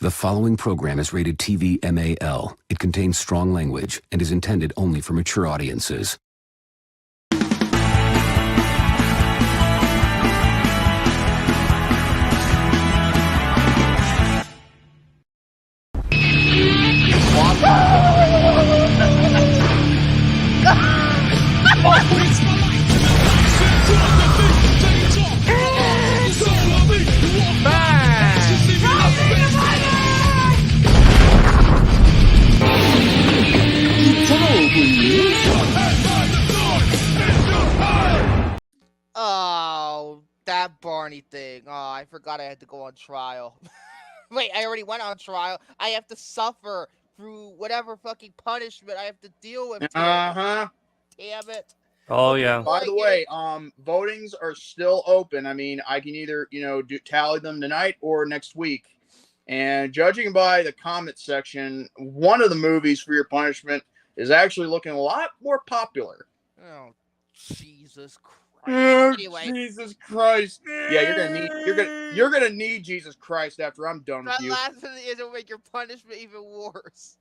The following program is rated TV MAL. It contains strong language and is intended only for mature audiences. Oh, that Barney thing. Oh, I forgot I had to go on trial. Wait, I already went on trial. I have to suffer through whatever fucking punishment I have to deal with today. Uh-huh. Damn it. Oh, yeah. By the way, votings are still open. I mean, I can either, tally them tonight or next week. And judging by the comment section, one of the movies for your punishment is actually looking a lot more popular. Oh, Jesus Christ. Anyway. Jesus Christ. Yeah, you're gonna need Jesus Christ after I'm done with you. That last thing it'll make your punishment even worse.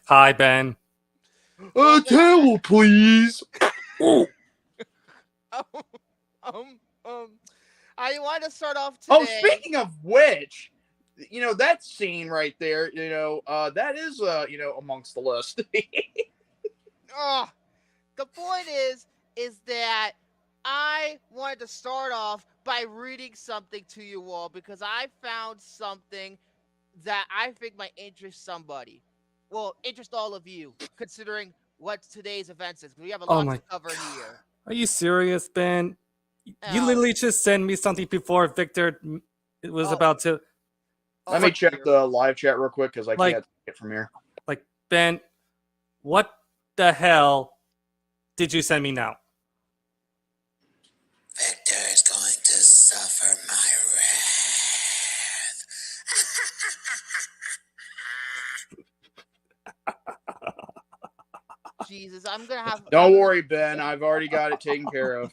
Hi, Ben. A towel, please. I want to start off today. Oh, speaking of which, that scene right there, that is, amongst the list. The point is that I wanted to start off by reading something to you all because I found something that I think might interest somebody. Well, interest all of you, considering what today's events is. We have a lot to cover here. Are you serious, Ben? You literally just sent me something before Victor was about to... Let me check the live chat real quick because I can't get from here. Ben, what the hell did you send me now? Victor is going to suffer my wrath. Jesus, I'm gonna have... Don't worry, Ben. I've already got it taken care of.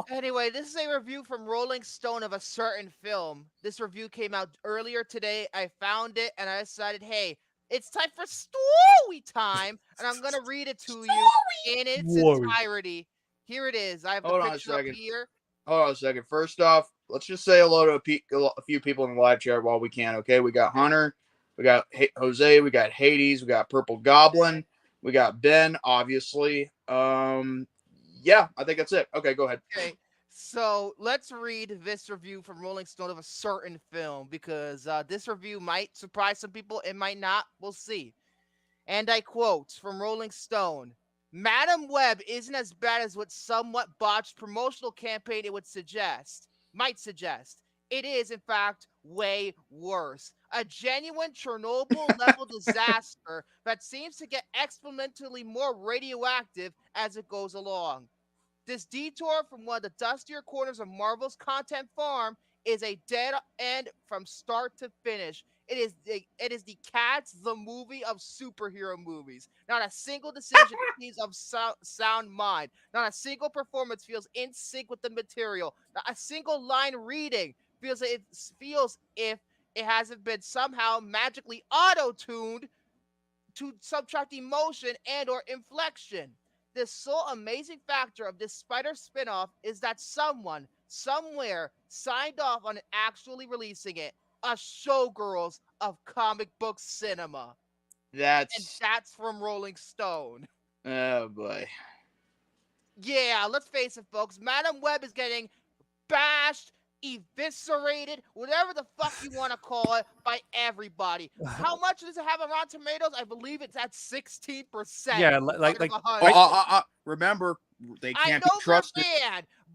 Anyway, this is a review from Rolling Stone of a certain film. This review came out earlier today. I found it, and I decided, hey, it's time for story time, and I'm gonna read it to you in its entirety. Here it is. I have the picture up here. Hold on a second. First off, let's just say hello to a few people in the live chat while we can, okay? We got Hunter, we got Jose, we got Hades, we got Purple Goblin, we got Ben, obviously. Yeah, I think that's it. Okay, go ahead. Okay, so let's read this review from Rolling Stone of a certain film because this review might surprise some people. It might not. We'll see. And I quote from Rolling Stone, Madam Web isn't as bad as what somewhat botched promotional campaign it might suggest. It is, in fact, way worse. A genuine Chernobyl-level disaster that seems to get exponentially more radioactive as it goes along. This detour from one of the dustier corners of Marvel's content farm is a dead end from start to finish. It is the Cats, the movie of superhero movies. Not a single decision seems of sound mind. Not a single performance feels in sync with the material. Not a single line reading feels if it hasn't been somehow magically auto-tuned to subtract emotion and or inflection. The sole amazing factor of this Spider spinoff is that someone, somewhere, signed off on actually releasing it. A showgirls of comic book cinema. And that's from Rolling Stone. Oh, boy. Yeah, let's face it, folks. Madam Web is getting bashed, eviscerated, whatever the fuck you want to call it, by everybody. How much does it have on Rotten Tomatoes? I believe it's at 16%. Yeah, remember, they can't be trusted.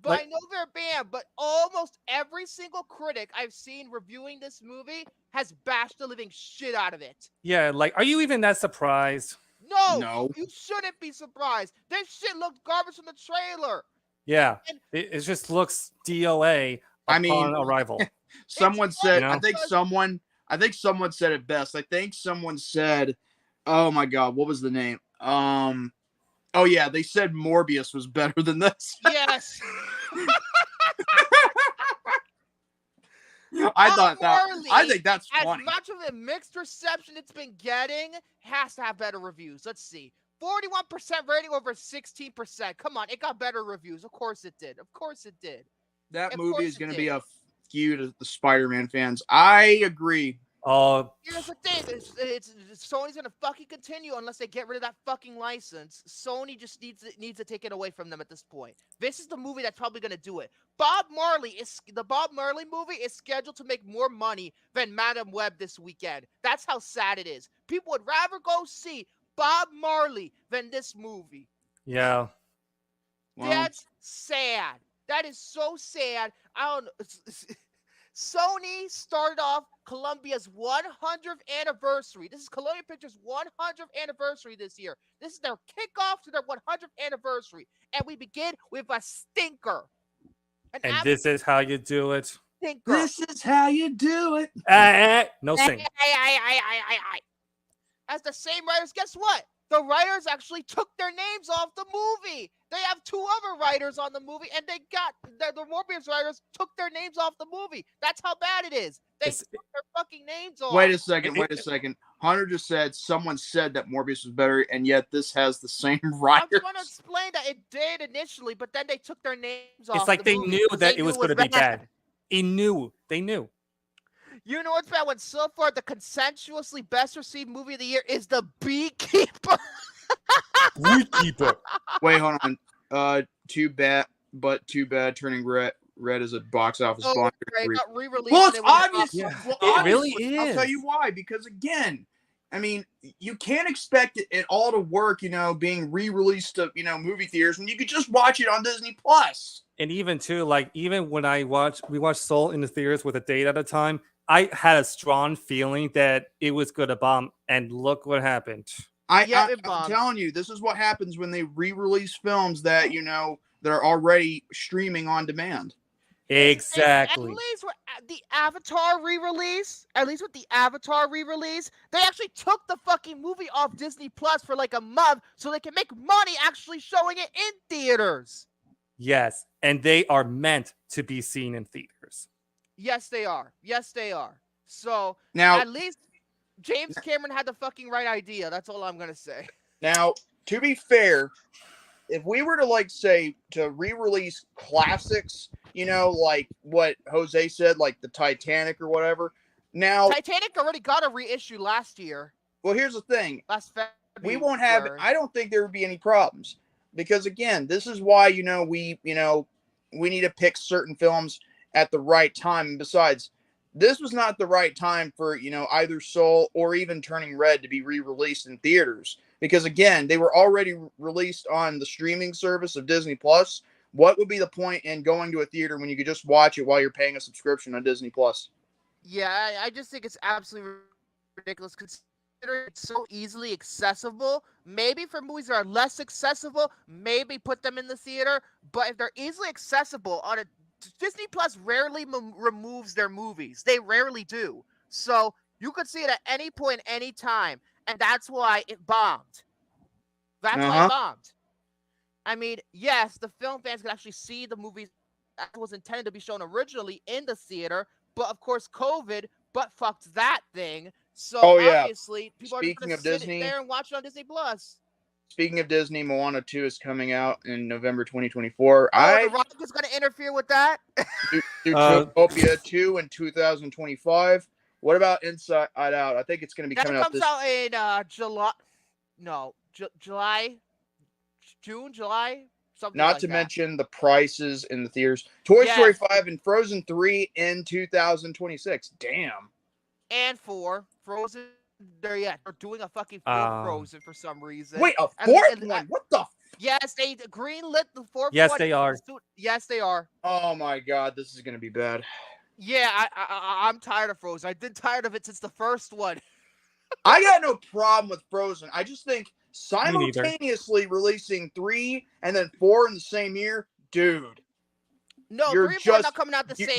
I know they're banned, but almost every single critic I've seen reviewing this movie has bashed the living shit out of it. Yeah, are you even that surprised? No, you shouldn't be surprised. This shit looked garbage from the trailer. Yeah, it just looks DOA upon arrival. Someone said, I think someone said it best. I think someone said, oh my God, what was the name? Oh yeah, they said Morbius was better than this. Yes. I Bob thought that. Marley, I think that's as funny. much of a mixed reception it's been getting, has to have better reviews. Let's see. 41% rating over 16%. Come on, it got better reviews. Of course it did. Of course it did. That Of movie course is it going to did. be a feud to the Spider-Man fans. I agree. Oh, Here's the thing: it's Sony's gonna fucking continue unless they get rid of that fucking license. Sony just needs to take it away from them at this point. This is the movie that's probably gonna do it. The Bob Marley movie is scheduled to make more money than Madam Web this weekend. That's how sad it is. People would rather go see Bob Marley than this movie. yeah. Well, That's sad. That is so sad. I don't know. Sony started off Columbia's 100th anniversary. This is Columbia Pictures' 100th anniversary this year. This is their kickoff to their 100th anniversary. And we begin with a stinker. And this is how you do it. Stinker. this is how you do it. No sing. As the same writers, guess what? The writers actually took their names off the movie. They have two other writers on the movie, and the Morbius writers took their names off the movie. That's how bad it is. They took their fucking names off. Wait a second. Hunter just said someone said that Morbius was better, and yet this has the same writers. I'm trying to explain that it did initially, but then they took their names off. It's like they knew that it was going to be bad. They knew. You know what's bad? When so far the consensuously best received movie of the year is The Beekeeper. Beekeeper. Wait, hold on. Too bad. Turning red as a box office bomb. Right, got re-released. Well, it's obvious. Yeah. Well, It really obviously, I'll is. tell you why. Because again, I mean, you can't expect it all to work. Being re-released to movie theaters when you could just watch it on Disney Plus. And even too, like even when we watched Soul in the theaters with a date at a time, I had a strong feeling that it was going to bomb, and look what happened. I'm bombed. telling you, this is what happens when they re-release films that that are already streaming on demand. Exactly. At least with the Avatar re-release, they actually took the fucking movie off Disney Plus for like a month so they can make money actually showing it in theaters. Yes, and they are meant to be seen in theaters. Yes, they are. So Now, at least James Cameron had the fucking right idea. That's all I'm gonna say. Now, to be fair, if we were to re-release classics, like what Jose said, like the Titanic or whatever. Now, Titanic already got a reissue last year. Well, here's the thing. Last February. We won't have. I don't think there would be any problems because again, this is why we need to pick certain films at the right time. And besides, this was not the right time for either Soul or even Turning Red to be re-released in theaters because again, they were already released on the streaming service of Disney Plus. What would be the point in going to a theater when you could just watch it while you're paying a subscription on Disney Plus? Yeah, I just think it's absolutely ridiculous considering it's so easily accessible. Maybe for movies that are less accessible, maybe put them in the theater. But if they're easily accessible on a Disney Plus rarely removes their movies. They rarely do. So you could see it at any point, any time. And that's why it bombed. That's why it bombed. I mean, yes, the film fans could actually see the movies as was intended to be shown originally in the theater. But of course, COVID fucked that thing. So obviously, people are going to sit there and watch it on Disney Plus. Speaking of Disney, Moana 2 is coming out in November 2024. The Rock is going to interfere with that? Utopia 2 in 2025. What about Inside Out? I think it's going to be coming out That comes out in July. No, July? Something Not like to that. mention the prices in the theaters. Toy Story 5 and Frozen 3 in 2026. Damn. And 4. Frozen. They're doing a fucking fourth Frozen for some reason. Wait, a fourth one? What the? Yes, they greenlit the fourth one. Yes, they are. Yes, they are. Oh my god, this is gonna be bad. Yeah, I'm tired of Frozen. I've been tired of it since the first one. I got no problem with Frozen. I just think simultaneously releasing 3 and then 4 in the same year, dude. No, 3 and 4 are not coming out the same year.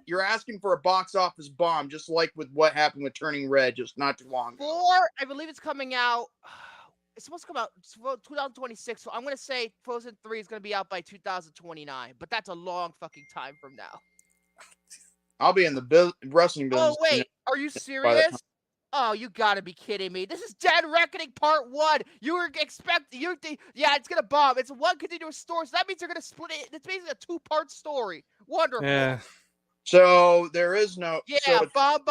You're asking for a box office bomb, just like with what happened with Turning Red just not too long ago. 4, I believe it's coming out. it's supposed to come out 2026. So I'm gonna say Frozen 3 is gonna be out by 2029, but that's a long fucking time from now. I'll be in the wrestling business. Oh wait, are you by that time. serious? Oh, you gotta be kidding me! This is Dead Reckoning Part 1. You were expecting yeah, it's gonna bomb. It's one continuous story, so that means they're gonna split it. It's basically a 2-part story. Wonderful. Yeah. So there is no. Yeah, So bomb.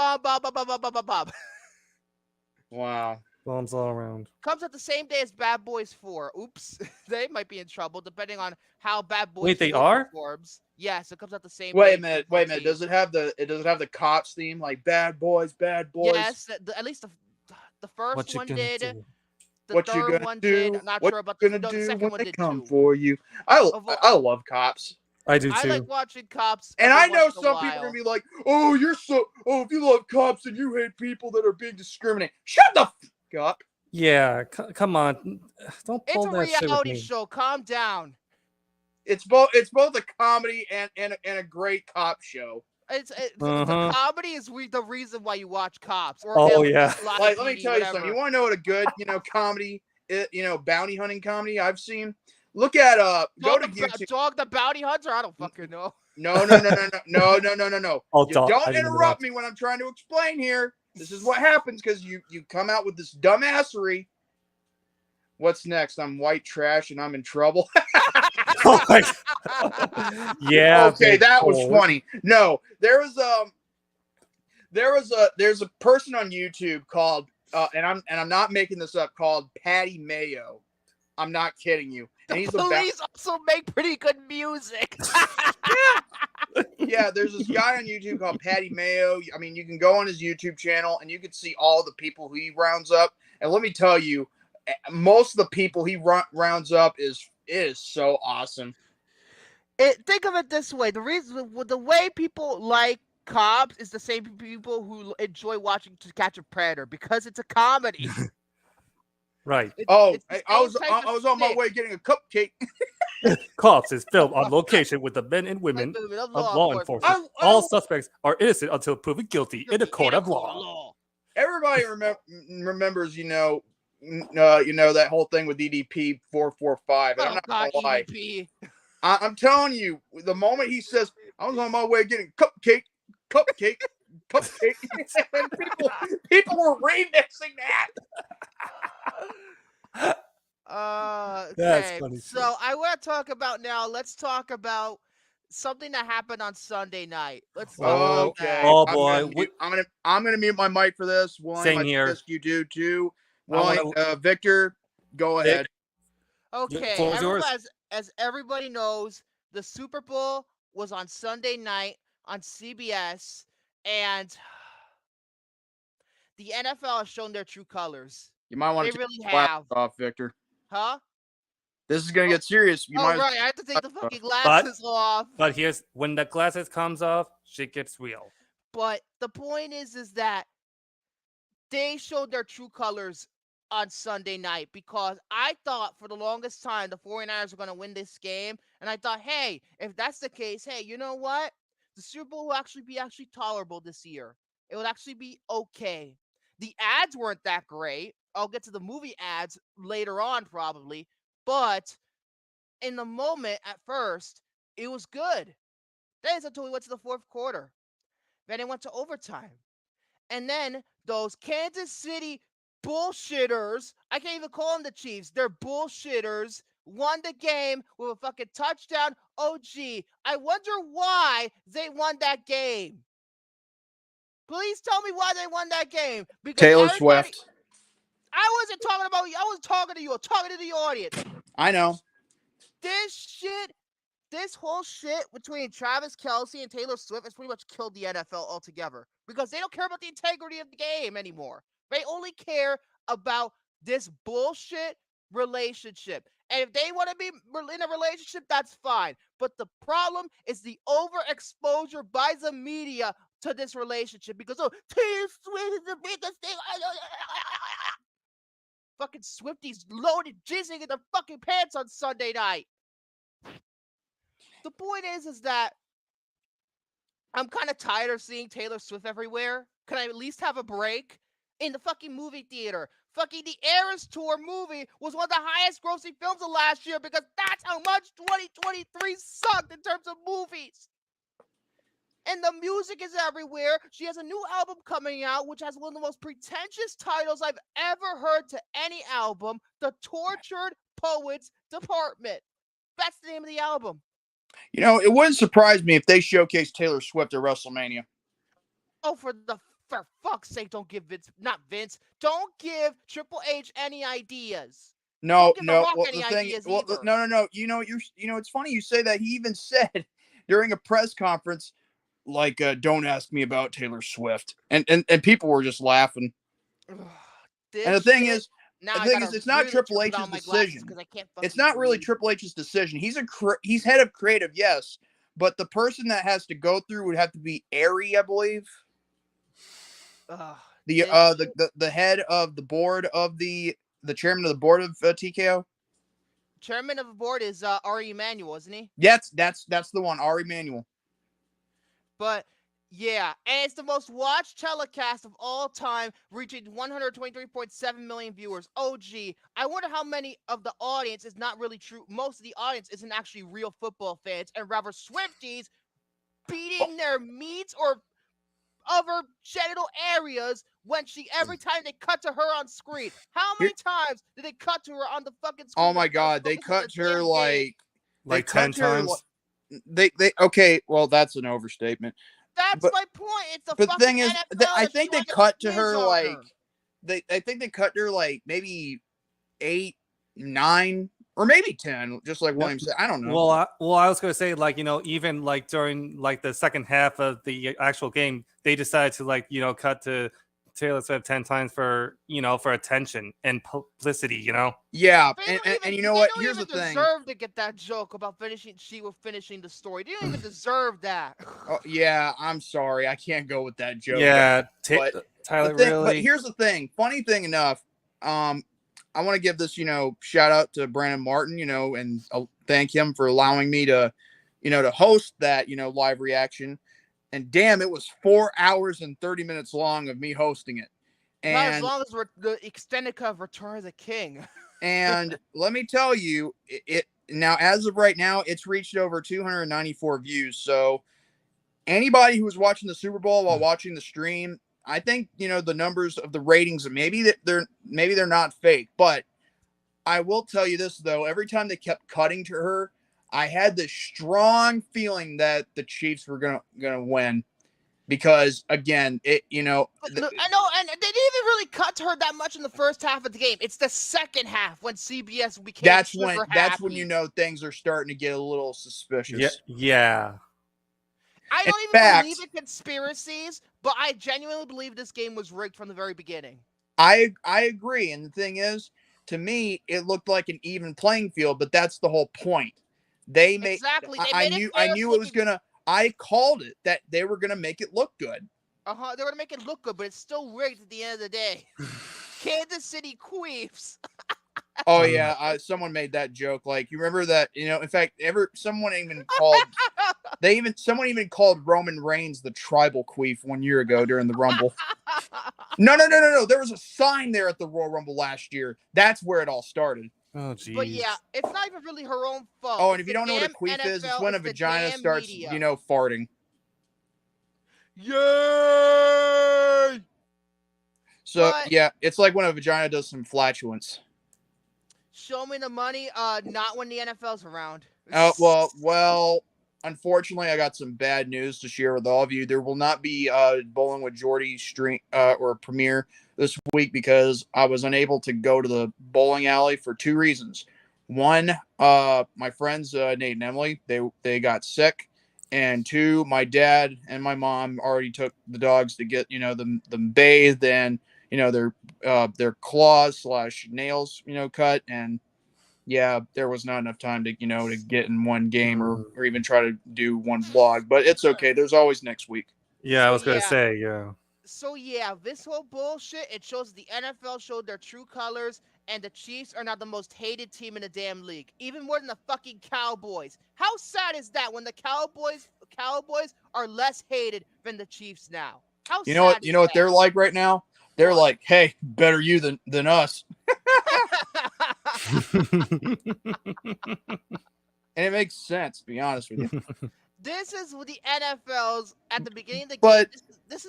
wow. Bombs all around. Comes out the same day as Bad Boys 4. Oops, they might be in trouble depending on how Bad Boys. Wait, they 4 are? performs. Yes, it comes out the same. Wait day a minute. Wait a minute. Does it have the cops theme like Bad Boys, Bad Boys? Yes, at least the first What you one gonna did. do? The What you third gonna one do? did. I'm not What sure about you the, gonna no, the do second when one they did come too. for you? I love cops. I do I too. like watching cops. And every I know once in a some people are while. gonna be like, "Oh, if you love cops, then you hate people that are being discriminated." Shut the fuck up. Yeah, come on. Don't It's pull a that shit with reality me. show. Calm down. It's both a comedy and a great cop show. The comedy is the reason why you watch Cops or Oh, yeah. Live Like, let me PD, tell you something. You want to know what a good comedy, bounty hunting comedy I've seen? Look at go to YouTube. Dog the Bounty Hunter. I don't fucking know. No. Oh, You dog, I don't remember interrupt that. me when I'm trying to explain here. This is what happens because you come out with this dumbassery. What's next? I'm white trash and I'm in trouble. Oh my God. Yeah. Okay, big that was boy. funny. No, there's a person on YouTube called and I'm not making this up, called Patty Mayo. I'm not kidding you. And he's Police also make pretty good music. Yeah, there's this guy on YouTube called Patty Mayo. I mean, you can go on his YouTube channel and you can see all the people who he rounds up. And let me tell you, most of the people he rounds up is so awesome. Think of it this way: the way people like Cops is the same people who enjoy watching To Catch a Predator because it's a comedy. Right. I it's the same type of was on my stick. way getting a cupcake. Cops is filmed on location with the men and women Of of law enforcement. All suspects are innocent until proven guilty in a court of law. Everybody remembers, that whole thing with DDP 445. And I'm not gonna lie. EDP. I'm telling you, the moment he says, "I was on my way getting cupcake," and people were remixing that. Okay. That's funny. So I want to talk about now. Let's talk about something that happened on Sunday night. Let's talk about Okay. that. Oh boy. I'm gonna mute my mic for this. Same I here. suggest you do too. Victor, go Vic. ahead. Okay. Floor is yours. As everybody knows, the Super Bowl was on Sunday night on CBS, and the NFL has shown their true colors. You might want They to really take the glasses have. off, Victor. Huh? This is gonna get serious. You might. Right. I have to take the fucking glasses off. But here's when the glasses comes off, shit gets real. But the point is that they showed their true colors on Sunday night because I thought for the longest time the 49ers were going to win this game. And I thought, hey, if that's the case, hey, you know what? The Super Bowl will actually be tolerable this year. It would actually be okay. The ads weren't that great. I'll get to the movie ads later on probably. But in the moment at first, it was good. That is until we went to the fourth quarter. Then it went to overtime. And then those Kansas City bullshitters, I can't even call them the Chiefs, they're bullshitters, won the game with a fucking touchdown. Oh, gee, I wonder why they won that game. Please tell me why they won that game. Because Taylor Swift. I wasn't talking about you. I was talking to you. I'm talking to the audience. I know. This whole shit between Travis Kelce and Taylor Swift has pretty much killed the NFL altogether because they don't care about the integrity of the game anymore. They only care about this bullshit relationship. And if they want to be in a relationship, that's fine. But the problem is the overexposure by the media to this relationship because Taylor Swift is the biggest thing. Fucking Swifties loaded jizzing in their fucking pants on Sunday night. The point is that I'm kind of tired of seeing Taylor Swift everywhere. Can I at least have a break? in the fucking movie theater. Fucking the Eras Tour movie was one of the highest grossing films of last year because that's how much 2023 sucked in terms of movies. And the music is everywhere. She has a new album coming out, which has one of the most pretentious titles I've ever heard to any album, The Tortured Poets Department. That's the name of the album. You know, it wouldn't surprise me if they showcase Taylor Swift at WrestleMania. Oh, for fuck's sake, don't give don't give Triple H any ideas. No, Don't give The no. Rock Well, any the thing, ideas well, either. no. You know, it's funny you say that. He even said during a press conference, like, "Don't ask me about Taylor Swift," and people were just laughing. And the thing is, it's not Triple H's decision. It's not really Triple H's decision. He's head of creative, yes, but the person that has to go through would have to be Ari, I believe. The head of the board of the chairman of the board of TKO. Chairman of the board is Ari Emanuel, isn't he? Yes, that's the one, Ari Emanuel. But yeah, and it's the most watched telecast of all time, reaching 123.7 million viewers. Oh, gee. I wonder how many of the audience is not really true. Most of the audience isn't actually real football fans, and rather Swifties beating their meats or other genital areas every time they cut to her on screen. How many times did they cut to her on the fucking screen? Oh my God, they cut to her like 10 times. They okay, well, that's an overstatement. That's my point. It's the fucking thing is, NFL. I think they cut to her like I think they cut to her like maybe 8, 9, or maybe 10, just like William said. I don't know. Well, I was gonna say, like, you know, even like during like the second half of the actual game, they decided to, like, you know, cut to Taylor Swift 10 times for, you know, for attention and publicity, you know. Yeah, and you know what? Here's the thing. They don't deserve to get that joke about finishing the story. They don't even deserve that. Oh, yeah, I'm sorry, I can't go with that joke. Yeah, but Tyler, really. But here's the thing. Funny thing enough, I want to give this, you know, shout out to Brandon Martin, you know, and thank him for allowing me to, you know, to host that, you know, live reaction. And damn, it was 4 hours and 30 minutes long of me hosting it. And not as long as the extended cut of Return of the King. And let me tell you, it now, as of right now, it's reached over 294 views. So anybody who was watching the Super Bowl while watching the stream, I think, you know, the numbers of the ratings, maybe they're not fake, but I will tell you this though, every time they kept cutting to her, I had this strong feeling that the Chiefs were gonna win, because again, I know, and they didn't even really cut to her that much in the first half of the game. It's the second half when CBS became that's when you know things are starting to get a little suspicious. Yeah. I don't even believe in conspiracies, but I genuinely believe this game was rigged from the very beginning. I agree, and the thing is, to me, it looked like an even playing field, but that's the whole point. They made exactly. I knew it was gonna. I called it that they were gonna make it look good. They were gonna make it look good, but it's still rigged at the end of the day. Kansas City queefs. Oh yeah, someone made that joke. Like, you remember that? You know, in fact, someone even called Roman Reigns the tribal queef 1 year ago during the Rumble. No. There was a sign there at the Royal Rumble last year. That's where it all started. Oh, geez. But yeah, it's not even really her own fault. Oh, and if you don't know what a queef is, it's when a vagina starts, you know, farting. Yay! So yeah, it's like when a vagina does some flatulence. Show me the money. Not when the NFL's around. Oh well. Unfortunately, I got some bad news to share with all of you. There will not be Bowling with Jordy stream or premiere this week because I was unable to go to the bowling alley for 2 reasons. One, my friends Nate and Emily, they got sick, and 2, my dad and my mom already took the dogs to get, you know, them bathed and, you know, their claws / nails, you know, cut. And yeah, there was not enough time to, you know, to get in one game or even try to do one vlog, but it's okay. There's always next week. Yeah, I was going to say, yeah. So yeah, this whole bullshit, it shows the NFL showed their true colors, and the Chiefs are now the most hated team in the damn league, even more than the fucking Cowboys. How sad is that when the Cowboys are less hated than the Chiefs now? How you know what they're like right now? They're What? like, hey, better you than us. And it makes sense, to be honest with you. This is what the NFL's at the beginning of the But- game. This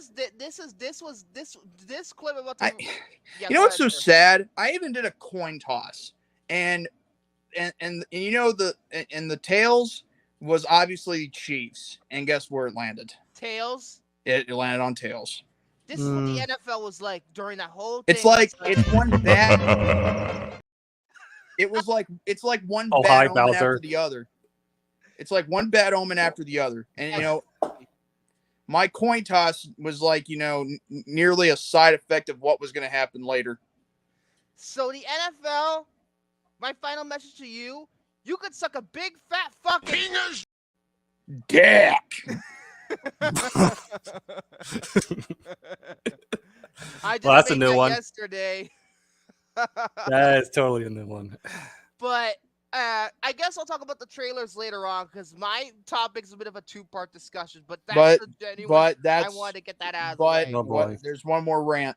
clip about the. I, Yeah, you know go what's ahead, so sir. sad? I even did a coin toss, and you know the tails was obviously Chiefs, and guess where it landed? Tails. It landed on tails. This is what the NFL was like during that whole thing. It's like it's one bad. It's like one Oh, bad hi, omen Bowser. after the other. It's like one bad omen after the other, and you know, my coin toss was like nearly a side effect of what was going to happen later. So the NFL, my final message to you: you could suck a big fat fucking Dick. I just Well, that's a made new that one. yesterday. That is totally a new one. But I guess I'll talk about the trailers later on because my topic's a bit of a two-part discussion. But that's the genuine. But that's I wanted to get that out of the but way. Oh, boy. there's one more rant.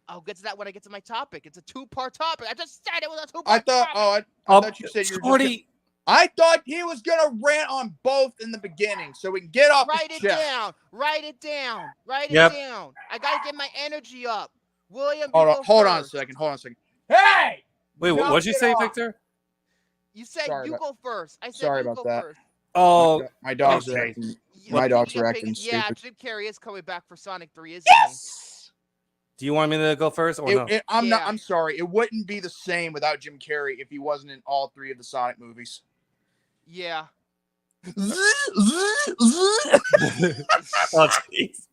I'll get to that when I get to my topic. It's a two-part topic. I just said it was a two-part. I thought. topic. I thought you said you were just. Jordy, I thought he was gonna rant on both in the beginning, so we can get off Write his it chest. down. Write it down. Write it Yep. down. I gotta get my energy up. William, Hold you on, go hold on a first. second. Hold on a second. Hey! wait, Knock what'd you it say, off. Victor? You said Sorry you about- go first. I said sorry you about go that. first. Oh, My dogs are okay. acting. Yeah, My dogs speaking are of acting picking- Yeah, stupid. Jim Carrey is coming back for Sonic 3, isn't Yes. do you want me to go first or no? I'm not. Yeah. I'm sorry. It wouldn't be the same without Jim Carrey if he wasn't in all three of the Sonic movies. he? Yeah. Oh, jeez.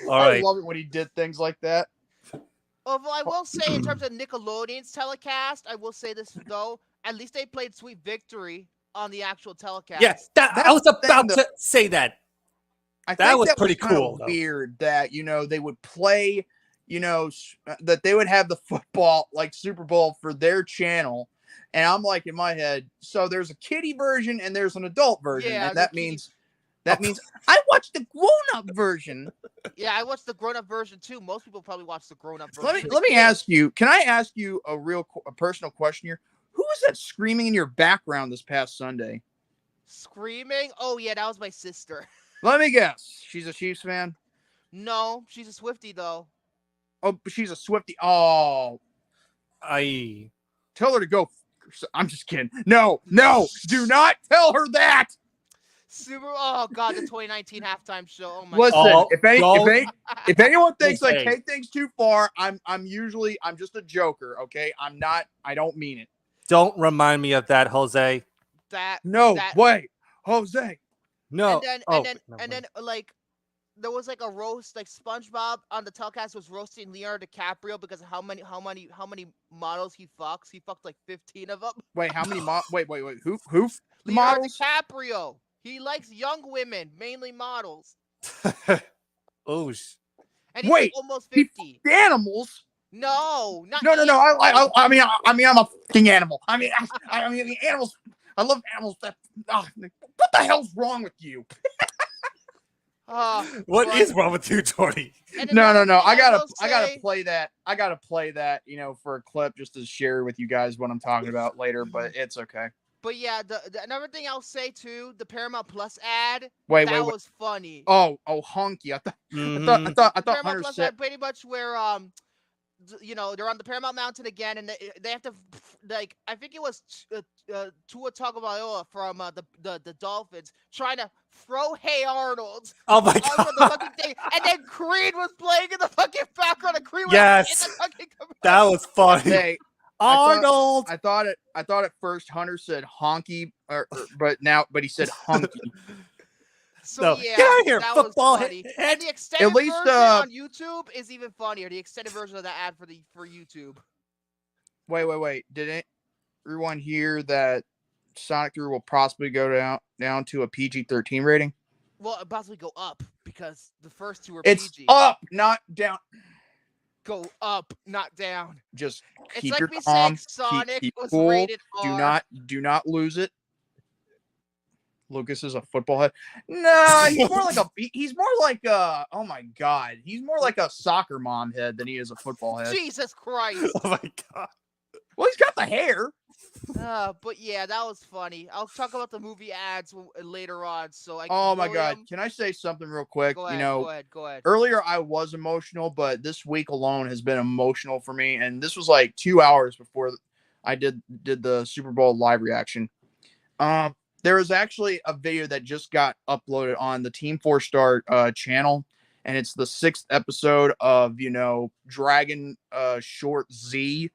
All I right. love it when he did things like that. Although I will say, in terms of Nickelodeon's telecast, I will say this though. At least they played Sweet Victory on the actual telecast. Yeah, I was That's the about thing, to say that. I That think was that pretty kinda cool, though. Weird that they would play, that they would have the football like Super Bowl for their channel, and I'm like in my head, so there's a kiddie version and there's an adult version, Yeah, and the that kiddie- means I watched the grown-up version. Yeah, I watched the grown-up version too. Most people probably watch the grown-up version. Let me ask you. Can I ask you a personal question here? Who was that screaming in your background this past Sunday? Screaming? Oh yeah, that was my sister. Let me guess. She's a Chiefs fan. No, she's a Swiftie though. Oh, she's a Swiftie. Oh, I tell her to go. I'm just kidding. No, do not tell her that. Oh god, the 2019 halftime show. Oh my Listen, Oh, if anyone thinks I Okay. take things too far, I'm just a joker. Okay, I don't mean it. don't remind me of that, Jose. that. No, that, wait, Jose. No. And then like there was like a roast, like SpongeBob on the telecast was roasting Leonardo DiCaprio because of how many models he fucks. He fucked like 15 of them. Wait, how many? Wait. Who? Leonardo Models? DiCaprio. He likes young women, mainly models. Oh, And he's Wait, like almost he 50. Animals? No, not No. I mean, I'm a fucking animal. I mean, animals. I love animals. What the hell's wrong with you? what but- is wrong with you, Jordy? and No. another thing I gotta will play that. I gotta play that. For a clip just to share with you guys what I'm talking about later. But it's okay. But yeah, another thing I'll say too, the Paramount Plus ad, Wait. that was funny. Oh, honky. I thought Mhm. Hunter Paramount Plus said. ad pretty much where they're on the Paramount Mountain again, and they have to like I think it was Tua Tagovailoa from the Dolphins trying to throw Hey Arnold Oh my onto the god, fucking thing, and then Creed was playing in the fucking background. And Creed was Yes. in the fucking that was funny. Hey, I Arnold. I thought at first Hunter said honky, but he said hunky. So No, yeah, get out of here, that football was funny. head. And the extended least, version on YouTube is even funnier. The extended version of the ad for YouTube. Wait. Did everyone hear that Sonic 3 will possibly go down to a PG-13 rating? Well, it'll possibly go up because the first two were It's PG. up, not down. Go up, not down. Just It's keep like your me calm. saying Sonic keep was cool. rated R. Do not lose it. Lucas is a football head. No, he's more like a oh my god, he's more like a soccer mom head than he is a football head. Jesus Christ. Oh my god. Well, he's got the hair. But yeah, that was funny. I'll talk about the movie ads later on. So Oh my god, can I say something real quick? Go ahead, go ahead. Earlier I was emotional, but this week alone has been emotional for me, and this was like 2 hours before I did the Super Bowl live reaction. There was actually a video that just got uploaded on the Team 4 Star channel, and it's the 6th episode of Dragon Short Z,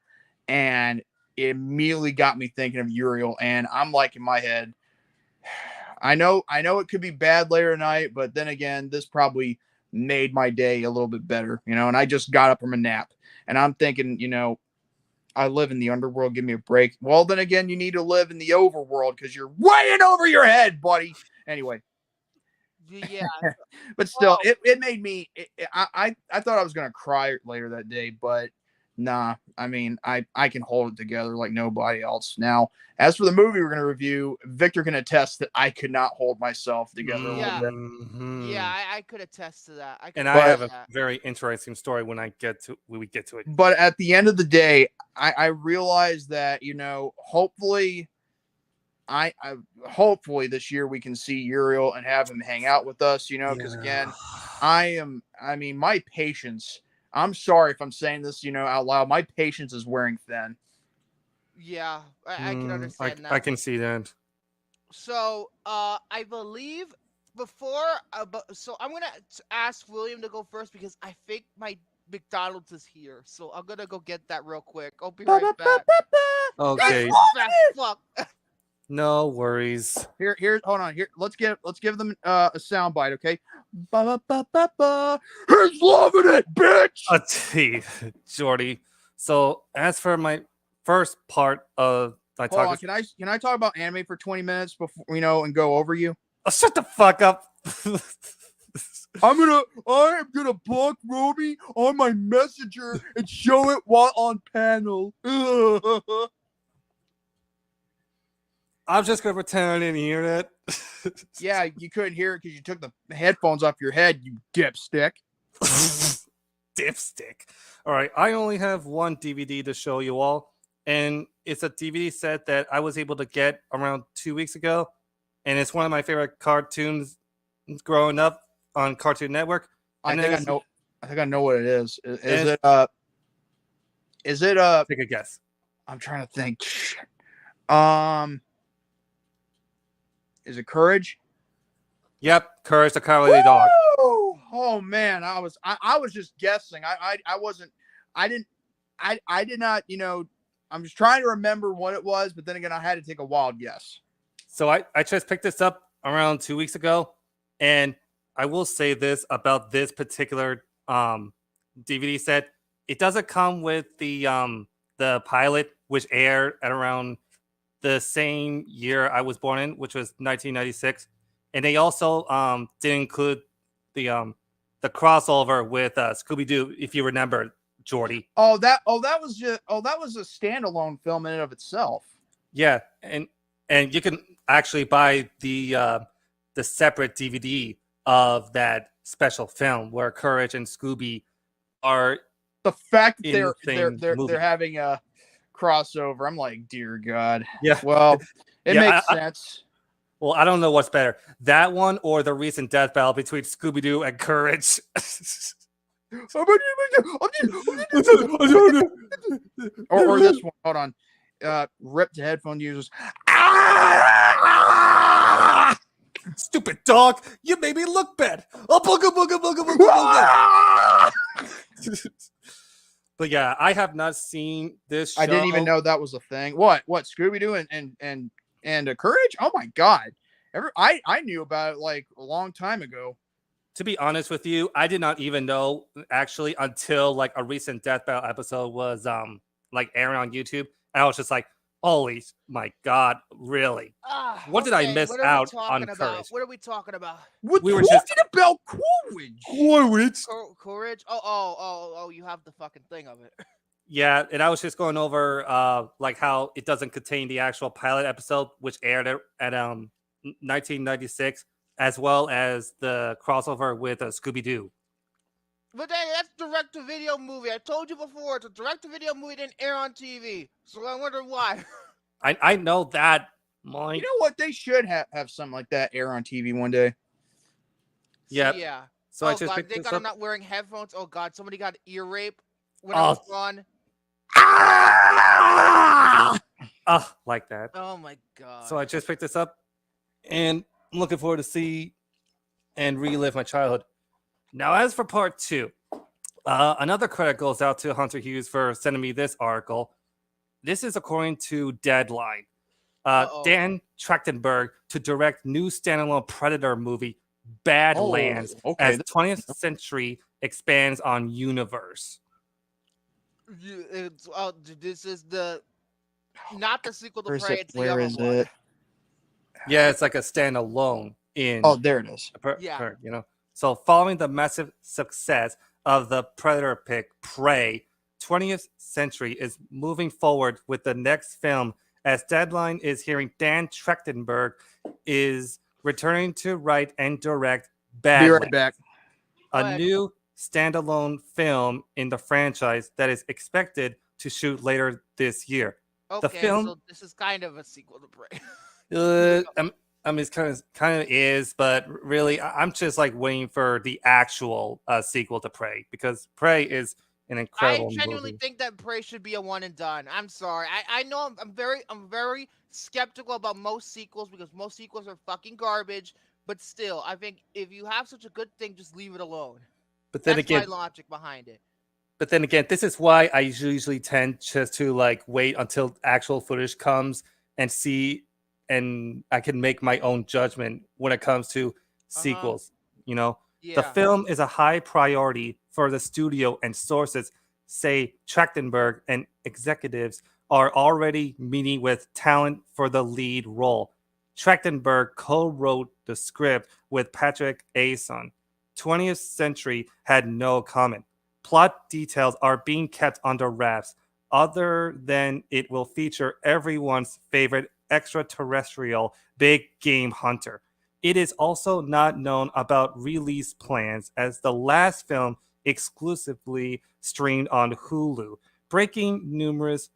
and it immediately got me thinking of Uriel, and I'm like in my head, I know it could be bad later tonight, but then again, this probably made my day a little bit better, and I just got up from a nap, and I'm thinking, I live in the underworld, give me a break. Well, then again, you need to live in the overworld because you're way in over your head, buddy. Anyway. Yeah. But still, it made me, I thought I was going to cry later that day, but nah, I mean, I can hold it together like nobody else. Now, as for the movie we're going to review, Victor can attest that I could not hold myself together a little bit. Yeah, I could attest to that. I have a very interesting story when we get to it. But at the end of the day, I realized that, hopefully this year we can see Uriel and have him hang out with us, because again, my patience, I'm sorry if I'm saying this, out loud, my patience is wearing thin. Yeah, I can understand that. I can see that. So, I believe so I'm gonna ask William to go first because I think my McDonald's is here. So I'm gonna go get that real quick. I'll be right back. Okay. Fuck. No worries. Here, hold on. Here, let's give them a sound bite, okay? He's loving it, bitch. Jordy. So as for my first part of Hold on, can I talk about anime for 20 minutes before and go over you? Oh, shut the fuck up. I am gonna block Roby on my messenger and show it while on panel. I'm just gonna pretend I didn't hear that. Yeah, you couldn't hear it because you took the headphones off your head, you dipstick. Dipstick. All right, I only have one DVD to show you all, and it's a DVD set that I was able to get around 2 weeks ago, and it's one of my favorite cartoons growing up on Cartoon Network. I think I know what it is. Is it take a guess. I'm trying to think. Is it Courage? Yep, Courage the Cowardly Dog. Oh man, I was just guessing. I did not, I'm just trying to remember what it was, but then again, I had to take a wild guess. So I just picked this up around 2 weeks ago, and I will say this about this particular DVD set. It doesn't come with the pilot, which aired at around the same year I was born in, which was 1996. And they also didn't include the crossover with Scooby-Doo, if you remember, Jordy. That was a standalone film in and of itself. Yeah, and you can actually buy the separate DVD of that special film where Courage and Scooby are. The fact that they're having a crossover, I'm like, dear God. Yeah. Well, it makes sense. Well, I don't know what's better, that one or the recent death battle between Scooby-Doo and Courage. or this one. Hold on. Rip to headphone users. Stupid dog! You made me look bad. Oh, booga booga booga booga booga. But yeah, I have not seen this show. I didn't even know that was a thing. What Scooby-Doo and Courage? Oh my God. I knew about it like a long time ago. To be honest with you, I did not even know actually until like a recent Death Battle episode was like airing on YouTube. And I was just like, holy my God, really? What did I miss out on Courage? What are we talking about? We were just about Courage. Courage? Oh, you have the fucking thing of it. Yeah, and I was just going over like how it doesn't contain the actual pilot episode, which aired at 1996, as well as the crossover with Scooby-Doo. But that's direct-to-video movie. I told you before, it's a direct-to-video movie that didn't air on TV. So I wonder why. I know that, Mike. You know what? They should have something like that air on TV one day. Yep. Yeah. So I Oh just God, picked thank this God I'm up. not wearing headphones. Oh God, somebody got ear rape when I was Oh. gone. Like that. Oh my God. So I just picked this up, and I'm looking forward to see and relive my childhood. Now, as for part 2, another credit goes out to Hunter Hughes for sending me this article. This is according to Deadline. Dan Trachtenberg to direct new standalone Predator movie, Badlands, as the 20th century expands on universe. This is not the sequel to Where is Prey. it? It's the Where other is one. it? Yeah, it's like a standalone in. Oh, there it is. Yeah. So following the massive success of the Predator pick, Prey, 20th Century is moving forward with the next film, as Deadline is hearing Dan Trachtenberg is returning to write and direct Badlands, Be right back. a new standalone film in the franchise that is expected to shoot later this year. Okay, The film, so this is kind of a sequel to Prey. I mean, it's kind of is, but really, I'm just like waiting for the actual sequel to Prey, because Prey is an incredible I genuinely movie. think that Prey should be a one and done. I'm sorry. I know I'm very skeptical about most sequels because most sequels are fucking garbage. But still, I think if you have such a good thing, just leave it alone. But then That's again, my logic behind it. But then again, this is why I usually tend just to like wait until actual footage comes and see, and I can make my own judgment when it comes to sequels. The Yeah. film is a high priority for the studio, and sources say Trachtenberg and executives are already meeting with talent for the lead role. Trachtenberg co-wrote the script with Patrick Aison. 20th Century had no comment. Plot details are being kept under wraps, other than it will feature everyone's favorite extraterrestrial big game hunter. It is also not known about release plans, as the last film exclusively streamed on Hulu, breaking numerous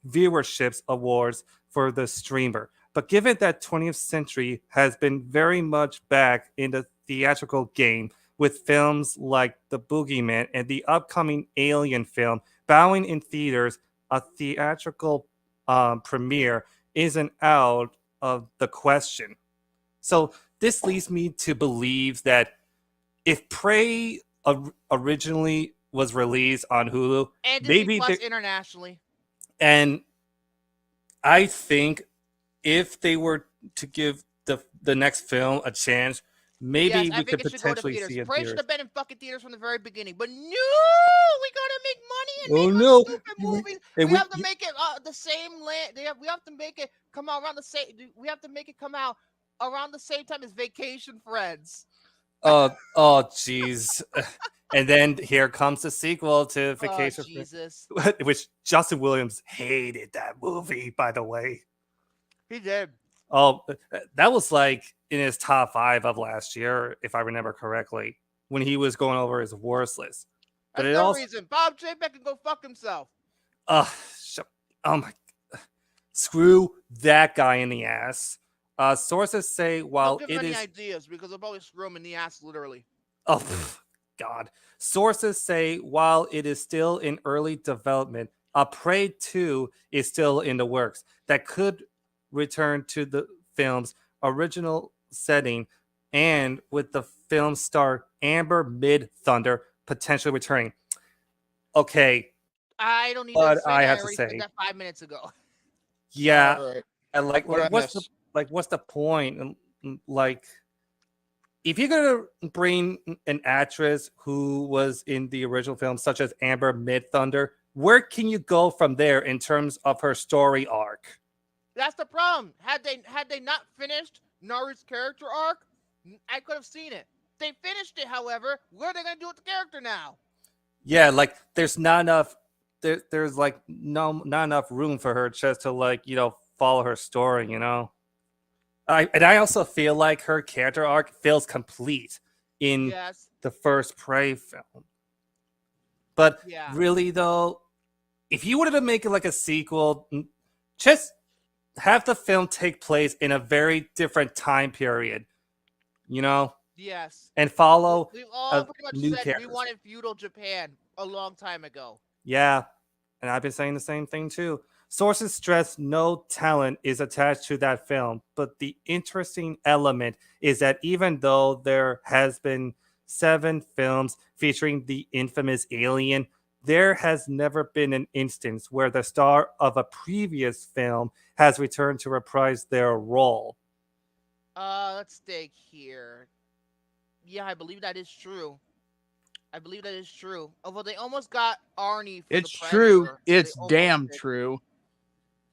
viewerships awards for the streamer. But given that 20th Century has been very much back in the theatrical game, with films like The Boogeyman and the upcoming Alien film bowing in theaters, a theatrical premiere isn't out of the question. So this leads me to believe that if Prey originally was released on Hulu, And Disney maybe Plus internationally. and I think if they were to give the next film a chance, maybe Yes, I we think could it should go to potentially theaters. see it in Prey should theaters. have been in fucking theaters from the very beginning. But no, we gotta make money and Oh, make no. stupid movies. And We have to make it the same land. We have to make it come out around the same. We have to make it come out around the same time as Vacation Friends. Oh, jeez. And then here comes the sequel to Vacation, Oh, Jesus. which Justin Williams hated that movie, by the way. He did. Oh, that was like in his top 5 of last year, if I remember correctly, when he was going over his worst list. But That's it no also, reason. Bob Chapek can go fuck himself. oh my, screw that guy in the ass. Sources say while Don't give him it any is, ideas because I'll always screw him in the ass, literally. oh God, sources say while it is still in early development, a Prey 2 is still in the works that could return to the film's original setting, and with the film star Amber Mid-Thunder potentially returning. Okay, I don't need but to say I that. have I to already say, said that 5 minutes ago. yeah, All right. and like What I what's miss? what's the point? Like, if you're gonna bring an actress who was in the original film, such as Amber Mid-Thunder, where can you go from there in terms of her story arc? That's the problem. Had they not finished Naru's character arc, I could have seen it. They finished it, however. What are they gonna do with the character now? Yeah, like there's not enough. There's like not enough room for her just to follow her story, I also feel like her character arc feels complete in Yes. the first Prey film. But Yeah. really, though, if you wanted to make it like a sequel, just have the film take place in a very different time period, Yes. and follow We've all a pretty much new said we characters. wanted feudal Japan a long time ago. Yeah, and I've been saying the same thing too. Sources stress no talent is attached to that film, but the interesting element is that even though there has been 7 films featuring the infamous alien, there has never been an instance where the star of a previous film has returned to reprise their role. Let's think here. Yeah, I believe that is true. Although they almost got Arnie for It's the true. Predator. It's They almost damn did. true.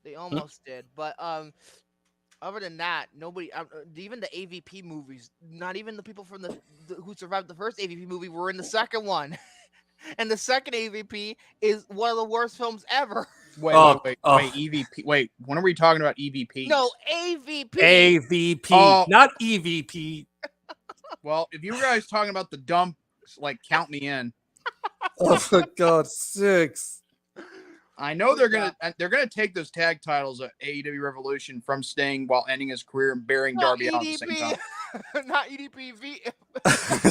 They almost did. But other than that, nobody. Even the AVP movies. Not even the people from who survived the first AVP movie were in the second one. And the second AVP is one of the worst films ever. Wait, Oh, EVP. Wait, when are we talking about EVPs? No, AVP. AVP, Oh. not EVP. Well, if you guys talking about the dump, like, count me in. Oh, for God's sakes. I know they're gonna take those tag titles of AEW Revolution from Sting while ending his career and burying Not Darby out at the same time. EDP.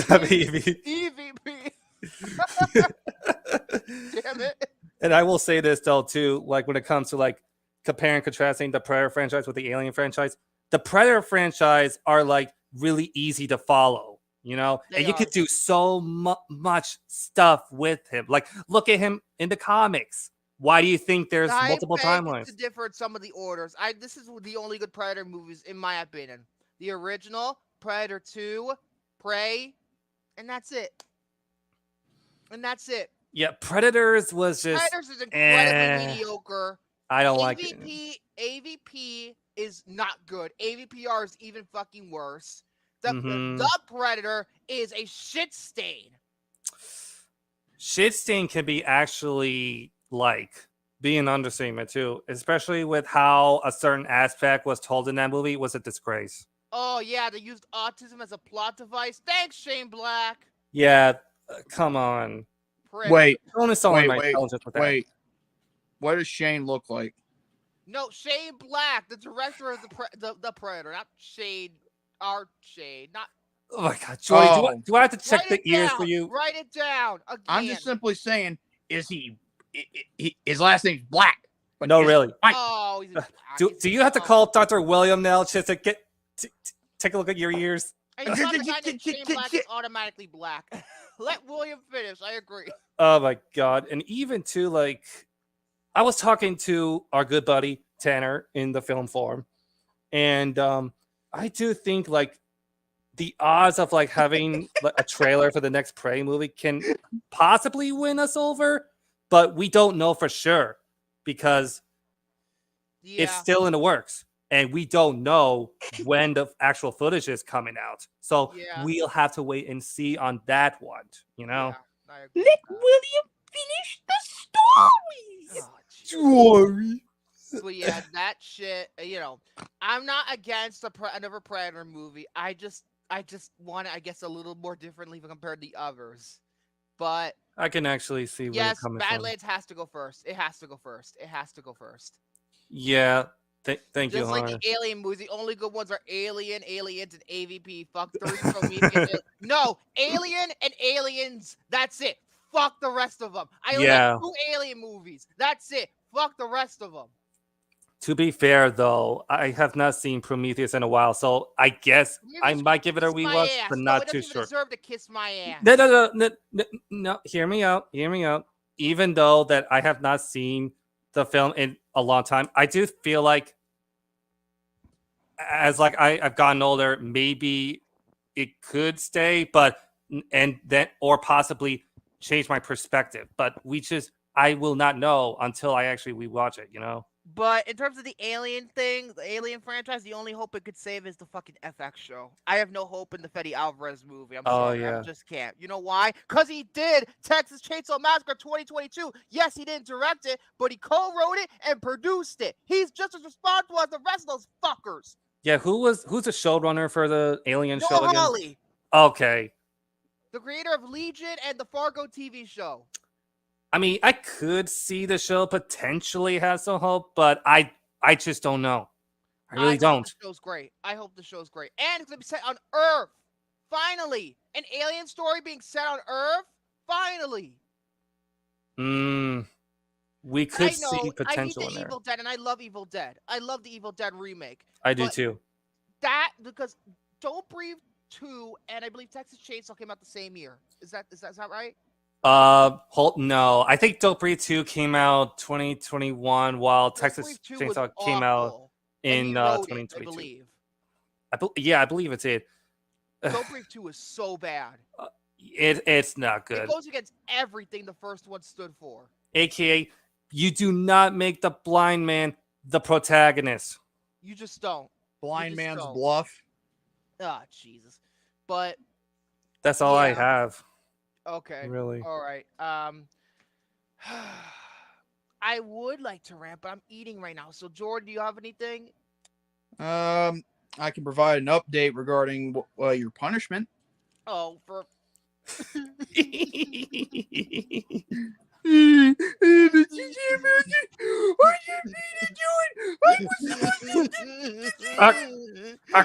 Not EDP. EVP. Damn it. And I will say this though too, like when it comes to like comparing and contrasting the Predator franchise with the Alien franchise, the Predator franchise are like really easy to follow, and you could do so much stuff with him. Like look at him in the comics. Why do you think there's multiple timelines? To differ in some of the orders. This is the only good Predator movies in my opinion. The original, Predator 2, Prey, and that's it. Yeah, Predators was just Predators is incredibly mediocre. I don't like it. AVP is not good. AVPR is even fucking worse. Mhm. The Predator is a shit stain. Shit stain can be actually like be an understatement too, especially with how a certain aspect was told in that movie. It was a disgrace. Oh yeah, they used autism as a plot device. Thanks, Shane Black. Yeah, come on. Predator. Wait, Don't insult my intelligence with that. wait. What does Shane look like? No, Shane Black, the director of the Predator, not Shane. Our Shane, not. Oh my God, Jordy, Oh. do I have to check Write the it ears down. for you? Write it down again. I'm just simply saying, is he his last name's Black? But No, is he really. white? Oh, he's black. Do you have to call Dr. William now just to take a look at your ears? And it's not the guy named Shane Black is automatically black. Let William finish. I agree. Oh my God. And even too, like, I was talking to our good buddy Tanner in the film forum, and I do think like the odds of like having like, a trailer for the next Prey movie can possibly win us over, but we don't know for sure because it's still in the works. And we don't know when the actual footage is coming out. So we'll have to wait and see on that one, Yeah, I agree Let with that. William finish the story. Oh, but yeah, that shit. I'm not against another Predator movie. I just want it, I guess, a little more differently compared to the others. But I can actually see where you're yes, coming from. Badlands has to go first. It has to go first. Yeah. Thank you, Just like Hunter. the Alien movies, the only good ones are Alien, Aliens, and AVP. Fuck 3 Prometheus. No, Alien and Aliens. That's it. Fuck the rest of them. I only like 2 Alien movies. That's it. Fuck the rest of them. To be fair, though, I have not seen Prometheus in a while, so I guess I might give it a rewatch, but not too sure. It doesn't deserve to kiss my ass. No. Hear me out. Even though that I have not seen the film in a long time, I do feel like as like I've gotten older, maybe it could stay, but and then or possibly change my perspective. But I will not know until I actually rewatch it. But in terms of the Alien thing, the Alien franchise, the only hope it could save is the fucking FX show. I have no hope in the Fede Alvarez movie. I'm Oh, sorry. I yeah. just can't. You know why? Because he did Texas Chainsaw Massacre 2022. Yes, he didn't direct it, but he co-wrote it and produced it. He's just as responsible as the rest of those fuckers. Yeah, who's the showrunner for the Alien show Noah again? Hawley, Okay. the creator of Legion and the Fargo TV show. I mean, I could see the show potentially has some hope, but I just don't know. I really hope don't. The show's great. I hope the show's great. And it's going to be set on Earth. Finally. An alien story being set on Earth. Finally. We could see I hate potential the in there. Evil Dead, and I love Evil Dead. I love the Evil Dead remake. I do but too. That because Don't Breathe 2 and I believe Texas Chainsaw came out the same year. Is that right? No. I think Don't Breathe 2 came out 2021, while Texas Don't Breathe 2 Chainsaw was came out awful. in And he wrote 2022. it, I believe. I believe it's it. Don't Breathe 2 is so bad. It's not good. It goes against everything the first one stood for. AKA, you do not make the blind man the protagonist. You just don't. Blind just man's don't. bluff. Ah, Jesus. But That's all I Yeah. have. okay. Really. All right. I would like to rant, but I'm eating right now. So, Jordy, do you have anything? I can provide an update regarding your punishment. Oh, for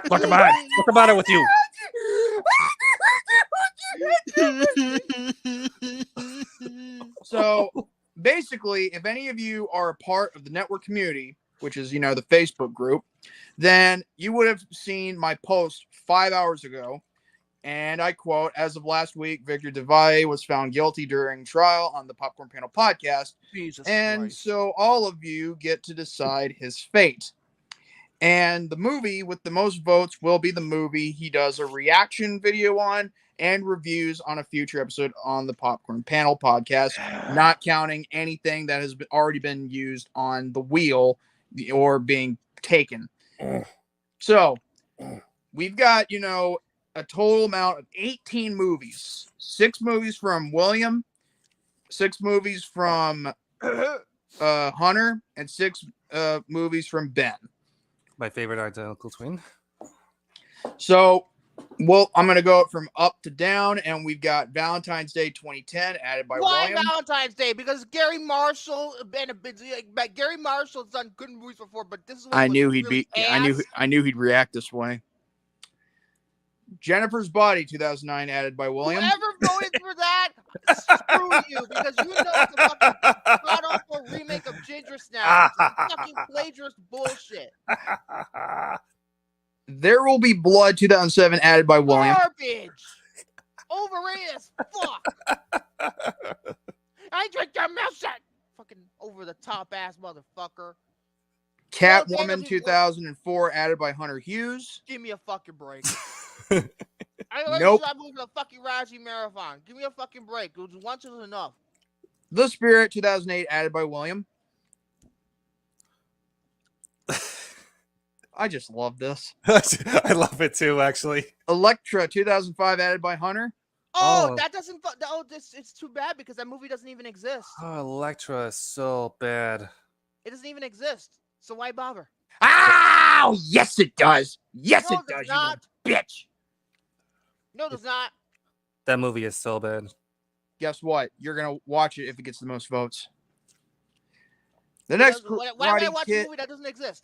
What's the matter with you? So basically, if any of you are a part of the network community, which is, the Facebook group, then you would have seen my post 5 hours ago. And I quote, as of last week, Victor DeValle was found guilty during trial on the Popcorn Panel podcast. Jesus And Christ. so all of you get to decide his fate. And the movie with the most votes will be the movie he does a reaction video on and reviews on a future episode on the Popcorn Panel podcast, not counting anything that has already been used on the wheel or being taken. So we've got, a total amount of 18 movies. 6 movies from William, 6 movies from Hunter, and 6 movies from Ben. My favorite identical twin. So, well, I'm going to go from up to down, and we've got Valentine's Day 2010 added by Why William. Valentine's Day? Because Gary Marshall Gary Marshall's done good movies before, but this is one I was knew he'd really be. ass. I knew he'd react this way. Jennifer's Body 2009 added by William. Whoever voted for that, screw you, because you know it's a fucking god-awful remake of Ginger Snaps. It's fucking plagiarist bullshit. There Will Be Blood 2007 added by William. Garbage. Overrated as fuck. I drink your milkshake. Fucking over the top ass motherfucker. Catwoman 2004 added by Hunter Hughes. Give me a fucking break. I already Nope. said I'm moving a fucking Raji marathon. Give me a fucking break. Once is enough. The Spirit 2008 added by William. I just love this. I love it too, actually. Elektra 2005 added by Hunter. Oh, Oh. that doesn't. It's too bad because that movie doesn't even exist. Oh, Elektra is so bad. It doesn't even exist. So why bother? Oh, yes it does. Yes No, it does, does not. you bitch. No, it does not. That movie is so bad. Guess what? You're going to watch it if it gets the most votes. The next Why would I Karate watch a Kid. movie that doesn't exist?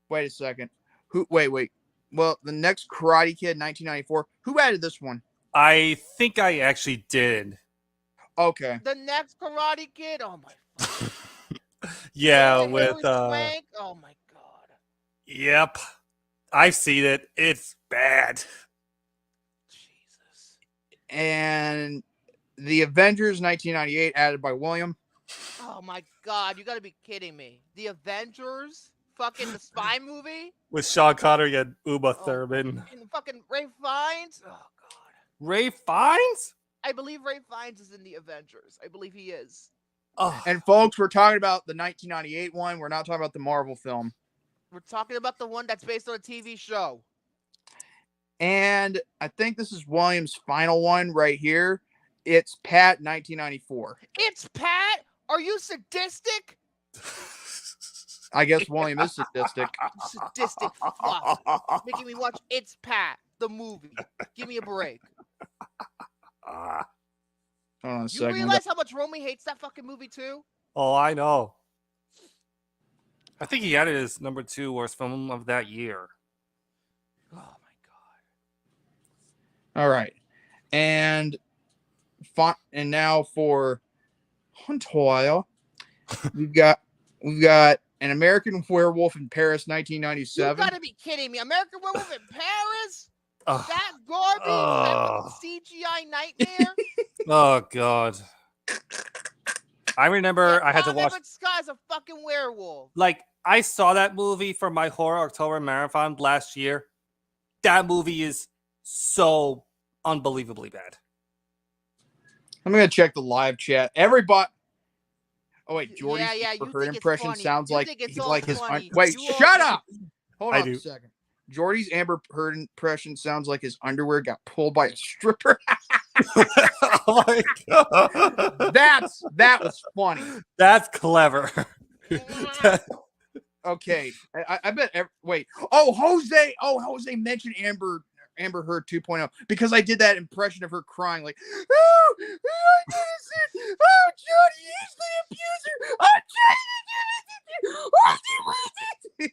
Wait a second. Wait. Well, the next Karate Kid 1994. Who added this one? I think I actually did. Okay. The next Karate Kid. Oh my. Yeah, Hilary with Swank. Oh my god. Yep. I've seen it. It's bad. Jesus. And the Avengers 1998 added by William. Oh my god. You gotta be kidding me. The Avengers. Fucking the spy movie. With Sean Connery and Uma Oh. Thurman. And fucking Ray Fiennes. Oh god. Ray Fiennes? I believe Ray Fiennes is in the Avengers. I believe he is. Oh, And folks, we're talking about the 1998 one. We're not talking about the Marvel film. We're talking about the one that's based on a TV show. And I think this is William's final one right here. It's Pat 1994. It's Pat? Are you sadistic? I guess William is sadistic. You sadistic fuck. Making me watch It's Pat, the movie. Give me a break. Hold on a You second. realize how much Romy hates that fucking movie too? oh, I know. I think he had it as number 2 worst film of that year. Oh my All right. And now for Huntoya, we've got An American Werewolf in Paris, god. 1997. You gotta be kidding me. American Werewolf in Paris? Ugh. That garbage? That fucking CGI nightmare? Oh god. I remember I had to watch. This guy's a fucking werewolf. Like, I saw that movie for my Horror October marathon last year. That movie is so unbelievably bad. I'm gonna check the live chat. Everybody. Oh wait, Jordy. Yeah, you her think it's impression funny. sounds You like think it's he's all like his. funny. Wait, You all shut think up. Hold I on do. a second. Jordy's Amber Heard impression sounds like his underwear got pulled by a stripper. Oh my god. That was funny. That's clever. Okay, I bet. Wait. Oh, Jose mentioned Amber Heard 2.0 because I did that impression of her crying like, oh, I did it. Oh, Jordy, he's the abuser. I'm trying to do it.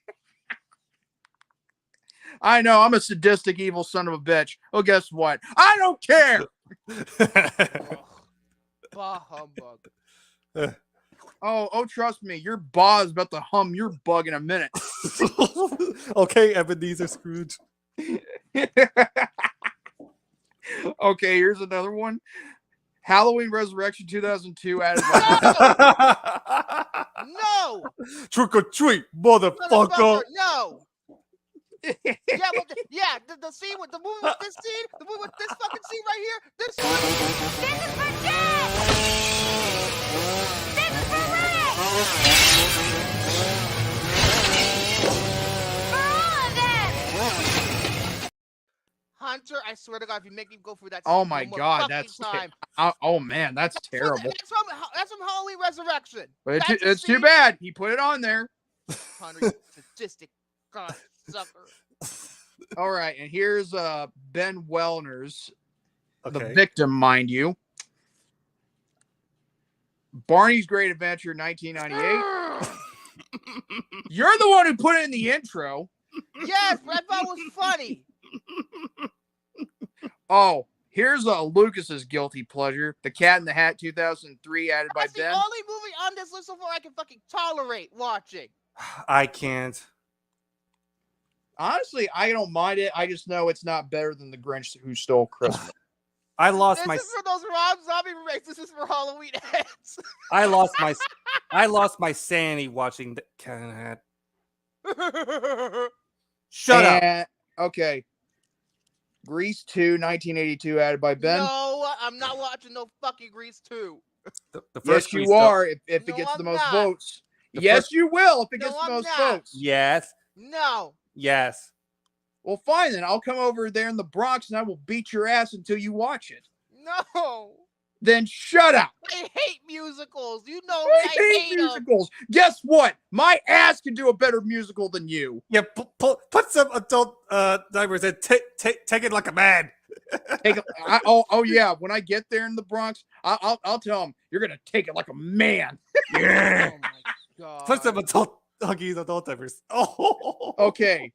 I know I'm a sadistic, evil son of a bitch. Well, guess what? I don't care. Bah humbug. Oh, trust me, your ba is about to hum your bug in a minute. Okay, Ebenezer Scrooge. Okay, here's another one. Halloween Resurrection 2002 added by No! Trick or treat, motherfucker. No! The scene with the movie with this scene, the movie with this fucking scene right here, this one. This is for Jack! This is for Rick! For all of them! Hunter, I swear to God, if you make me go through that scene Oh my one more God, fucking that's time. oh man, that's terrible. That's from Halloween Resurrection. But That's a it's too scene- bad he put it on there. Hunter, you sadistic God sucker. All right, and here's Ben Wellner's The Okay. Victim, mind you. Barney's Great Adventure 1998. You're the one who put it in the intro. Yes, but I thought it was funny. Oh, here's Lucas's guilty pleasure. The Cat in the Hat 2003 added by That's the Ben. only movie on this list so far I can fucking tolerate watching. I can't. Honestly, I don't mind it. I just know it's not better than The Grinch Who Stole Christmas. I lost This my is for those Rob Zombie remakes. This is for Halloween Ends. I lost my sanity watching the Cat in the Hat. Shut up. Okay. Grease 2, 1982 added by Ben. No, I'm not watching no fucking Grease 2. The first Yes, you Grease, though. are if it No, gets the I'm most not. votes. The Yes, first- you will if it No, gets the I'm most not. votes. Yes. No. Yes. Well, fine then. I'll come over there in the Bronx and I will beat your ass until you watch it. No. Then shut up. I hate musicals. You know I me. I hate them. musicals. Guess what? My ass can do a better musical than you. Yeah. Put some adult diapers and take it like a man. Yeah. When I get there in the Bronx, I'll tell them you're gonna take it like a man. Yeah. Oh my God. Put some adult diapers. Oh. Okay.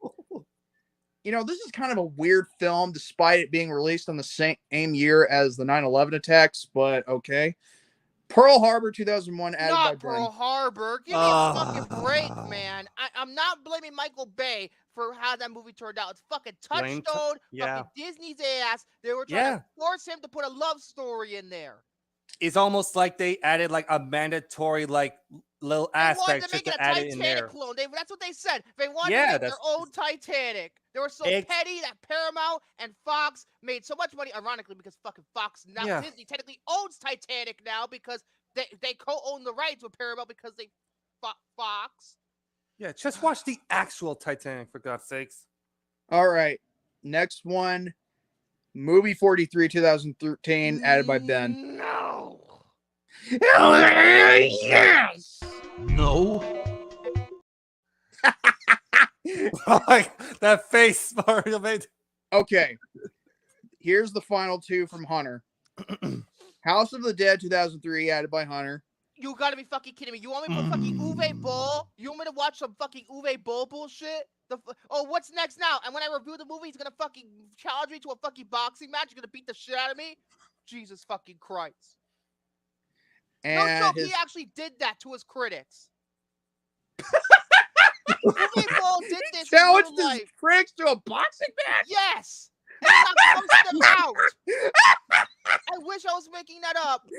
You know, this is kind of a weird film, despite it being released on the same year as the 9/11 attacks. But okay. Pearl Harbor 2001 added by Not Pearl Ben. Harbor. Give me a fucking break, man. I'm not blaming Michael Bay for how that movie turned out. It's fucking Blame Touchstone, yeah. fucking Disney's ass. They were trying to force him to put a love story in there. It's almost like they added like a mandatory like little They wanted aspect to just make it to a add it in there. Titanic clone. That's what they said. They wanted Yeah, to make their that's- own Titanic. They were so petty that Paramount and Fox made so much money, ironically, because fucking Fox now Yeah. Disney technically owns Titanic now because they co-own the rights with Paramount because they Fox. Yeah, just watch the actual Titanic for God's sakes. All right. Next one. Movie 43, 2013, added by Ben. No. Yes. No. Like that face Mario made. Okay. Here's the final two from Hunter. House of the Dead, 2003, added by Hunter. You gotta be fucking kidding me. You want me to put fucking Uwe Boll? You want me to watch some fucking Uwe Boll bullshit? What's next now? And when I review the movie, he's gonna fucking challenge me to a fucking boxing match. You're gonna beat the shit out of me? Jesus fucking Christ. And no, he actually did that to his critics. Uwe Boll did this in challenged real his life. critics to a boxing match? Yes! And he not posting them out. I wish I was making that up.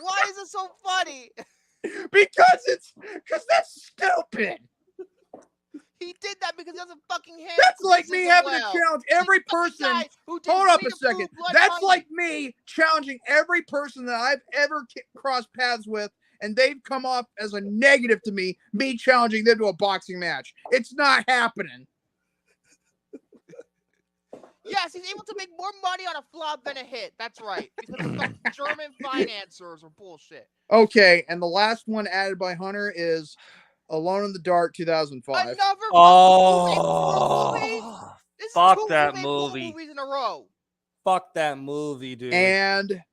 Why is it so funny? Because that's stupid. He did that because he doesn't fucking handle That's like me criticism having well. to challenge every He's the fucking person. guy who did Hold up Free a to second. Prove Blood That's Money. like me challenging every person that I've ever crossed paths with, and they've come off as a negative to me challenging them to a boxing match. It's not happening. Yes, he's able to make more money on a flop than a hit. That's right. Because the fucking German financiers are bullshit. Okay, and the last one added by Hunter is Alone in the Dark, 2005. Another Oh, movie? This is fuck two that Uwe Boll movie. movies in a row. Fuck that movie, dude. And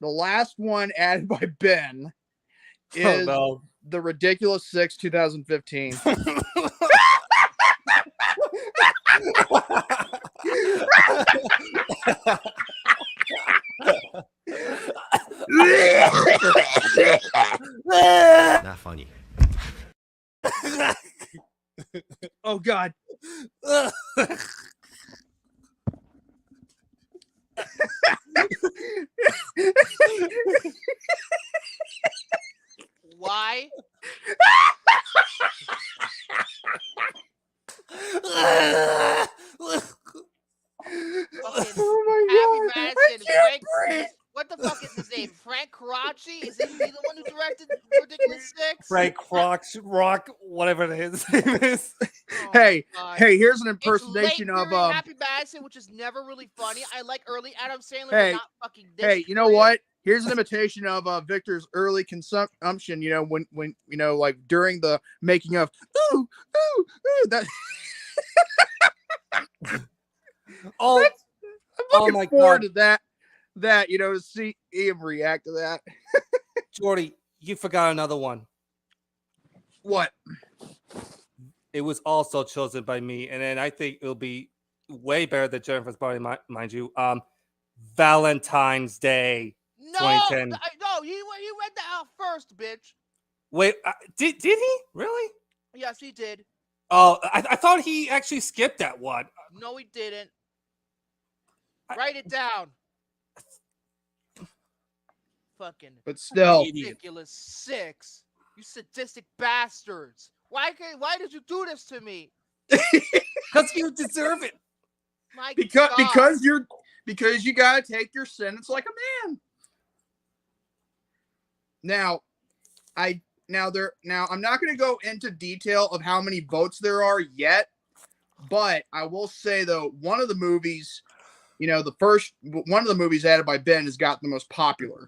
the last one added by Ben is The Ridiculous Six, 2015. Not funny. Oh, God. Why? Oh my Happy God. Madison, Frank, what the fuck is his name? Frank Karachi? Is he the one who directed Ridiculous Six? Frank Rock, whatever his name is. Oh Hey, my God. hey, here's an It's impersonation late of period Happy Madison, which is never really funny. I like early Adam Sandler, Hey, but not fucking this. Hey, you know period. what? Here's an imitation of Victor's early consumption. You know, when you know, like during the making of ooh ooh ooh. That Oh, I'm looking my forward God. to that you know, to see him react to that. Jordy, you forgot another one. What? It was also chosen by me, and then I think it'll be way better than Jennifer's Body, mind you. Valentine's Day. No, 2010. no, he read that out first, bitch. Wait, did he really? Yes, he did. Oh, I thought he actually skipped that one. No, he didn't. Write it down. Fucking But still, Ridiculous Six. You sadistic bastards. Why did you do this to me? Because you deserve it. My because God. because you gotta take your sentence like a man. Now, I'm not going to go into detail of how many votes there are yet, but I will say though, one of the movies, you know, one of the movies added by Ben has got the most popular.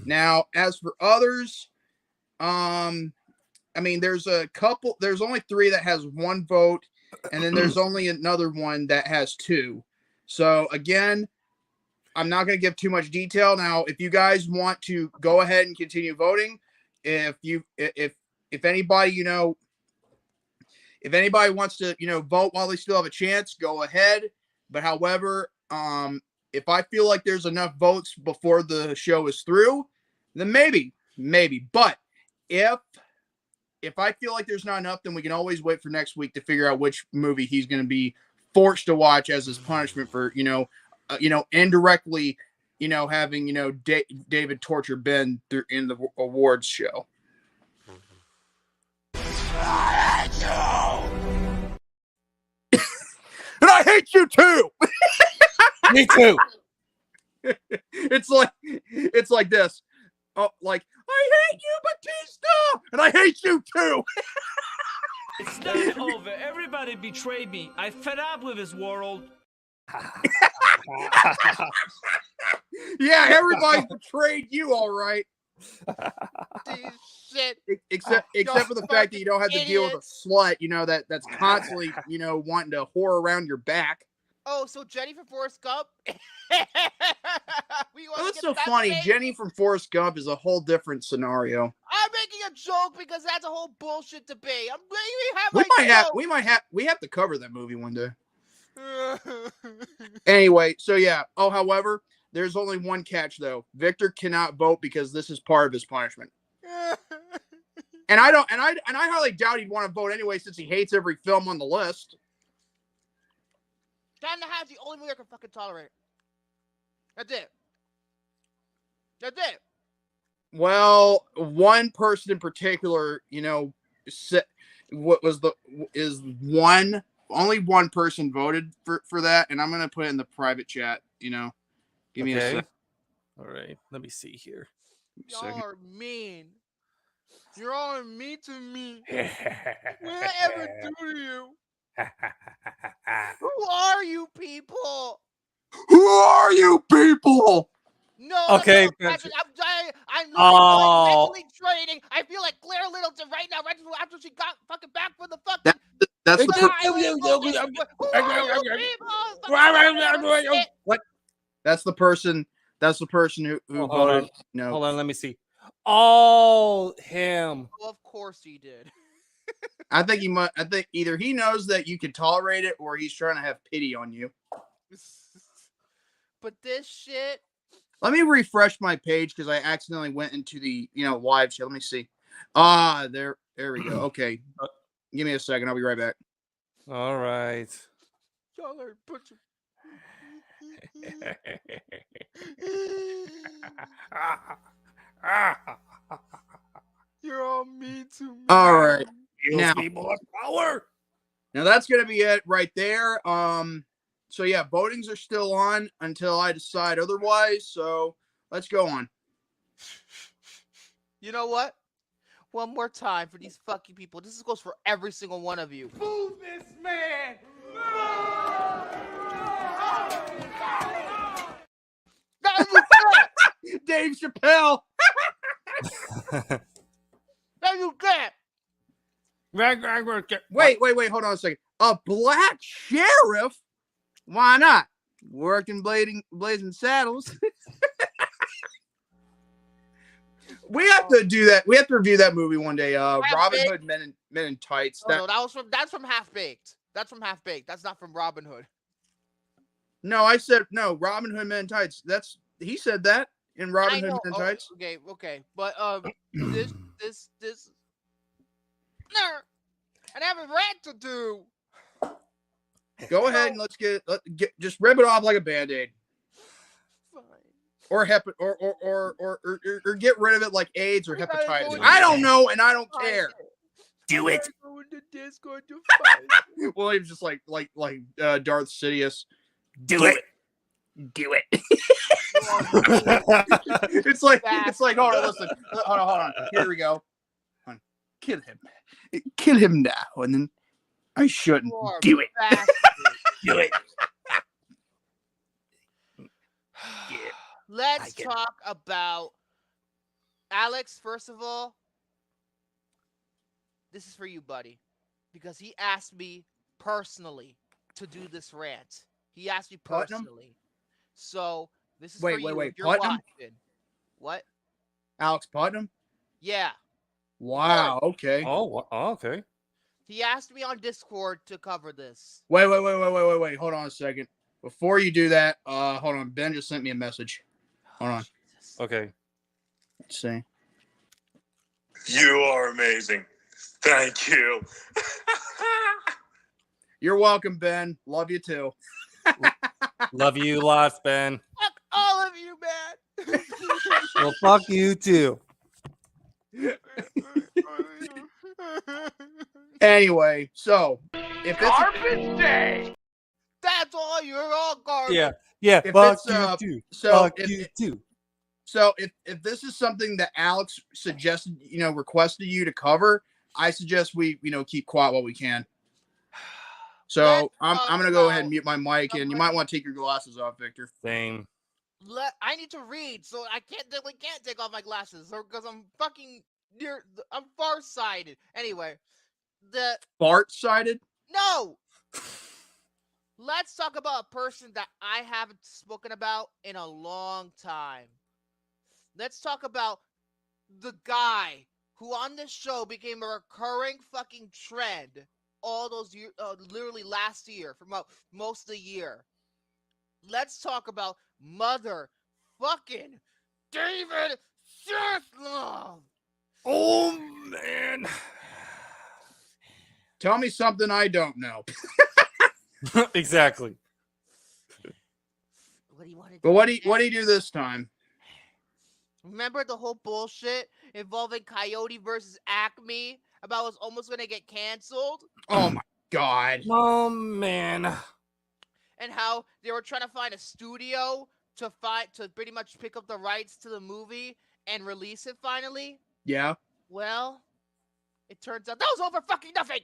Now, as for others, I mean, there's only 3 that has 1 vote, and then there's only another one that has 2. So again, I'm not going to give too much detail. Now, if you guys want to go ahead and continue voting, if anybody, you know, if anybody wants to, you know, vote while they still have a chance, go ahead. But however, if I feel like there's enough votes before the show is through, then maybe. But if I feel like there's not enough, then we can always wait for next week to figure out which movie he's going to be forced to watch as his punishment for, indirectly, you know, having, you know, David torture Ben in the awards show. And I hate you too. Me too. it's like this. Oh, like I hate you, Batista, and I hate you too. It's not over. Everybody betrayed me. I fed up with this world. Yeah, everybody betrayed you, all right. Shit. Except for the fact that you don't have to deal with a slut, that's constantly, wanting to whore around your back. Oh, so Jenny from Forrest Gump? That's so funny. Debate? Jenny from Forrest Gump is a whole different scenario. I'm making a joke because that's a whole bullshit debate. We have to cover that movie one day. Anyway, so yeah. Oh, however, there's only one catch though. Victor cannot vote because this is part of his punishment. And I highly doubt he'd want to vote anyway since he hates every film on the list. Time to have the only movie I can fucking tolerate. That's it. That's it. Well, one person in particular, only one person voted for that, and I'm gonna put it in the private chat. Give me a sec. All right, let me see here. Y'all are mean. You're all mean to me. What did I ever do to you? Who are you people? Who are you people? No, Okay, no, Patrick, I'm mentally training. I feel like Claire Littleton right now, right after she got fucking back for the fucking. That's Who are you people? What? That's the person who voted. No, Hold on, let me see. Oh, him. Oh, of course he did. I think either he knows that you can tolerate it, or he's trying to have pity on you. But this shit. Let me refresh my page because I accidentally went into the live chat. Let me see. There we go. Okay, give me a second. I'll be right back. All right. Y'all are butcher. You're all mean to me. All right. Now, people have power. Now that's gonna be it right there. So yeah, votings are still on until I decide otherwise. So let's go on. You know what? One more time for these fucking people. This goes for every single one of you. Move this man! Dave Chappelle. No, you can't. Wait, hold on a second. A black sheriff? Why not? Working blazing saddles. We have to do that. We have to review that movie one day. Robin Hood Men in Tights. No, that's from Half Baked. That's from Half Baked. That's not from Robin Hood. No, I said no. Robin Hood Men in Tights. He said that in Robin Hood Men in Tights. Okay, but this. No, and I have a rant to do. Go ahead and let's just rip it off like a Band-Aid. Fine. Or get rid of it like AIDS or hepatitis. I don't know, and I don't care. Do it. Well, he was just like Darth Sidious. Do it. Do it. It's like hold on, listen. Hold on. Here we go. Kill him now, and then I shouldn't do it. Do it. Let's talk about Alex. First of all, this is for you, buddy, because he asked me personally to do this rant. He asked me personally. So this is for you. Wait. You're Putnam? watching. What? Alex Putnam? Yeah. Wow. Okay. Oh, okay. He asked me on Discord to cover this. Wait. Hold on a second. Before you do that, hold on. Ben just sent me a message. Hold on. Okay. Let's see. You are amazing. Thank you. You're welcome, Ben. Love you too. Love you lots, Ben. Fuck all of you, man. Well, fuck you too. Anyway, so if it's Garbage day. That's all. You're all garbage. Yeah. Yeah, if fuck it's you too. so Fuck if, you too. so if this is something that Alex suggested, requested you to cover, I suggest we, keep quiet while we can. So Let's I'm talk gonna go ahead and about mute my mic, and you might somebody- want to take your glasses off, Victor. Same. I need to read, so I definitely can't take off my glasses, or because I'm fucking I'm farsighted. Anyway, Fart-sided? no. Let's talk about a person that I haven't spoken about in a long time. Let's talk about the guy who on this show became a recurring fucking trend all those years, literally last year, for most of the year. Let's talk about mother fucking David Zaslav. Oh man. Tell me something I don't know. Exactly. What do you want to do? But what do you do this time? Remember the whole bullshit involving Coyote versus Acme about was almost going to get canceled? Oh my god. Oh man. And how they were trying to find a studio to pretty much pick up the rights to the movie and release it finally? Yeah. Well, it turns out that was over fucking nothing!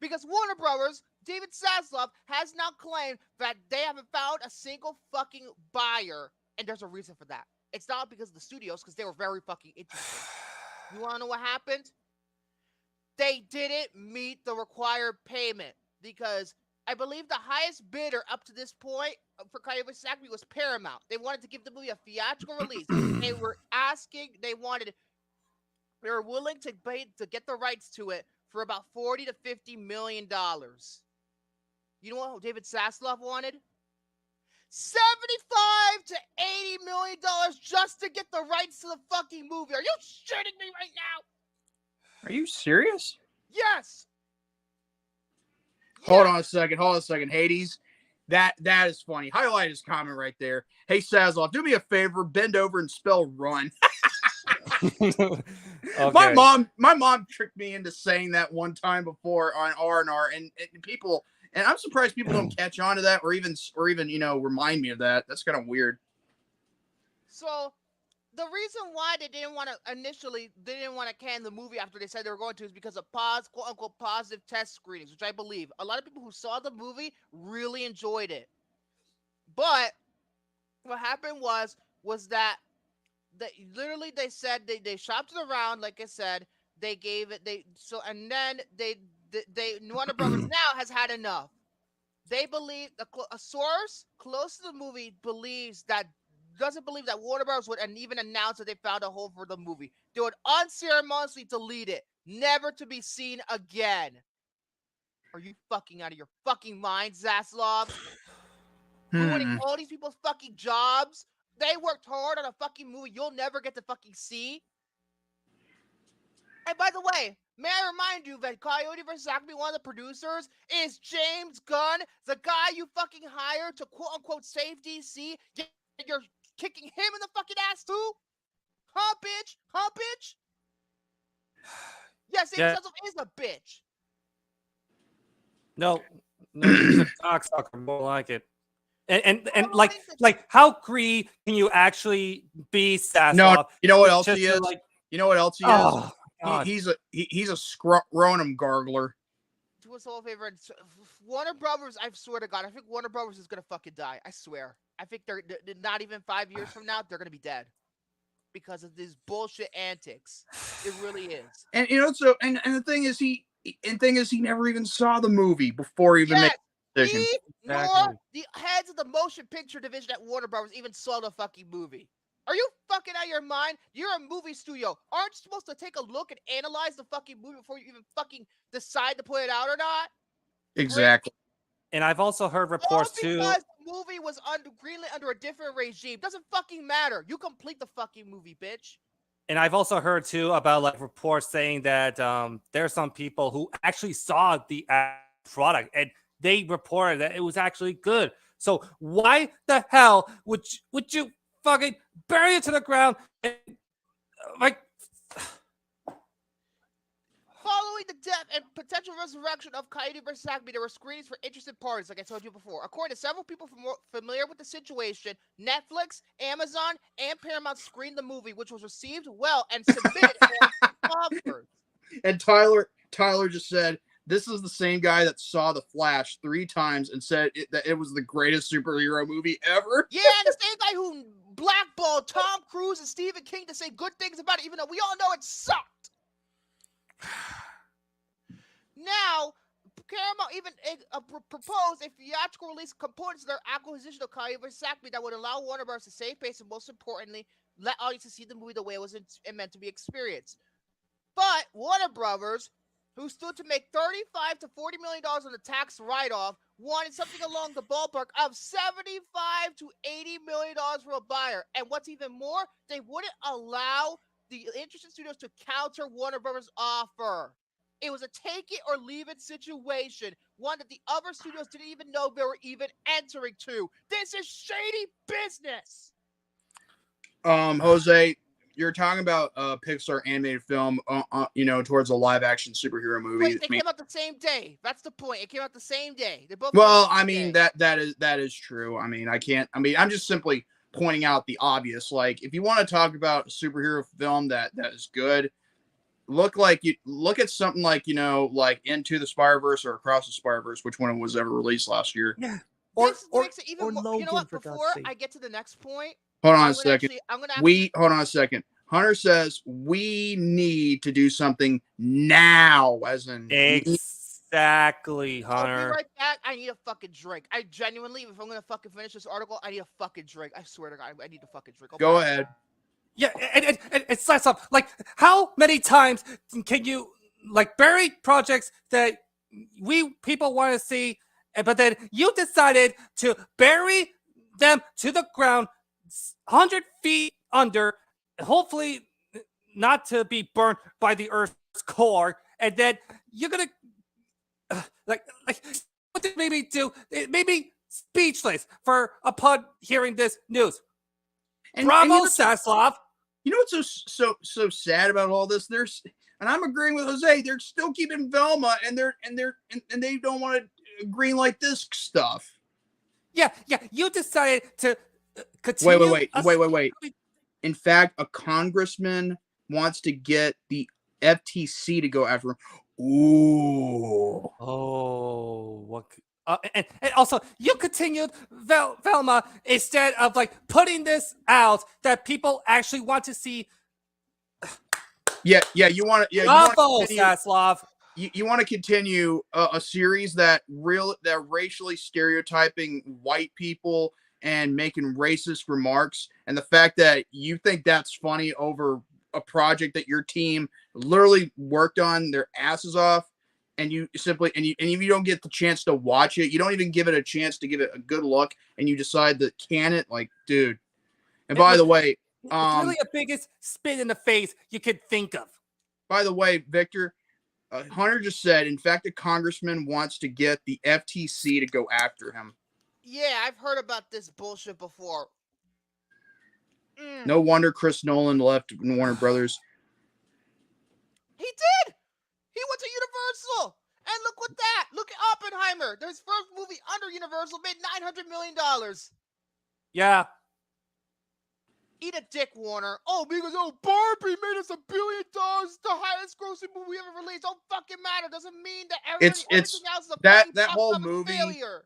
Because Warner Brothers, David Zaslav, has now claimed that they haven't found a single fucking buyer, and there's a reason for that. It's not because of the studios, because they were very fucking interested. You want to know what happened? They didn't meet the required payment, because I believe the highest bidder up to this point for Coyote vs. Acme was Paramount. They wanted to give the movie a theatrical release. They were willing to pay to get the rights to it for about $40 to $50 million. You know what David Zaslav wanted? $75 to $80 million just to get the rights to the fucking movie. Are you shitting me right now? Are you serious? Yes. Hold on a second. Hades. That is funny. Highlight his comment right there. Hey Zaslav, do me a favor, bend over and spell run. Okay. My mom tricked me into saying that one time before on R&R, and people, and I'm surprised people don't catch on to that or even remind me of that. That's kind of weird. So the reason why they didn't want to can the movie after they said they were going to is because of quote unquote positive test screenings, which I believe a lot of people who saw the movie really enjoyed it. But what happened was that they said they shopped it around, like I said, they gave it and then they Warner Brothers now has had enough. They believe a source close to the movie doesn't believe that Warner Bros. Would even announce that they found a hole for the movie. They would unceremoniously delete it, never to be seen again. Are you fucking out of your fucking mind, Zaslav? Ruining all these people's fucking jobs? They worked hard on a fucking movie you'll never get to fucking see? And by the way, may I remind you that Coyote vs. Acme, one of the producers, is James Gunn, the guy you fucking hired to quote-unquote save DC, yet you're kicking him in the fucking ass too? Huh, bitch? Huh, bitch? Yes, David Zaslav is a bitch. No, he's a cocksucker, more like it. And like how greedy can you actually be, Zaslav? No, you know what else he is? You know what else he is? He's a scrotum gargler. Do us all a favor. Warner Brothers, I swear to God, I think Warner Brothers is gonna fucking die. I swear. I think they're not even 5 years from now, they're gonna be dead because of these bullshit antics. It really is. And the thing is he never even saw the movie before he even made the decision. Nor the heads of the motion picture division at Warner Brothers even saw the fucking movie. Are you fucking out of your mind? You're a movie studio. Aren't you supposed to take a look and analyze the fucking movie before you even fucking decide to put it out or not? Exactly. And I've also heard reports too. Because the movie was greenlit under a different regime. Doesn't fucking matter. You complete the fucking movie, bitch. And I've also heard too about like reports saying that there are some people who actually saw the product and they reported that it was actually good. So why the hell would you fucking bury it to the ground and like Following the death and potential resurrection of Coyote vs. Acme, there were screenings for interested parties, like I told you before. According to several people familiar with the situation, Netflix, Amazon, and Paramount screened the movie, which was received well and submitted offers. And Tyler just said, this is the same guy that saw The Flash 3 times and said that it was the greatest superhero movie ever. Yeah, the same guy who blackballed Tom Cruise and Stephen King to say good things about it, even though we all know it sucked. Now, Paramount even proposed a theatrical release components of their acquisition of Coyote vs. Acme that would allow Warner Bros. To save face and, most importantly, let audiences see the movie the way it was meant to be experienced. But Warner Brothers, who stood to make $35 to $40 million on the tax write-off, wanted something along the ballpark of $75 to $80 million for a buyer. And what's even more, they wouldn't allow the interested studios to counter Warner Brothers' offer. It was a take it or leave it situation, one that the other studios didn't even know they were even entering to. This is shady business. Jose, you're talking about Pixar animated film, towards a live action superhero movie. Wait, they came out the same day. That's the point. It came out the same day. They both. Well, I mean that is true. I mean, I'm just simply pointing out the obvious. Like, if you want to talk about a superhero film that is good, look at something like like Into the Spider-Verse or Across the Spider-Verse, which one was ever released last year. Yeah. Or Logan, you know what? Before I get to the next point, hold on a second. Hold on a second. Hunter says we need to do something now, as in exactly, Hunter. I'll be right back. I need a fucking drink. I genuinely, if I'm gonna fucking finish this article, I need a fucking drink. I swear to God, I need a fucking drink. Go ahead. Yeah, it's less up. Like, how many times can you bury projects that we people want to see, but then you decided to bury them to the ground, 100 feet under, hopefully not to be burnt by the Earth's core, and then you're gonna what did it made me do? It made me speechless upon hearing this news. Bravo, Zaslav. You know what's so sad about all this? And I'm agreeing with Jose. They're still keeping Velma, and they don't want to greenlight this stuff. Yeah. You decided to continue. Wait. In fact, a congressman wants to get the FTC to go after him. Ooh. Oh, what? And also, you continued Velma instead of putting this out that people actually want to see. Yeah. You want to. Yeah. Bravo, Zaslav. You want to continue a series that racially stereotyping white people and making racist remarks, and the fact that you think that's funny over a project that your team literally worked on their asses off. And you simply, and if you don't get the chance to watch it, you don't even give it a chance to give it a good look, and you decide to can it, dude. And by the way, it's really the biggest spit in the face you could think of. By the way, Victor, Hunter just said, in fact, a congressman wants to get the FTC to go after him. Yeah, I've heard about this bullshit before. No wonder Chris Nolan left Warner Brothers. He did. He went to Universal, and look what that! Look at Oppenheimer. His first movie under Universal made $900 million. Yeah. Eat a dick, Warner. Oh, because Barbie made us $1 billion, the highest grossing movie ever released. Don't fucking matter. Doesn't mean that everything else is a that whole movie. Failure.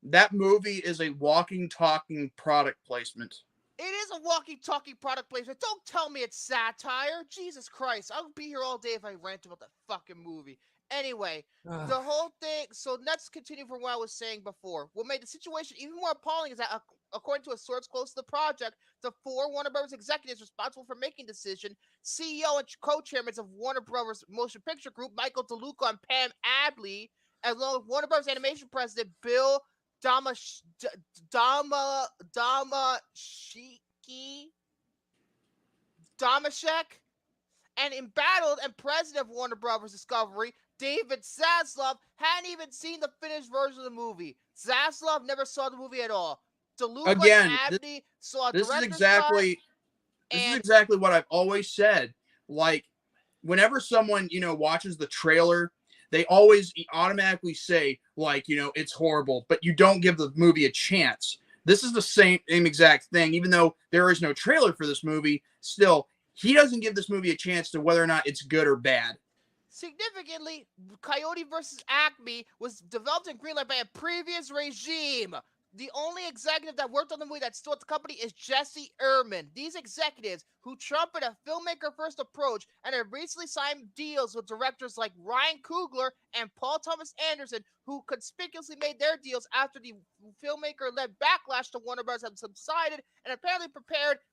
That movie is a walking, talking product placement. It is a walking, talking product placement. Don't tell me it's satire. Jesus Christ. I'll be here all day if I rant about that fucking movie. Anyway, the whole thing. So let's continue from what I was saying before. What made the situation even more appalling is that, according to a source close to the project, the 4 Warner Brothers executives responsible for making decision, CEO and co-chairmen of Warner Brothers Motion Picture Group, Michael DeLuca and Pam Abley, along with Warner Brothers Animation President Bill Damashek and embattled and president of Warner Brothers Discovery, David Zaslav, hadn't even seen the finished version of the movie. Zaslav never saw the movie at all. DeLuca and Abney saw a this director's is exactly cut, this is exactly what I've always said. whenever someone, watches the trailer, they always automatically say, like, it's horrible, but you don't give the movie a chance. This is the same exact thing. Even though there is no trailer for this movie, still, he doesn't give this movie a chance to whether or not it's good or bad. Significantly, Coyote vs. Acme was developed and greenlit by a previous regime. The only executive that worked on the movie that's still at the company is Jesse Ehrman. These executives, who trumpet a filmmaker-first approach and have recently signed deals with directors like Ryan Coogler and Paul Thomas Anderson, who conspicuously made their deals after the filmmaker-led backlash to Warner Bros. Had subsided, and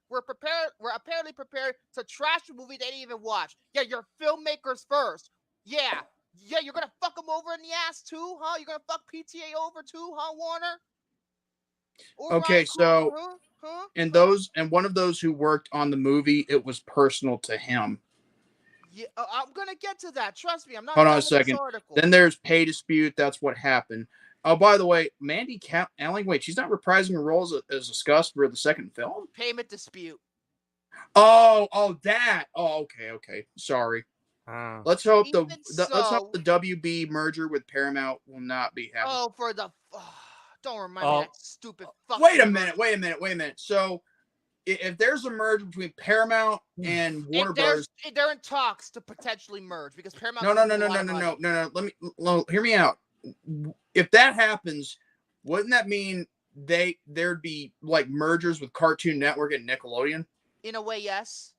were apparently prepared to trash the movie they didn't even watch. Yeah, you're filmmakers first. Yeah, you're gonna fuck them over in the ass too, huh? You're gonna fuck PTA over too, huh, Warner? Okay, so and one of those who worked on the movie, it was personal to him. Yeah, I'm gonna get to that. Trust me, I'm not. Hold on a second. Then there's pay dispute. That's what happened. Oh, by the way, Mandy Allen, wait, she's not reprising her role as discussed for the second film. Payment dispute. Oh, that. Oh, okay. Sorry. Let's hope let's hope the WB merger with Paramount will not be happening. Oh, for the. Don't remind me of that stupid fucking. Wait a minute. So, if there's a merge between Paramount and Warner Bros., they're in talks to potentially merge because Paramount. No. Hear me out. If that happens, wouldn't that mean there'd be like mergers with Cartoon Network and Nickelodeon? In a way, yes.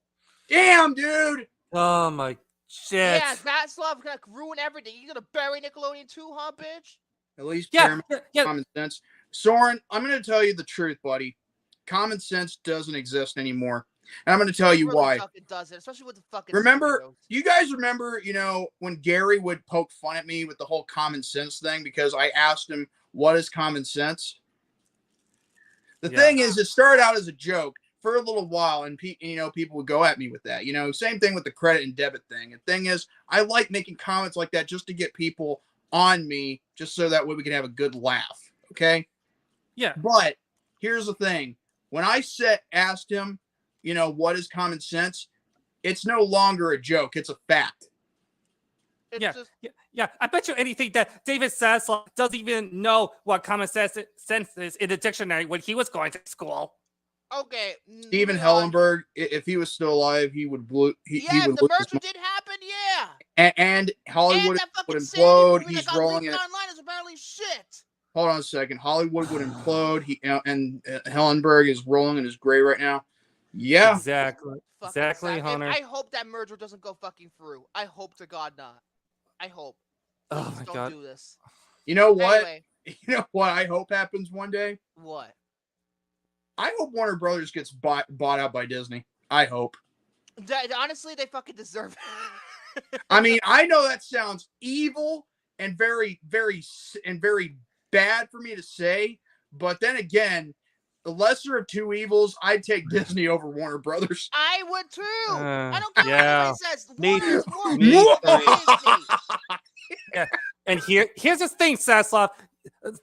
Damn, dude. Oh my shit. Yeah, that's love gonna ruin everything. You gonna bury Nickelodeon too, huh, bitch? At least Paramount common sense. Soren, I'm going to tell you the truth, buddy. Common sense doesn't exist anymore. And I'm going to tell you why. It doesn't, especially with the fucking you guys remember, when Gary would poke fun at me with the whole common sense thing because I asked him, what is common sense? The thing is, it started out as a joke for a little while, and people would go at me with that. Same thing with the credit and debit thing. The thing is, I like making comments like that just to get people on me, just so that way we can have a good laugh. Okay. Yeah. But here's the thing. When I asked him, what is common sense? It's no longer a joke. It's a fact. Yeah. I bet you anything that David Zaslav doesn't even know what common sense is in the dictionary when he was going to school. Okay. Stephen Hellenberg, if he was still alive, he would the merger did happen, yeah. And Hollywood would implode. He's rolling in it. Online is apparently shit. Hold on a second. Hollywood would implode. And Hellenberg is rolling in his grave right now. Yeah. Exactly, Hunter. I hope that merger doesn't go fucking through. I hope to God not. I hope. Please oh my don't God. do this. You know what? Anyway. You know what I hope happens one day? What? I hope Warner Brothers gets bought out by Disney. I hope. Honestly, they fucking deserve it. I mean, I know that sounds evil and very, very, very bad for me to say, but then again, the lesser of two evils, I'd take Disney over Warner Brothers. I would too. I don't care what anybody says. Warner is more Disney. Yeah. And here's the thing, Zaslav.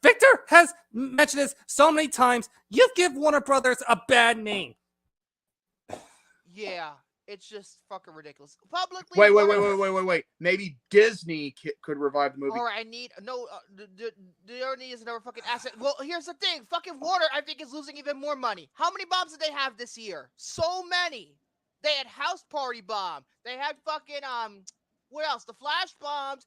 Victor has mentioned this so many times. You give Warner Brothers a bad name. Yeah, it's just fucking ridiculous. Publicly. Wait. Maybe Disney could revive the movie. Or I need Disney is another fucking asset. Well, here's the thing. Fucking Warner, I think, is losing even more money. How many bombs did they have this year? So many. They had House Party bomb. They had fucking what else? The Flash bombed.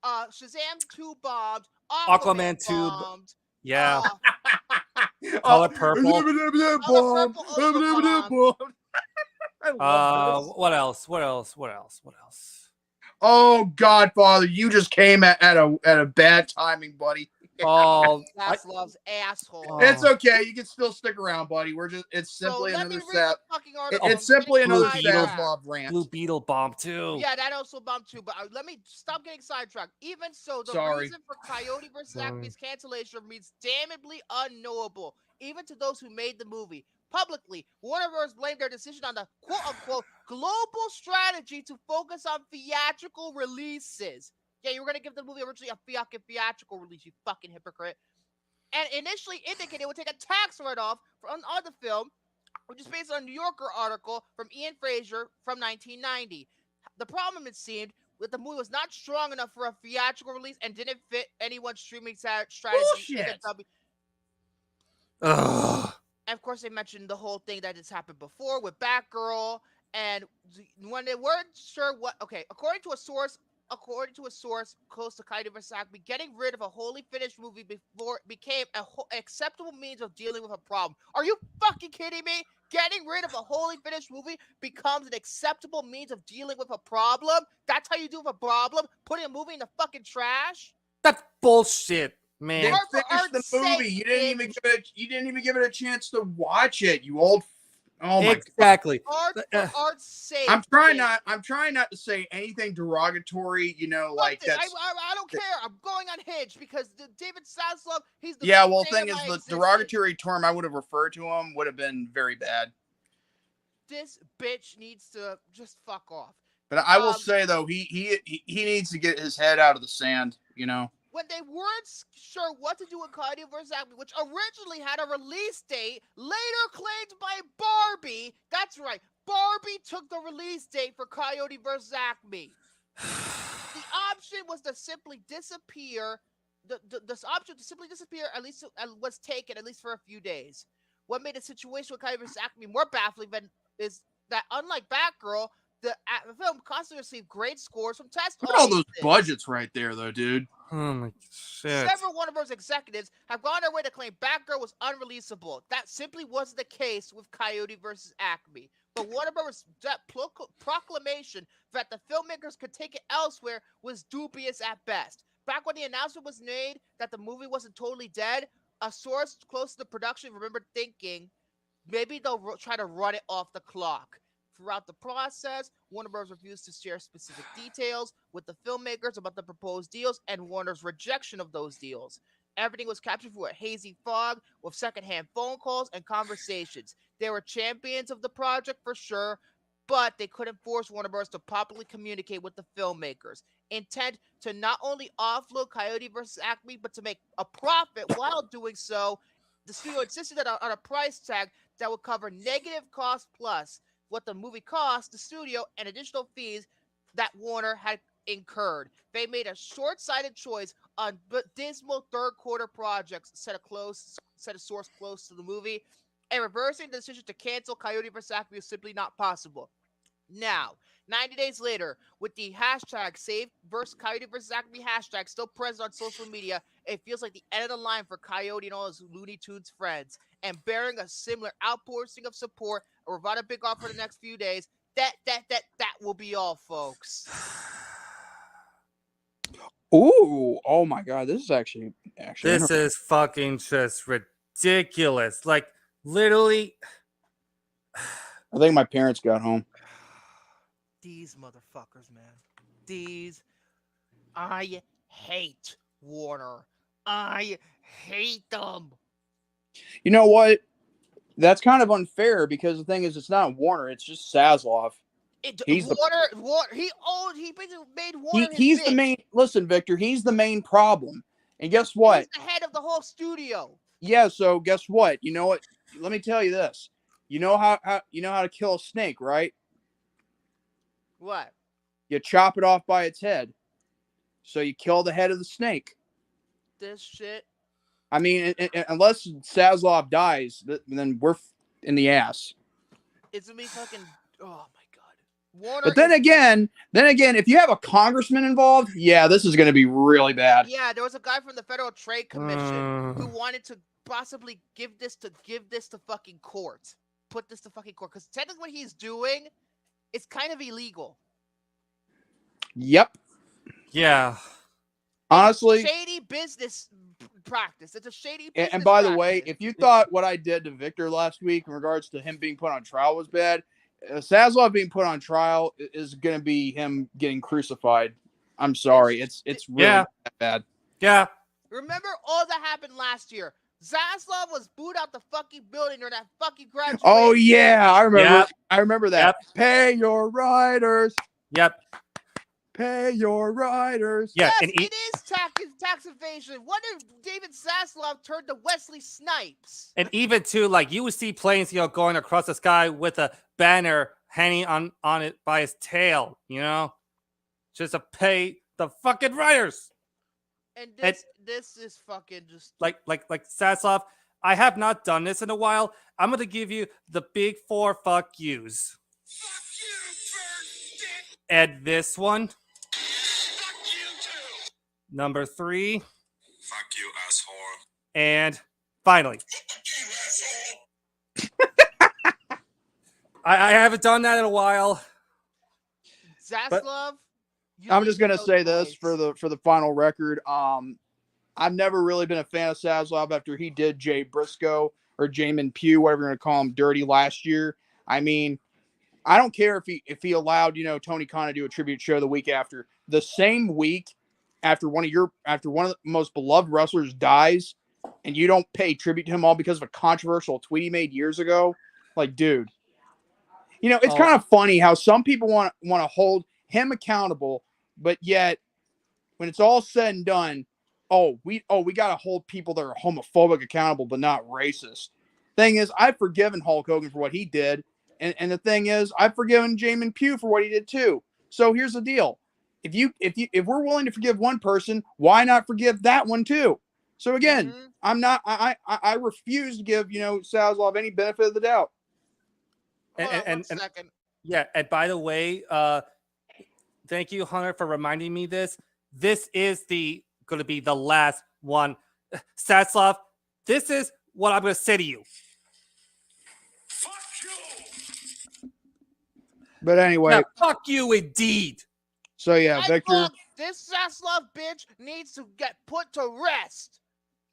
Shazam 2 bombed. Aquaman 2 bombed. Yeah. Color Purple. What else? Oh, Godfather, you just came at a bad timing, buddy. Oh, Zaslav's asshole. It's okay. You can still stick around, buddy. It's simply another sad. It's simply another Zaslav rant. Blue Beetle bomb too. Yeah, that also bombed too. But let me stop getting sidetracked. Even so, the reason for Coyote vs. Acme's cancellation remains damnably unknowable, even to those who made the movie. Publicly, Warner Bros. Blamed their decision on the quote-unquote global strategy to focus on theatrical releases. Yeah, you were going to give the movie originally a fucking theatrical release, you fucking hypocrite. And initially indicated it would take a tax write-off on the film, which is based on a New Yorker article from Ian Fraser from 1990. The problem, it seemed, that the movie was not strong enough for a theatrical release and didn't fit anyone's streaming strategy. Bullshit. Ugh. And of course, they mentioned the whole thing that has happened before with Batgirl, and when they weren't sure what. Okay, according to a source close to Coyote vs. Acme, getting rid of a wholly finished movie before became an acceptable means of dealing with a problem. Are you fucking kidding me? Getting rid of a wholly finished movie becomes an acceptable means of dealing with a problem? That's how you deal with a problem? Putting a movie in the fucking trash? That's bullshit, man. They Art for finished the art's movie. sake, You didn't even give it a chance to watch it. You old. Oh my god. Exactly. Art for art's sake. I'm trying not to say anything derogatory. You know, like Fuck it. that's. I don't care. I'm going on Hinge because David Zaslav, he's the Yeah, well, creator thing of is, my the existence. derogatory term I would have referred to him would have been very bad. This bitch needs to just fuck off. But I will say though, he needs to get his head out of the sand. You know. When they weren't sure what to do with Coyote vs. Acme, which originally had a release date, later claimed by Barbie. That's right, Barbie took the release date for Coyote vs. Acme. The option was to simply disappear. This option to simply disappear at least was taken at least for a few days. What made the situation with Coyote vs. Acme more baffling is that unlike Batgirl, the film constantly received great scores from test Look at all those audiences. budgets right there, though, dude. Oh my shit. Several Warner Bros. Executives have gone their way to claim Batgirl was unreleasable. That simply wasn't the case with Coyote vs. Acme. But Warner Bros. Proclamation that the filmmakers could take it elsewhere was dubious at best. Back when the announcement was made that the movie wasn't totally dead, a source close to the production remembered thinking maybe they'll try to run it off the clock. Throughout the process, Warner Bros. Refused to share specific details with the filmmakers about the proposed deals and Warner's rejection of those deals. Everything was captured through a hazy fog with secondhand phone calls and conversations. They were champions of the project for sure, but they couldn't force Warner Bros. To properly communicate with the filmmakers. Intent to not only offload Coyote vs. Acme, but to make a profit while doing so, the studio insisted on a price tag that would cover negative cost plus what the movie cost the studio and additional fees that Warner had incurred. They made a short-sighted choice on dismal third-quarter projects, said a source close to the movie, and reversing the decision to cancel Coyote vs. Acme was simply not possible. Now, 90 days later, with the hashtag Coyote vs. Acme hashtag still present on social media, it feels like the end of the line for Coyote and all his Looney Tunes friends. And bearing a similar outpouring of support, or without a big offer for the next few days, that will be all, folks. Ooh, oh my god, this is actually This is fucking just ridiculous. Like, literally. I think my parents got home. These motherfuckers, man. I hate Warner. I hate them. You know what? That's kind of unfair because the thing is, it's not Warner; it's just Zaslav. He's Warner. He basically made Warner. He's the main. Listen, Victor. He's the main problem. And guess what? He's the head of the whole studio. Yeah. So guess what? You know what? Let me tell you this. You know how to kill a snake, right? What? You chop it off by its head. So you kill the head of the snake. This shit. I mean, unless Zaslav dies, then we're in the ass. It's gonna be fucking. Oh my god. Warner. But then again, if you have a congressman involved, yeah, this is going to be really bad. Yeah, there was a guy from the Federal Trade Commission who wanted to possibly give this to fucking court. Put this to fucking court because technically what he's doing is kind of illegal. Yep. Yeah. Honestly, shady business practice. It's a shady business and by the practice. way, if you thought what I did to Victor last week in regards to him being put on trial was bad, Zaslav being put on trial is going to be him getting crucified. I'm sorry. It's really bad. Yeah. Remember all that happened last year. Zaslav was booed out the fucking building during that fucking graduation. Oh yeah, I remember. Yep. I remember that. Yep. Pay your riders. Yep. Pay your riders. Yeah, Yes, and it is tax evasion. What if David Zaslav turned to Wesley Snipes? And even too, like you would see planes, going across the sky with a banner hanging on it by his tail, just to pay the fucking riders. And And- this is fucking just Like Saslav, I have not done this in a while. I'm gonna give you the big 4 fuck yous. Fuck you, bird dick. And this one, Fuck you too. number 3, Fuck you, asshole. and finally, Fuck you, asshole. I haven't done that in a while. Zaslav. you I'm need just to gonna know say the this for the final record. I've never really been a fan of Zaslav after he did Jay Briscoe or Jamin Pugh, whatever you're gonna call him, dirty last year. I mean, I don't care if he allowed Tony Khan to do a tribute show the week after. The same week after one of the most beloved wrestlers dies, and you don't pay tribute to him all because of a controversial tweet he made years ago. Like, dude, it's kind of funny how some people want to hold him accountable, but yet when it's all said and done, we got to hold people that are homophobic accountable, but not racist. Thing is, I've forgiven Hulk Hogan for what he did. And the thing is, I've forgiven Jamin Pugh for what he did too. So here's the deal. If we're willing to forgive one person, why not forgive that one too? So again, I refuse to give, Zaslav any benefit of the doubt. Hold on one second. Yeah, and by the way, thank you, Hunter, for reminding me this. This is going to be the last one. Zaslav, this is what I'm going to say to you. Fuck you. But anyway, Now, fuck you indeed. so yeah, And Victor. look, this Zaslav bitch needs to get put to rest.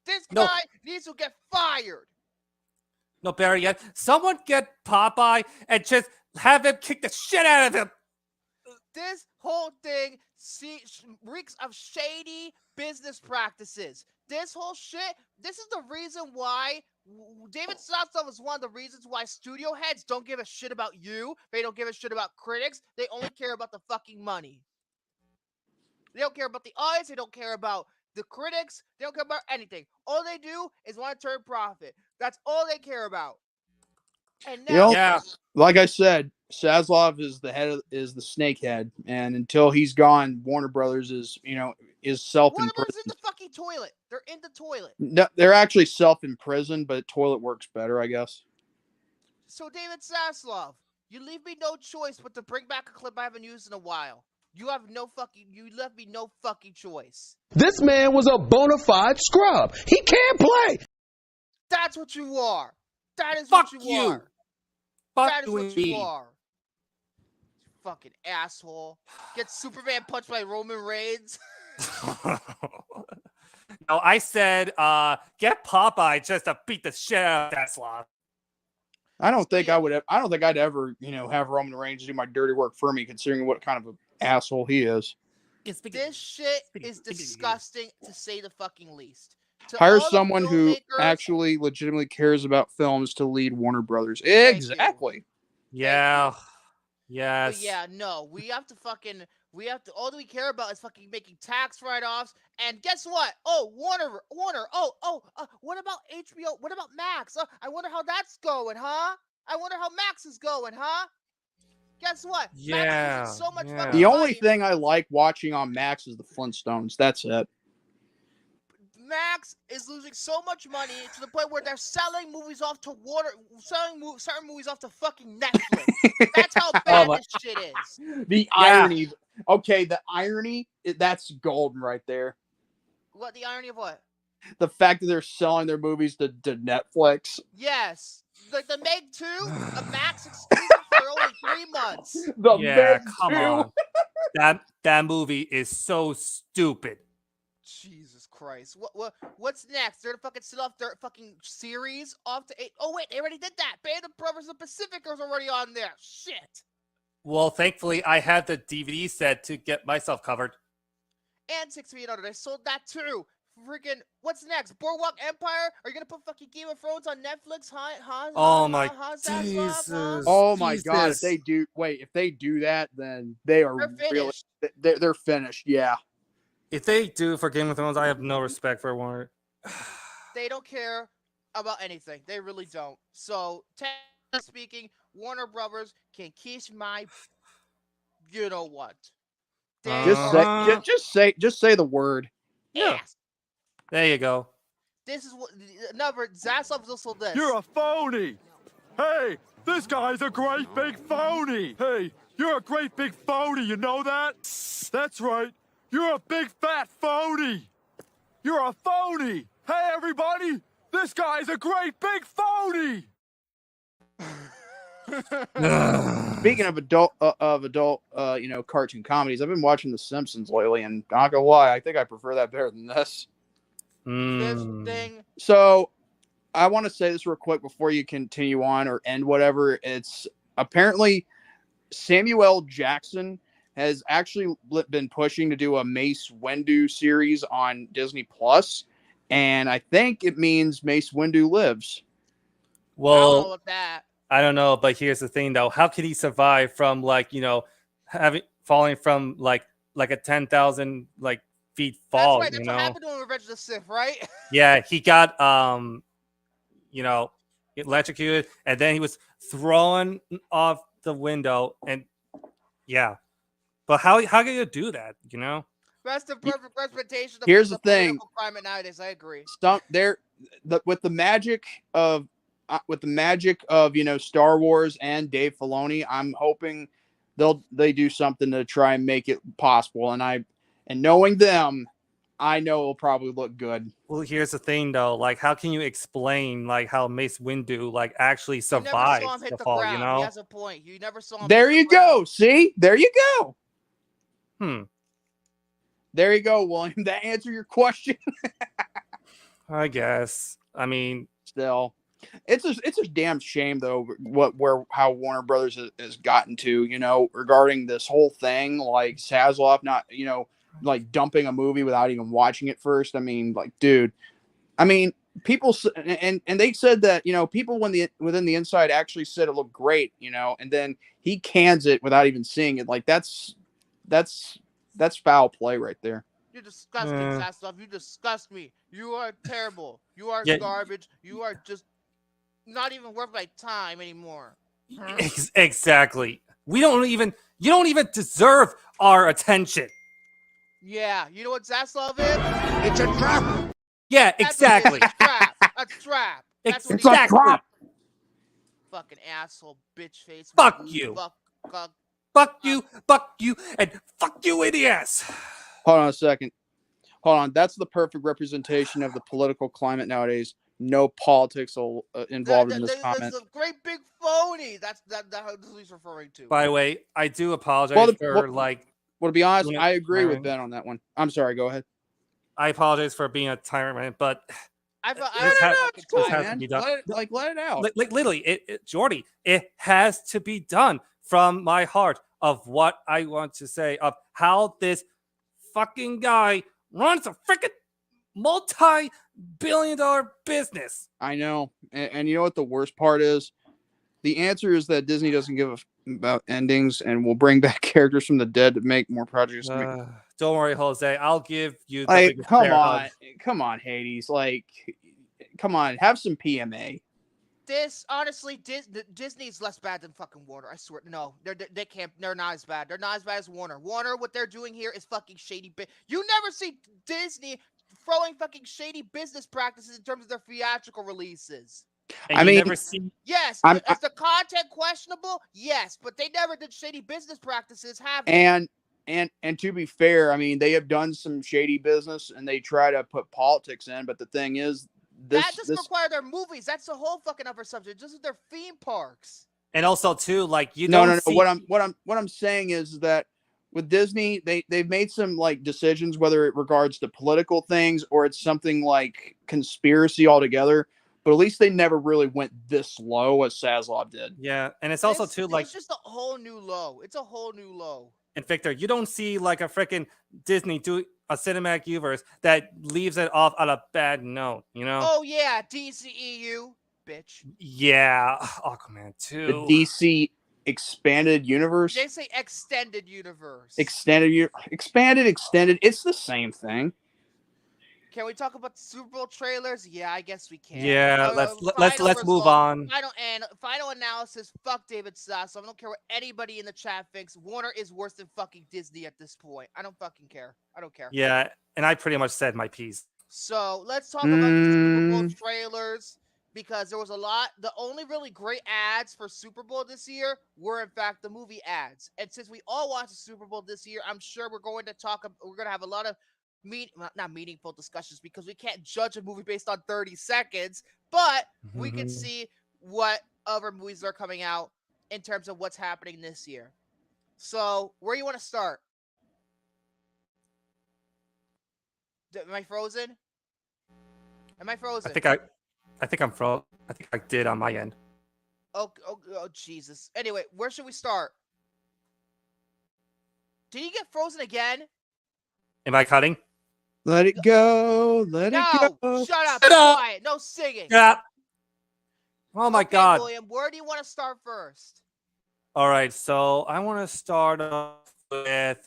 This No. guy needs to get fired. No, Barry, yet. Someone get Popeye and just have him kick the shit out of him. This whole thing reeks of shady business practices. This whole shit, this is the reason why David Zaslav is one of the reasons why studio heads don't give a shit about you. They don't give a shit about critics. They only care about the fucking money. They don't care about the audience. They don't care about the critics. They don't care about anything. All they do is want to turn profit. That's all they care about. And now, Yeah. Like I said, Zaslav is the snakehead, and until he's gone, Warner Brothers is Warner self-imprisoned. Brothers in the fucking toilet. They're in the toilet. No, they're actually self-imprisoned, but toilet works better, I guess. So David Zaslav, you leave me no choice but to bring back a clip I haven't used in a while. You left me no fucking choice. This man was a bona fide scrub. He can't play. That's what you are. That is Fuck what you you. are. Fuck That is what you me. are. Fucking asshole. Get Superman punched by Roman Reigns. No, I said, get Popeye just to beat the shit out of Zaslav. I don't think I'd ever, have Roman Reigns do my dirty work for me, considering what kind of an asshole he is. This shit is disgusting, to say the fucking least. To Hire all the someone who filmmakers- actually legitimately cares about films to lead Warner Brothers. you. Exactly. Yeah. But Yes. yeah, no, we have to, all we care about is fucking making tax write-offs. And guess what? Oh, Warner, what about HBO? What about Max? I wonder how that's going, huh? I wonder how Max is going, huh? Guess what? Yeah, Max is losing so much yeah. fucking The only money. thing I like watching on Max is the Flintstones. That's it. Max is losing so much money to the point where they're selling movies off to certain movies off to fucking Netflix. That's how bad my- this shit is. The irony. Okay, the irony, that's golden right there. What, the irony of what? The fact that they're selling their movies to Netflix. Yes. Like the Meg 2, a Max exclusive for only 3 months. The Yeah, Meg come 2. on. That movie is so stupid. Jesus Christ. What's next? They're gonna fucking sell off their fucking series off to 8. Oh wait, they already did that. Band of Brothers of the Pacific was already on there. Shit. Well, thankfully, I had the DVD set to get myself covered. And 6 Feet Under. They sold that too. freaking what's next? Boardwalk Empire? Are you gonna put fucking Game of Thrones on Netflix? Oh my Zaslav, Jesus. Oh my God! Jesus. If they do that, then they are They're really finished. they're finished. Yeah. If they do for Game of Thrones, I have no respect for Warner. They don't care about anything. They really don't. So, technically speaking, Warner Brothers can kiss my, you know what? They Just say are just say the word. Yeah. ass. There you go. This is what another Zaslav is also this. You're a phony! Hey, this guy's a great big phony! Hey, you're a great big phony, you know that? That's right, you're a big fat phony! You're a phony! Hey everybody, this guy's a great big phony! Speaking of adult, cartoon comedies, I've been watching The Simpsons lately, and not gonna lie, I think I prefer that better than this. This thing. So, I want to say this real quick before you continue on or end whatever. It's apparently Samuel L. Jackson has actually been pushing to do a Mace Windu series on Disney Plus, and I think it means Mace Windu lives. I don't know Well, about that. I don't know, but here's the thing though. How could he survive from having falling from like a 10,000 feet fall, That's right. That's what happened to him in Revenge of the Sith, right? Yeah, he got electrocuted, and then he was thrown off the window, and yeah. But how can you do that? That's the perfect representation of Here's the thing. political climate nowadays. I agree. With the magic of Star Wars and Dave Filoni, I'm hoping they do something to try and make it possible. And knowing them, I know it'll probably look good. Well, here's the thing though. Like, how can you explain how Mace Windu actually survived You never saw him hit the the fall? ground. He has a point. You never saw him. There you go. See, there you go. There you go, William. That answer your question. I guess. I mean, still, it's a damn shame though how Warner Brothers has gotten to, regarding this whole thing, like Zaslav not, dumping a movie without even watching it first. I mean, dude, people and they said that, people within the inside actually said it looked great, and then he cans it without even seeing it. That's foul play right there. You're disgusting, Zaslav. You disgust me. You are terrible. You are garbage. You are just not even worth my time anymore. Exactly. You don't even deserve our attention. Yeah, you know what Zaslav is? It's a trap. Yeah, exactly. A trap. A trap. That's it's a trap. Fucking asshole, bitch face. Fuck you. Fuck you, and fuck you in the ass. Hold on a second. Hold on. That's the perfect representation of the political climate nowadays. No politics involved in this comment. That's a great big phony. That's who he's referring to. By the way, I do apologize Well, to be honest, I agree with Ben on that one. I'm sorry. Go ahead. I apologize for being a tyrant, but it's cool, man. Let it out. Literally, Jordy, it has to be done from my heart of what I want to say of how this fucking guy runs a freaking multi-billion-dollar business. I know, and you know what the worst part is? The answer is that Disney doesn't give about endings and will bring back characters from the dead to make more projects. Don't worry, Jose. I'll give you the come on, Hades. Come on, have some PMA. This honestly, Disney's less bad than fucking Warner. I swear, no, they can't. They're not as bad. They're not as bad as Warner. Warner, what they're doing here is fucking shady. You never see Disney throwing fucking shady business practices in terms of their theatrical releases. Yes, is the content questionable? Yes, but they never did shady business practices, have they? And to be fair, they have done some shady business and they try to put politics in, but the thing is, that just require their movies. That's the whole fucking other subject. Just their theme parks. And also too, No. What I'm saying is that with Disney, they've made some decisions, whether it regards to political things or it's something like conspiracy altogether. But at least they never really went this low as Zaslav did. Yeah, and it's also too it's just a whole new low. It's a whole new low. And Victor, you don't see like a freaking Disney do a cinematic universe that leaves it off on a bad note, you know? Oh yeah, DCEU, bitch. Yeah, Aquaman The 2. DC expanded universe. They say extended universe. Expanded, extended. It's the same thing. Can we talk about the Super Bowl trailers? Yeah, I guess we can. Yeah, let's Final move on. Final analysis. Fuck David Sass. I don't care what anybody in the chat thinks. Warner is worse than fucking Disney at this point. I don't fucking care. I don't care. Yeah, and I pretty much said my piece. So let's talk about the Super Bowl trailers because there was a lot. The only really great ads for Super Bowl this year were in fact the movie ads. And since we all watched the Super Bowl this year, I'm sure we're going to have a lot of not meaningful discussions because we can't judge a movie based on 30 seconds, but we can see what other movies are coming out in terms of what's happening this year. So where you want to start? Am I frozen? I think I'm frozen. I think I did on my end. Oh, Jesus. Anyway, where should we start? Did you get frozen again? Am I cutting? Let it go. Let it go. No, shut up. Quiet. No singing. Yeah. Oh my God. William, where do you want to start first? All right, so I want to start off with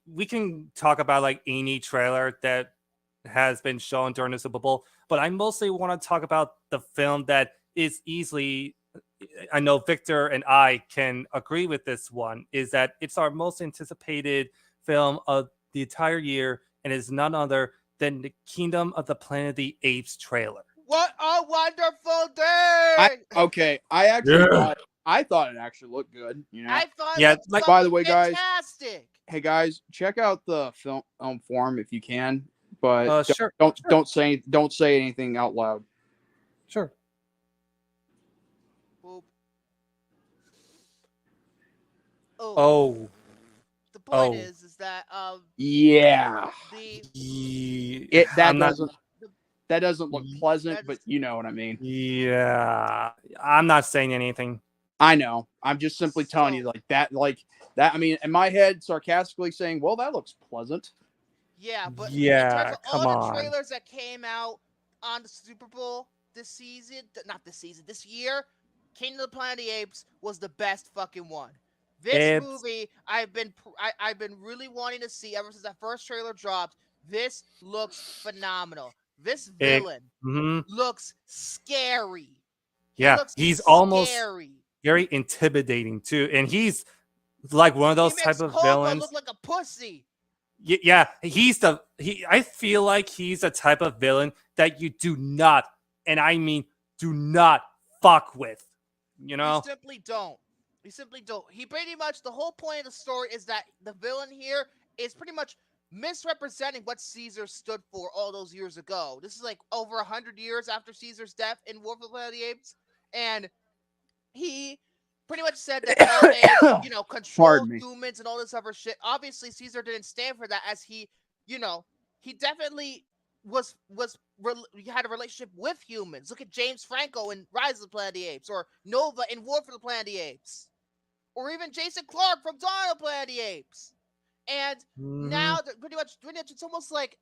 we can talk about like any trailer that has been shown during the Super Bowl, but I mostly want to talk about the film that is easily, I know Victor and I can agree with this one, is that it's our most anticipated film of the entire year and is none other than the Kingdom of the Planet of the Apes trailer. What a wonderful day! I thought it actually looked good. You know. I thought by the way, fantastic. Hey guys, check out the film forum if you can, but sure. Don't say anything out loud. Sure. Boop. Oh. The point is that yeah. That doesn't look pleasant, but you know what I mean. Yeah, I'm not saying anything. I know. I'm just simply telling you like that. I mean, in my head, sarcastically saying, "Well, that looks pleasant." Yeah, but yeah, come on. All the trailers that came out on the Super Bowl this year, Kingdom of the Planet of the Apes was the best fucking one. This movie, I've been really wanting to see ever since that first trailer dropped. This looks phenomenal. This villain looks scary. He's almost very intimidating too, and he's like one of those type of villains. Look like a pussy. Yeah, I feel like he's a type of villain that you do not, and I mean do not fuck with. You know, you simply don't. He pretty much, the whole point of the story is that the villain here is pretty much misrepresenting what Caesar stood for all those years ago. This is like over 100 years after Caesar's death in War for the Planet of the Apes, and he pretty much said that all apes, control humans and all this other shit. Obviously, Caesar didn't stand for that, as he definitely had a relationship with humans. Look at James Franco in Rise of the Planet of the Apes, or Nova in War for the Planet of the Apes, or even Jason Clarke from Dawn of the Planet of the Apes. And now pretty much it's almost like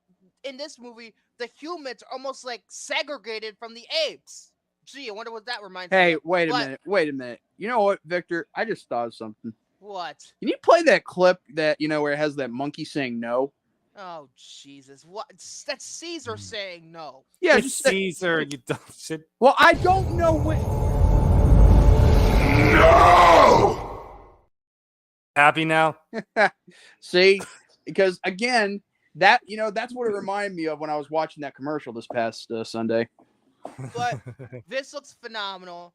in this movie the humans are almost like segregated from the apes. Gee, I wonder what that reminds me of. Hey, wait a minute. You know what, Victor? I just thought of something. What? Can you play that clip that where it has that monkey saying no? Oh Jesus! What? That's Caesar saying no. Yeah, it's Caesar. You dumb shit. Well, I don't know what. No. Happy now? See, because again, that's what it reminded me of when I was watching that commercial this past Sunday. But this looks phenomenal.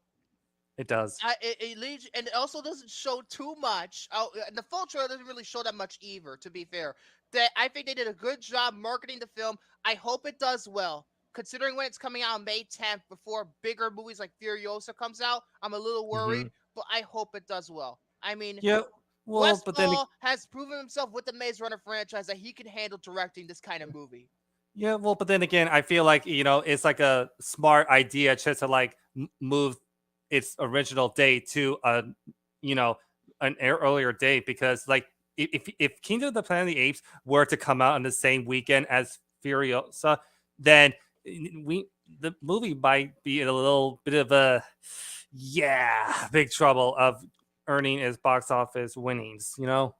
It does. It leads, and it also doesn't show too much. The full trailer doesn't really show that much either. To be fair, I think they did a good job marketing the film. I hope it does well, considering when it's coming out on May 10th, before bigger movies like Furiosa comes out. I'm a little worried, but I hope it does well. I mean, yeah. Well, Westfall has proven himself with the Maze Runner franchise that he can handle directing this kind of movie. Yeah, well, but then again, I feel like it's like a smart idea just to like move its original date to earlier date, because like if Kingdom of the Planet of the Apes were to come out on the same weekend as Furiosa, then the movie might be in a little bit of a big trouble of earning its box office winnings, you know.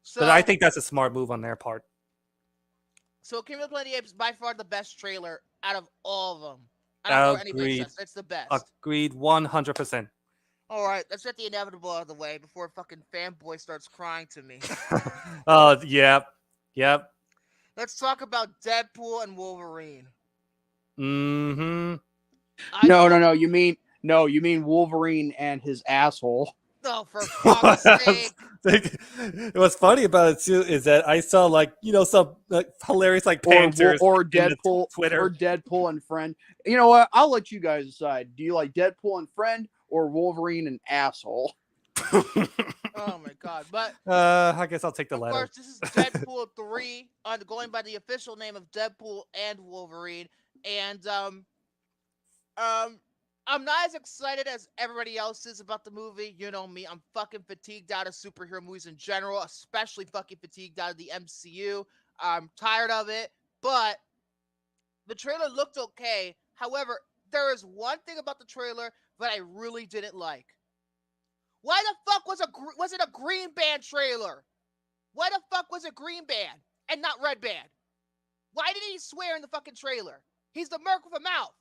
So, But I think that's a smart move on their part. So Kingdom of the Planet of the Apes is by far the best trailer out of all of them. I don't care what anybody Agreed. says. It's the best. Agreed, 100%. All right, let's get the inevitable out of the way before fucking fanboy starts crying to me. Oh, yep. Let's talk about Deadpool and Wolverine. Mm-hmm. No. You mean Wolverine and his asshole. No, for fuck's sake. What's funny about it too is that I saw some hilarious pictures or in the Deadpool Twitter. or Deadpool and Friend. You know what? I'll let you guys decide. Do you like Deadpool and Friend or Wolverine and asshole? Oh my god! But I guess I'll take the latter. Of course, this is Deadpool 3, going by the official name of Deadpool and Wolverine, and I'm not as excited as everybody else is about the movie. You know me, I'm fucking fatigued out of superhero movies in general, especially fucking fatigued out of the MCU. I'm tired of it, but the trailer looked okay. However, there is one thing about the trailer that I really didn't like. Why the fuck was it a Green Band trailer? Why the fuck was it Green Band and not Red Band? Why did he swear in the fucking trailer? He's the merc with a mouth.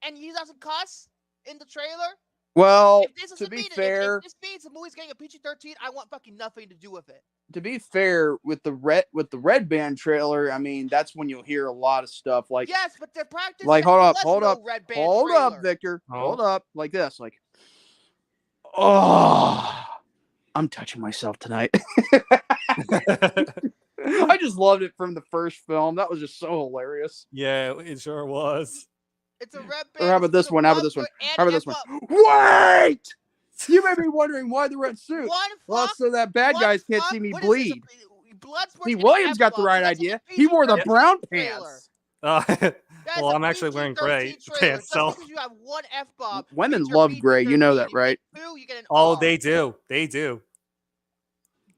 And he doesn't cuss in the trailer? Well, to be fair, if this means the movie's getting a PG-13, I want fucking nothing to do with it. To be fair, with the Red Band trailer, I mean, that's when you'll hear a lot of stuff like yes, but the practice hold up, Victor. Oh. Hold up, like this, like, oh, I'm touching myself tonight. I just loved it from the first film. That was just so hilarious. Yeah, it sure was. It's a Red Band. Or how about this one? Wait! You may be wondering why the red suit. Well, so that bad guys can't see me bleed. See, William's got the right idea. He wore the brown pants. Well, I'm actually wearing gray pants. So you have one F-bomb. Women love gray. You know that, right? They do.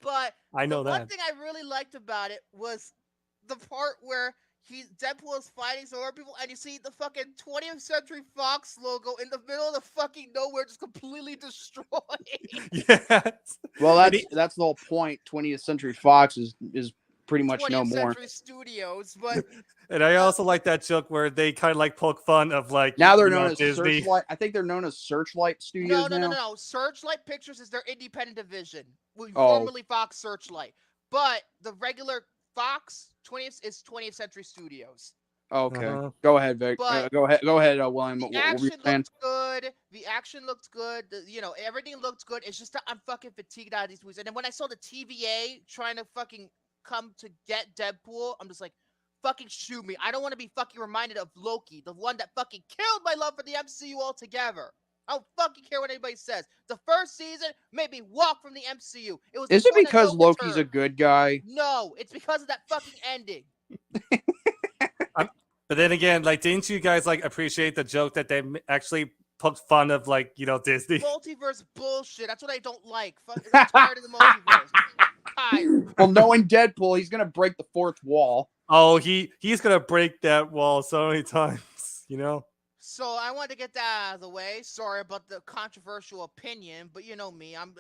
But I know that. One thing I really liked about it was the part where Deadpool is fighting some other people, and you see the fucking 20th Century Fox logo in the middle of the fucking nowhere, just completely destroyed. Yes. Well, that's the whole point. 20th Century Fox is pretty much no more. 20th Century Studios, but. And I also like that joke where they kind of poke fun of now they're known as Disney. Searchlight. I think they're known as Searchlight Studios now. No. Searchlight Pictures is their independent division. Formerly Fox Searchlight, but the regular Fox 20th is 20th Century Studios. Okay, go ahead, Vic. Go ahead, William. The action looked good. The action looked good. Everything looked good. It's just that I'm fucking fatigued out of these movies. And then when I saw the TVA trying to fucking come to get Deadpool, I'm just like, fucking shoot me. I don't want to be fucking reminded of Loki, the one that fucking killed my love for the MCU altogether. I don't fucking care what anybody says. The first season made me walk from the MCU. Is it because Loki's a good guy? No, it's because of that fucking ending. But then again, didn't you guys appreciate the joke that they actually poked fun of Disney? Multiverse bullshit. That's what I don't like. I'm tired of the multiverse. I'm tired. Well, knowing Deadpool, he's gonna break the fourth wall. Oh, he's gonna break that wall so many times, So I wanted to get that out of the way. Sorry about the controversial opinion, but you know me. I'm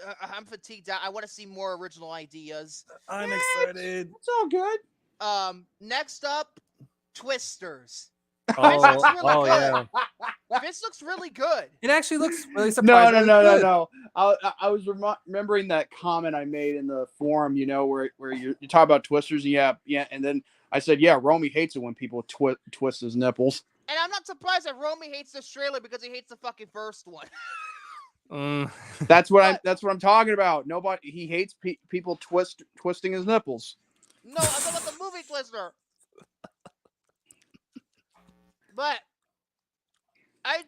fatigued out. I want to see more original ideas. I'm excited. It's all good. Next up, Twisters. Yeah. This looks really good. It actually looks really surprising. No. I was remembering that comment I made in the forum, where you talk about Twisters. Yeah, and then I said, yeah, Romy hates it when people twist his nipples. And I'm not surprised that Romy hates this trailer because he hates the fucking first one. That's what I'm talking about. He hates people twisting his nipples. No, I'm talking about the movie Twister. But I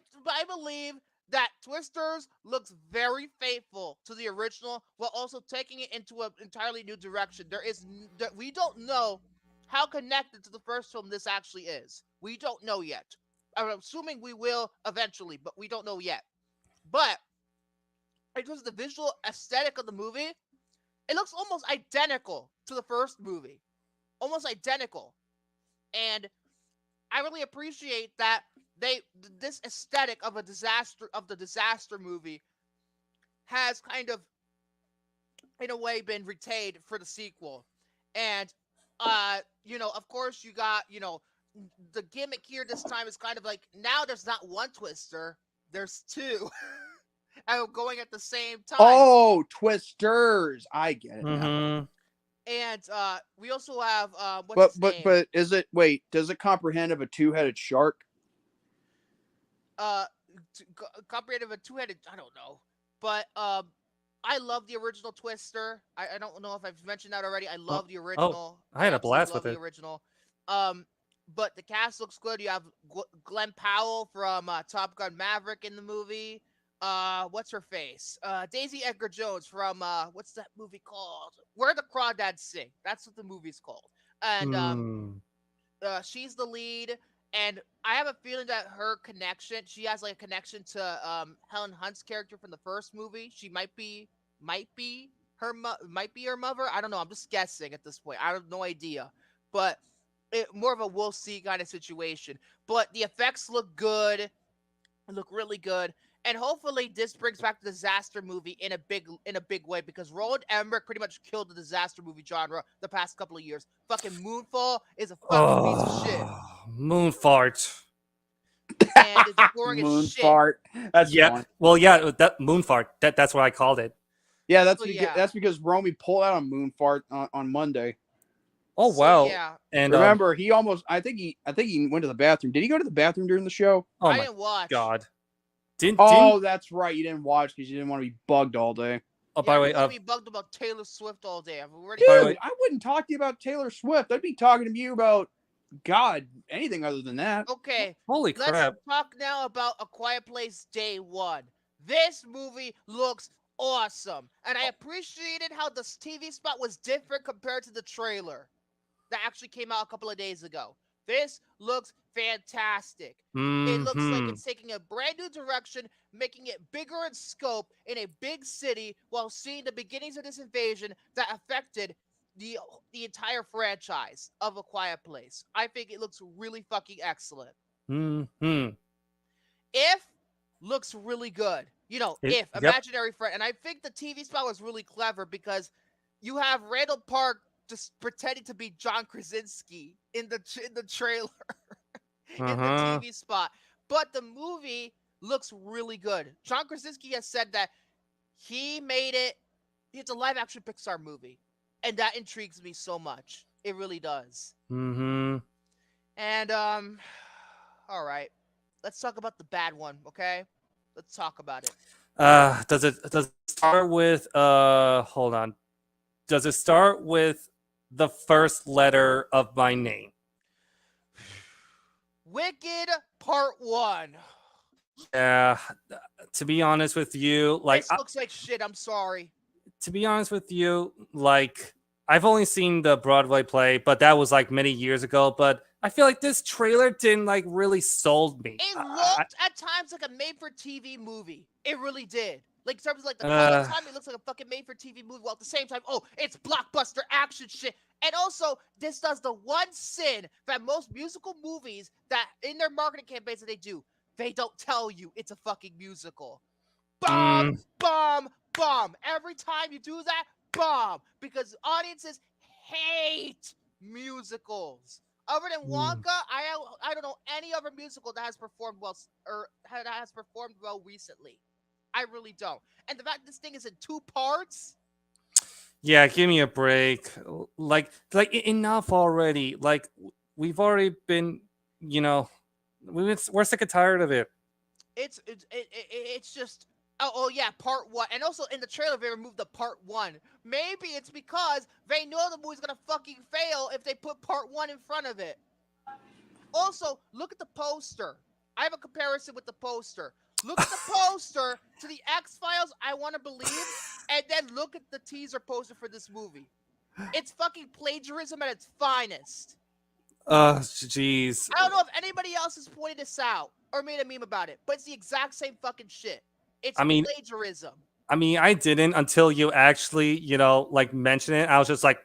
believe that Twisters looks very faithful to the original, while also taking it into an entirely new direction. We don't know how connected to the first film this actually is. We don't know yet. I'm assuming we will eventually, but we don't know yet. But in terms of the visual aesthetic of the movie, it looks almost identical to the first movie. Almost identical. And I really appreciate that this aesthetic of the disaster movie has kind of, in a way, been retained for the sequel. And of course you got, the gimmick here this time is kind of like, now there's not one Twister, there's two. And going at the same time. Oh, Twisters. I get it now. Mm-hmm. And we also have what's his name? But does it comprehend of a two-headed shark? Comprehend of a two-headed, I don't know. But I love the original Twister. I don't know if I've mentioned that already. I love the original. I had a blast with the it. Original. But the cast looks good. You have Glenn Powell from Top Gun Maverick in the movie. What's her face? Daisy Edgar Jones from what's that movie called? Where the Crawdads Sing. That's what the movie's called. And she's the lead. And I have a feeling that she has like a connection to Helen Hunt's character from the first movie. She might be her mother. I don't know. I'm just guessing at this point. I have no idea. But more of a we'll see kind of situation. But the effects look good. Look really good. And hopefully this brings back the disaster movie in a big way, because Roland Emmerich pretty much killed the disaster movie genre the past couple of years. Fucking Moonfall is a fucking piece of shit. Moonfart. And it's boring as shit. Moonfart. That's fun. Well, yeah, that Moonfart. That's what I called it. Yeah, that's because Romy pulled out a Moonfart on Monday. Oh wow! Yeah. And remember, he almost. I think he went to the bathroom. Did he go to the bathroom during the show? Oh I my didn't watch. God! That's right. You didn't watch because you didn't want to be bugged all day. Oh, by the way, I be bugged about Taylor Swift all day. Dude, I wouldn't talk to you about Taylor Swift. I'd be talking to you about anything other than that. Okay. Holy crap! Let's talk now about A Quiet Place Day One. This movie looks awesome, and I appreciated how the TV spot was different compared to the trailer that actually came out a couple of days ago. This looks fantastic. It looks like it's taking a brand new direction, making it bigger in scope in a big city, while seeing the beginnings of this invasion that affected the entire franchise of A Quiet Place. I think it looks really fucking excellent. If looks really good. Imaginary friend. And I think the TV spot was really clever because you have Randall Park just pretending to be John Krasinski in the trailer in the TV spot. But the movie looks really good. John Krasinski has said that he made it. It's a live action Pixar movie. And that intrigues me so much. It really does. And all right. Let's talk about the bad one, okay? Let's talk about it. Does it start with hold on. Does it start with the first letter of my name? Wicked Part 1. Yeah, to be honest with you, this looks like shit. I'm sorry. To be honest with you, I've only seen the Broadway play, but that was many years ago. But I feel like this trailer didn't really sold me. It looked at times like a made-for-TV movie. It really did. In terms of the color time, it looks like a fucking made-for-TV movie. While at the same time, it's blockbuster action shit. And also, this does the one sin that most musical movies that in their marketing campaigns that they do, they don't tell you it's a fucking musical. Bomb, bomb, bomb. Every time you do that, bomb. Because audiences hate musicals. Other than Wonka, I don't know any other musical that has performed well or that has performed well recently. I really don't. And the fact this thing is in 2 parts. Yeah, give me a break. Enough already. We've already been, we're sick and tired of it. It's just yeah, Part 1. And also in the trailer they removed the Part 1. Maybe it's because they know the movie's gonna fucking fail if they put Part 1 in front of it. Also, look at the poster. I have a comparison with the poster. Look at the poster to the X-Files, I Want to Believe, and then look at the teaser poster for this movie. It's fucking plagiarism at its finest. Jeez. I don't know if anybody else has pointed this out or made a meme about it, but it's the exact same fucking shit. It's plagiarism. I mean, I didn't until you actually, like mention it. I was just like,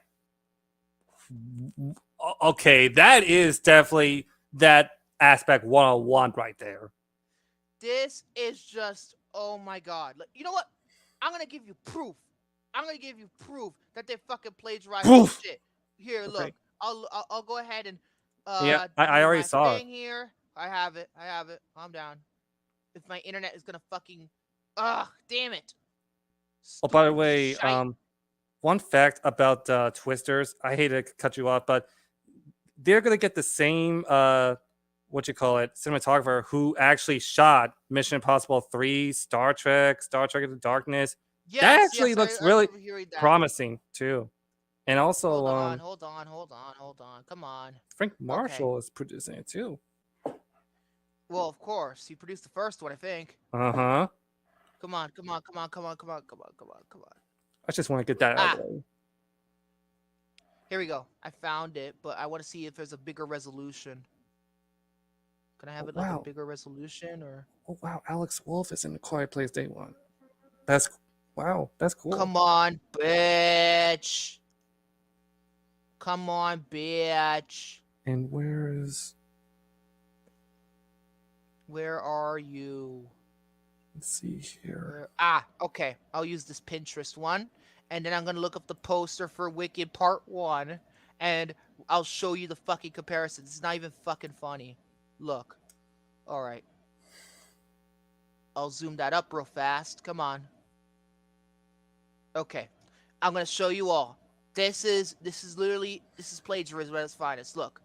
okay, that is definitely that aspect 101 right there. This is just, oh my god. You know what? I'm gonna give you proof. I'm gonna give you proof that they fucking plagiarized this Proof. shit. Here, Okay. look. I'll go ahead and Yeah, I do already my saw thing it. here. I have it. Calm down. If my internet is gonna fucking, ugh, damn it. Oh, by the Stupid way, shite. one fact about Twisters. I hate to cut you off, but they're gonna get the same cinematographer who actually shot Mission Impossible 3, Star Trek Into Darkness. That Yes, actually looks I really remember hearing that. promising too. And also, Hold on. Come on. Frank Marshall is producing it too. Well, of course. He produced the first one, I think. Uh-huh. Come on. I just want to get that out of the way. Here we go. I found it, but I want to see if there's a bigger resolution. Can I have it like a bigger resolution or? Oh wow, Alex Wolff is in the Quiet Place Day 1. That's cool. Come on, bitch. Come on, bitch. And where are you? Let's see here. Okay. I'll use this Pinterest one. And then I'm going to look up the poster for Wicked Part 1. And I'll show you the fucking comparison. It's not even fucking funny. Look. Alright. I'll zoom that up real fast. Come on. Okay. I'm going to show you all. This is plagiarism at its finest. Look.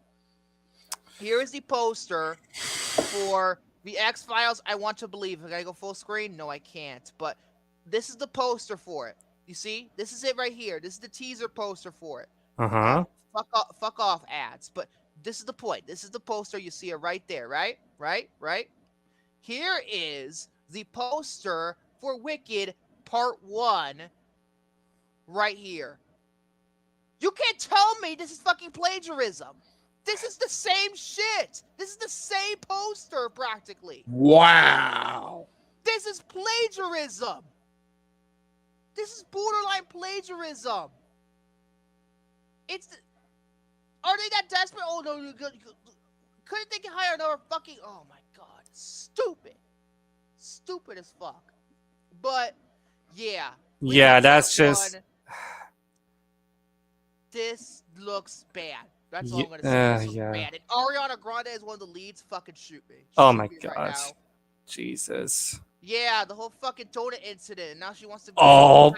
Here is the poster for the X-Files. I want to believe. I gotta go full screen? No, I can't. But this is the poster for it. You see? This is it right here. This is the teaser poster for it. Uh-huh. Fuck off ads. But this is the point. This is the poster. You see it right there, right? Right? Here is the poster for Wicked Part 1 right here. You can't tell me this is fucking plagiarism. This is the same shit. This is the same poster, practically. Wow. This is plagiarism. This is borderline plagiarism. Are they that desperate? Oh, no. Couldn't they hire another fucking... Oh, my God. Stupid. Stupid as fuck. But, yeah. Yeah, that's just... This looks bad. That's all I'm gonna say. This is bad. And Ariana Grande is one of the leads. Fucking shoot me. Oh my gosh. Right, Jesus. Yeah, the whole fucking donut incident. Now she wants to go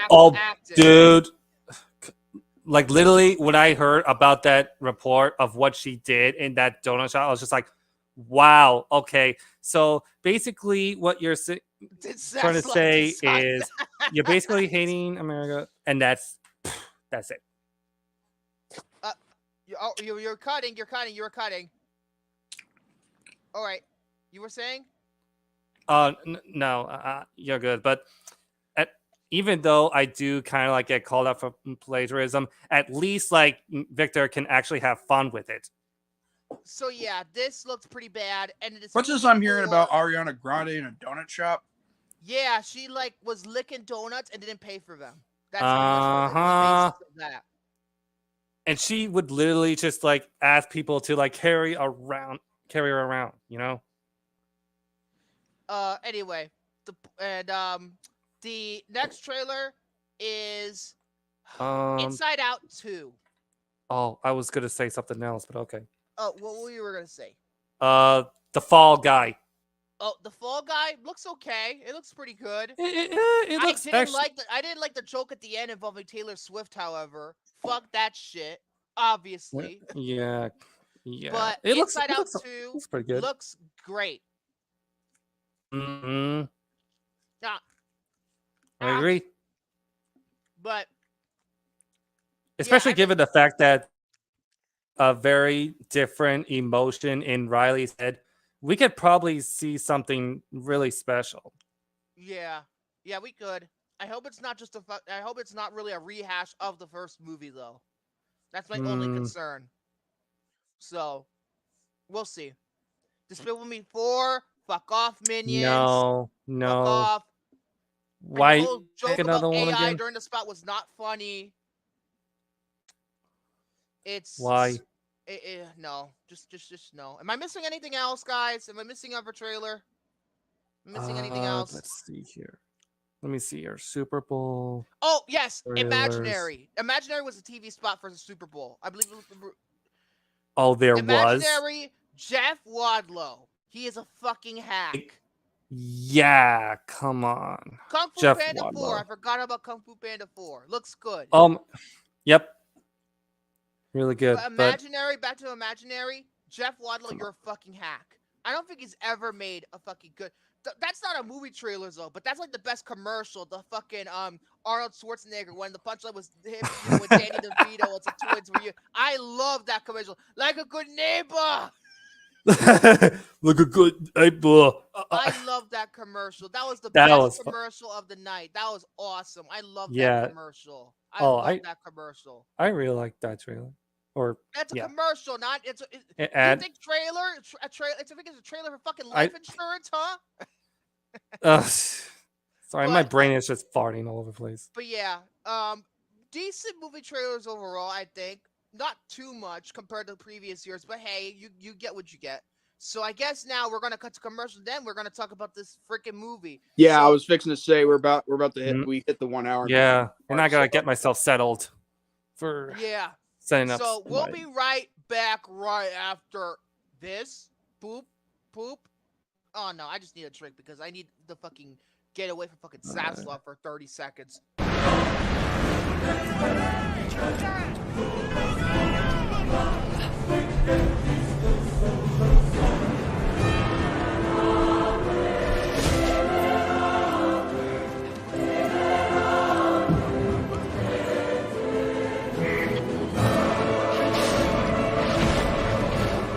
dude. Like literally when I heard about that report of what she did in that donut shop, I was just like, wow, okay. So basically what you're trying to say is you're basically hating America, and that's it. You're cutting. All right. You were saying? No, you're good. But even though I do kind of like get called out for plagiarism, at least like Victor can actually have fun with it. So yeah, this looks pretty bad. And what's this I'm hearing about Ariana Grande in a donut shop? Yeah, she like was licking donuts and didn't pay for them. That's uh-huh. the basis of that. And she would literally just like ask people to like carry her around, you know? Anyway, the next trailer is Inside Out 2. Oh, I was gonna say something else, but okay. Oh, what were you gonna say? The Fall Guy. Oh, the Fall Guy looks okay. It looks pretty good. It looks. I didn't like the joke at the end involving Taylor Swift. However, fuck that shit. Obviously. Yeah. But Inside Out 2 looks pretty good. Looks great. Mm-hmm. Yeah. I agree. But especially given the fact that a very different emotion in Riley's head, we could probably see something really special. Yeah, we could. I hope it's not just I hope it's not really a rehash of the first movie, though. That's my only concern. So, we'll see. Despicable Me 4, fuck off, Minions. No. Fuck off. Why And the whole joke make about another one AI again? during the spot was not funny. It's Why? no, just no. Am I missing anything else, guys? Am I missing other trailer? Am I missing anything else? Let's see here. Let me see here. Super Bowl. Oh yes, trailers. Imaginary. Imaginary was a TV spot for the Super Bowl. I believe it was Oh, there was. Imaginary. Jeff Wadlow. He is a fucking hack. Yeah, come on. Kung Fu Jeff Panda 4. Wadlow. I forgot about Kung Fu Panda 4. Looks good. Yep. Really good. But Imaginary, back to Imaginary. Jeff Wadlow, you're a fucking hack. I don't think he's ever made a fucking good. That's not a movie trailer though, but that's like the best commercial. The fucking Arnold Schwarzenegger when the punchline was him with Danny DeVito. It's a twins for you. I love that commercial. Like a good neighbor. Look a good neighbor. I love that commercial. That was the best commercial of the night. That was awesome. I love that commercial. I love that commercial. I really like that trailer. That's a commercial, not it's. You think trailer? I think it's a trailer for fucking life insurance, huh? Sorry, my brain is just farting all over the place. But yeah, decent movie trailers overall. I think not too much compared to previous years, but hey, you get what you get. So I guess now we're gonna cut to commercial. Then we're gonna talk about this freaking movie. Yeah, so, I was fixing to say we're about to hit. We hit the 1 hour. Yeah, and I gotta get myself settled for setting up. So we'll be right back right after this. Boop, boop. Oh no, I just need a drink because I need to fucking get away from fucking Zaslav for 30 seconds.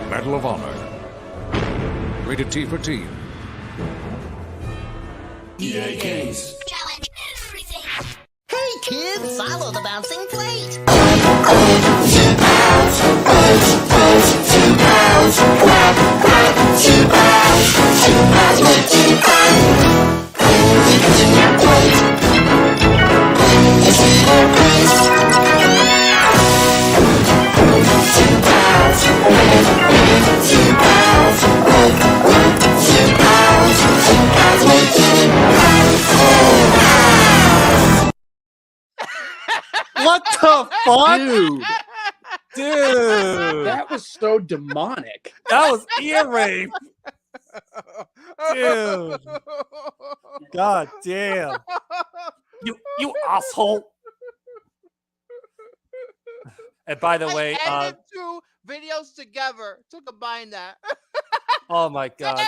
Medal of Honor. Rated T for Teen. EA Games. Challenge everything. Hey kids, follow the bouncing plate. What the fuck? Dude, that was so demonic. That was ear rape. Dude. God damn. You asshole. And by the way, I edited 2 videos together to combine that. Oh my god.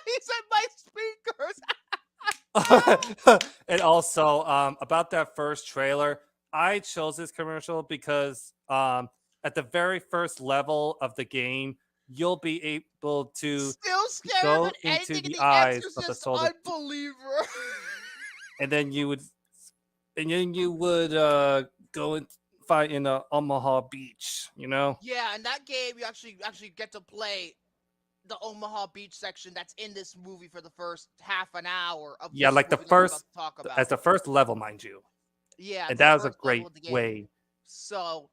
He said my speakers. And also, about that first trailer, I chose this commercial because at the very first level of the game, you'll be able to still scared go of into anything the in eyes of the Exorcist soldier, unbeliever. and then you would go and fight in Omaha Beach. You know? Yeah, in that game, you actually get to play the Omaha Beach section that's in this movie for the first half an hour of like the first, as the first level, mind you. Yeah, and that was a great way. So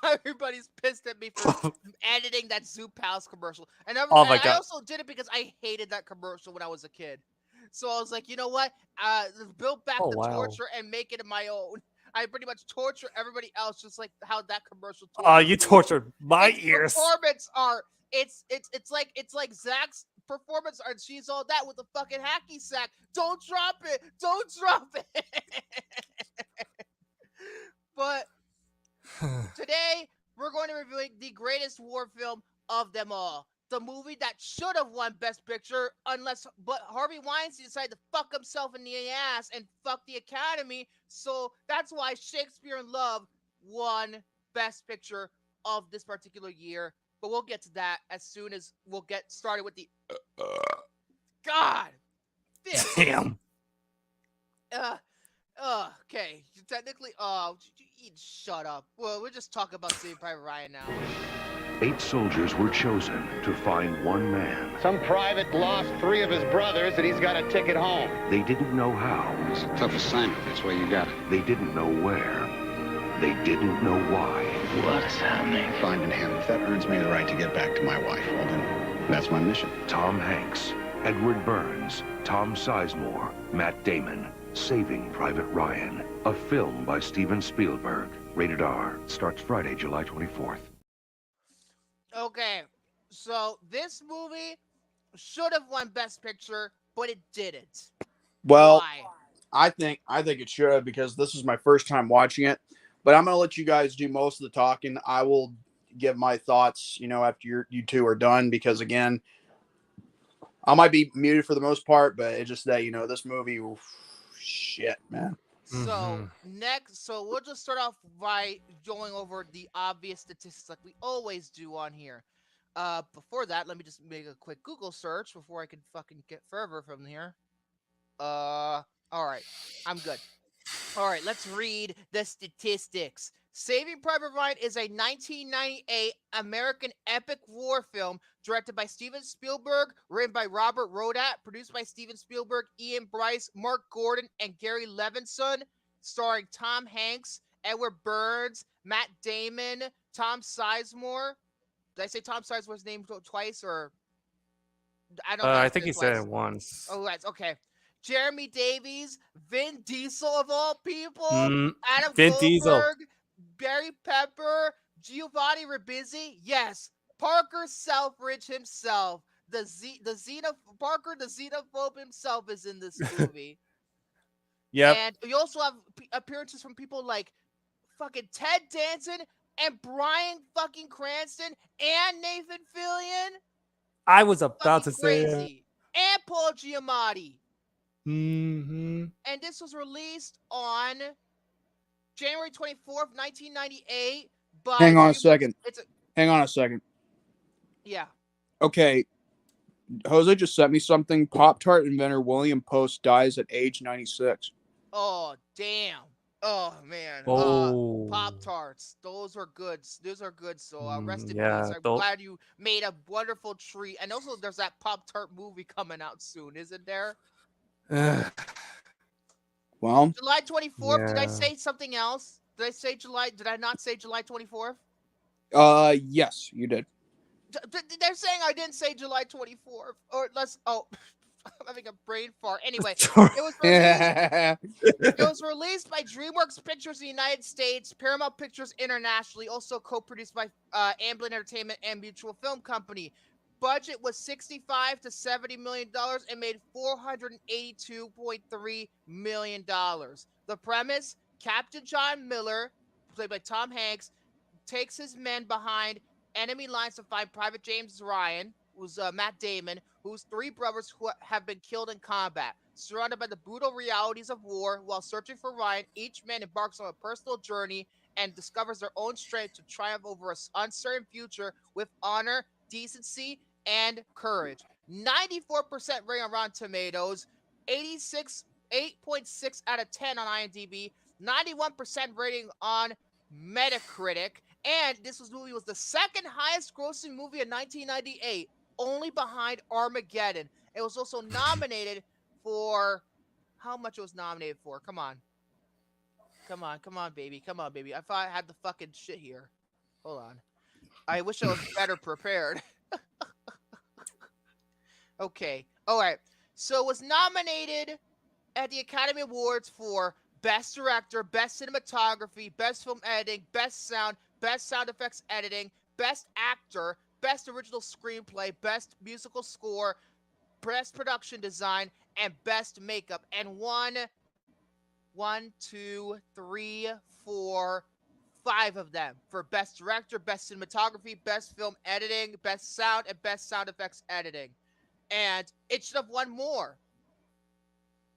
everybody's pissed at me for editing that Zoop House commercial, and Oh my I God. also did it because I hated that commercial when I was a kid. So I was like, you know what? Build back the torture and make it my own. I pretty much torture everybody else, just like how that commercial. You tortured my ears. Performance art. It's like Zach's performance art. She's all that with the fucking hacky sack. Don't drop it. Don't drop it. But today we're going to be reviewing the greatest war film of them all. The movie that should have won Best Picture, but Harvey Weinstein decided to fuck himself in the ass and fuck the Academy. So that's why Shakespeare in Love won Best Picture of this particular year. But we'll get to that as soon as we'll get started with the. God, Damn. Okay. Technically, shut up. Well, we're just talking about Saving Private Ryan now. 8 soldiers were chosen to find one man. Some private lost 3 of his brothers and he's got a ticket home. They didn't know how. It's a tough assignment. That's why you got it. They didn't know where. They didn't know why. What is happening? Finding him. If that earns me the right to get back to my wife, well then, that's my mission. Tom Hanks, Edward Burns, Tom Sizemore, Matt Damon, Saving Private Ryan. A film by Steven Spielberg. Rated R. Starts Friday, July 24th. Okay, so this movie should have won Best Picture, but it didn't. Well, Why? I think it should have, because this is my first time watching it. But I'm gonna let you guys do most of the talking. I will give my thoughts, after you two are done, because again, I might be muted for the most part, but it's just that this movie, shit, man. So so we'll just start off by going over the obvious statistics like we always do on here. Before that, let me just make a quick Google search before I can fucking get further from here. All right, I'm good. All right, let's read the statistics. Saving Private Ryan is a 1998 American epic war film directed by Steven Spielberg, written by Robert Rodat, produced by Steven Spielberg, Ian Bryce, Mark Gordon, and Gary Levinson, starring Tom Hanks, Edward Burns, Matt Damon, Tom Sizemore. Did I say Tom Sizemore's name twice, or I don't know? I think he said it once. Oh, right. Okay. Jeremy Davies, Vin Diesel of all people, Adam Vin Goldberg, Diesel. Barry Pepper, Giovanni Ribisi, yes, Parker Selfridge himself, Parker the xenophobe himself is in this movie. Yep. And we also have appearances from people like fucking Ted Danson and Bryan fucking Cranston and Nathan Fillion. I was about to Crazy. say. And Paul Giamatti. Mm-hmm. And this was released on January 24th, 1998. By Hang on a second. Hang on a second. Yeah. Okay. Jose just sent me something. Pop-Tart inventor William Post dies at age 96. Oh, damn. Oh, man. Oh. Pop-Tarts. Those are good. Those are good. So rest in yeah, peace. I'm glad you made a wonderful treat. And also, there's that Pop-Tart movie coming out soon, isn't there? Well, July 24th. Yeah. Did I say something else? Did I not say July 24th? Yes, you did. They're saying I didn't say July 24th. Or I'm having a brain fart. Anyway, it was released by DreamWorks Pictures in the United States, Paramount Pictures internationally, also co-produced by Amblin Entertainment and Mutual Film Company. Budget was $65 to $70 million and made $482.3 million. The premise: Captain John Miller, played by Tom Hanks, takes his men behind enemy lines to find Private James Ryan, who's Matt Damon, whose 3 brothers who have been killed in combat. Surrounded by the brutal realities of war, while searching for Ryan, each man embarks on a personal journey and discovers their own strength to triumph over an uncertain future with honor, decency, and courage. 94% rating on Rotten Tomatoes, 8.6 out of 10 on IMDb, 91% rating on Metacritic, and this movie was the second highest grossing movie in 1998, only behind Armageddon. It was also nominated for how much it was nominated for? Come on, baby. I thought I had the fucking shit here. Hold on. I wish I was better prepared. Okay. All right. So it was nominated at the Academy Awards for Best Director, Best Cinematography, Best Film Editing, Best Sound Effects Editing, Best Actor, Best Original Screenplay, Best Musical Score, Best Production Design, and Best Makeup. And won 5 of them for Best Director, Best Cinematography, Best Film Editing, Best Sound, and Best Sound Effects Editing. And it should have won more.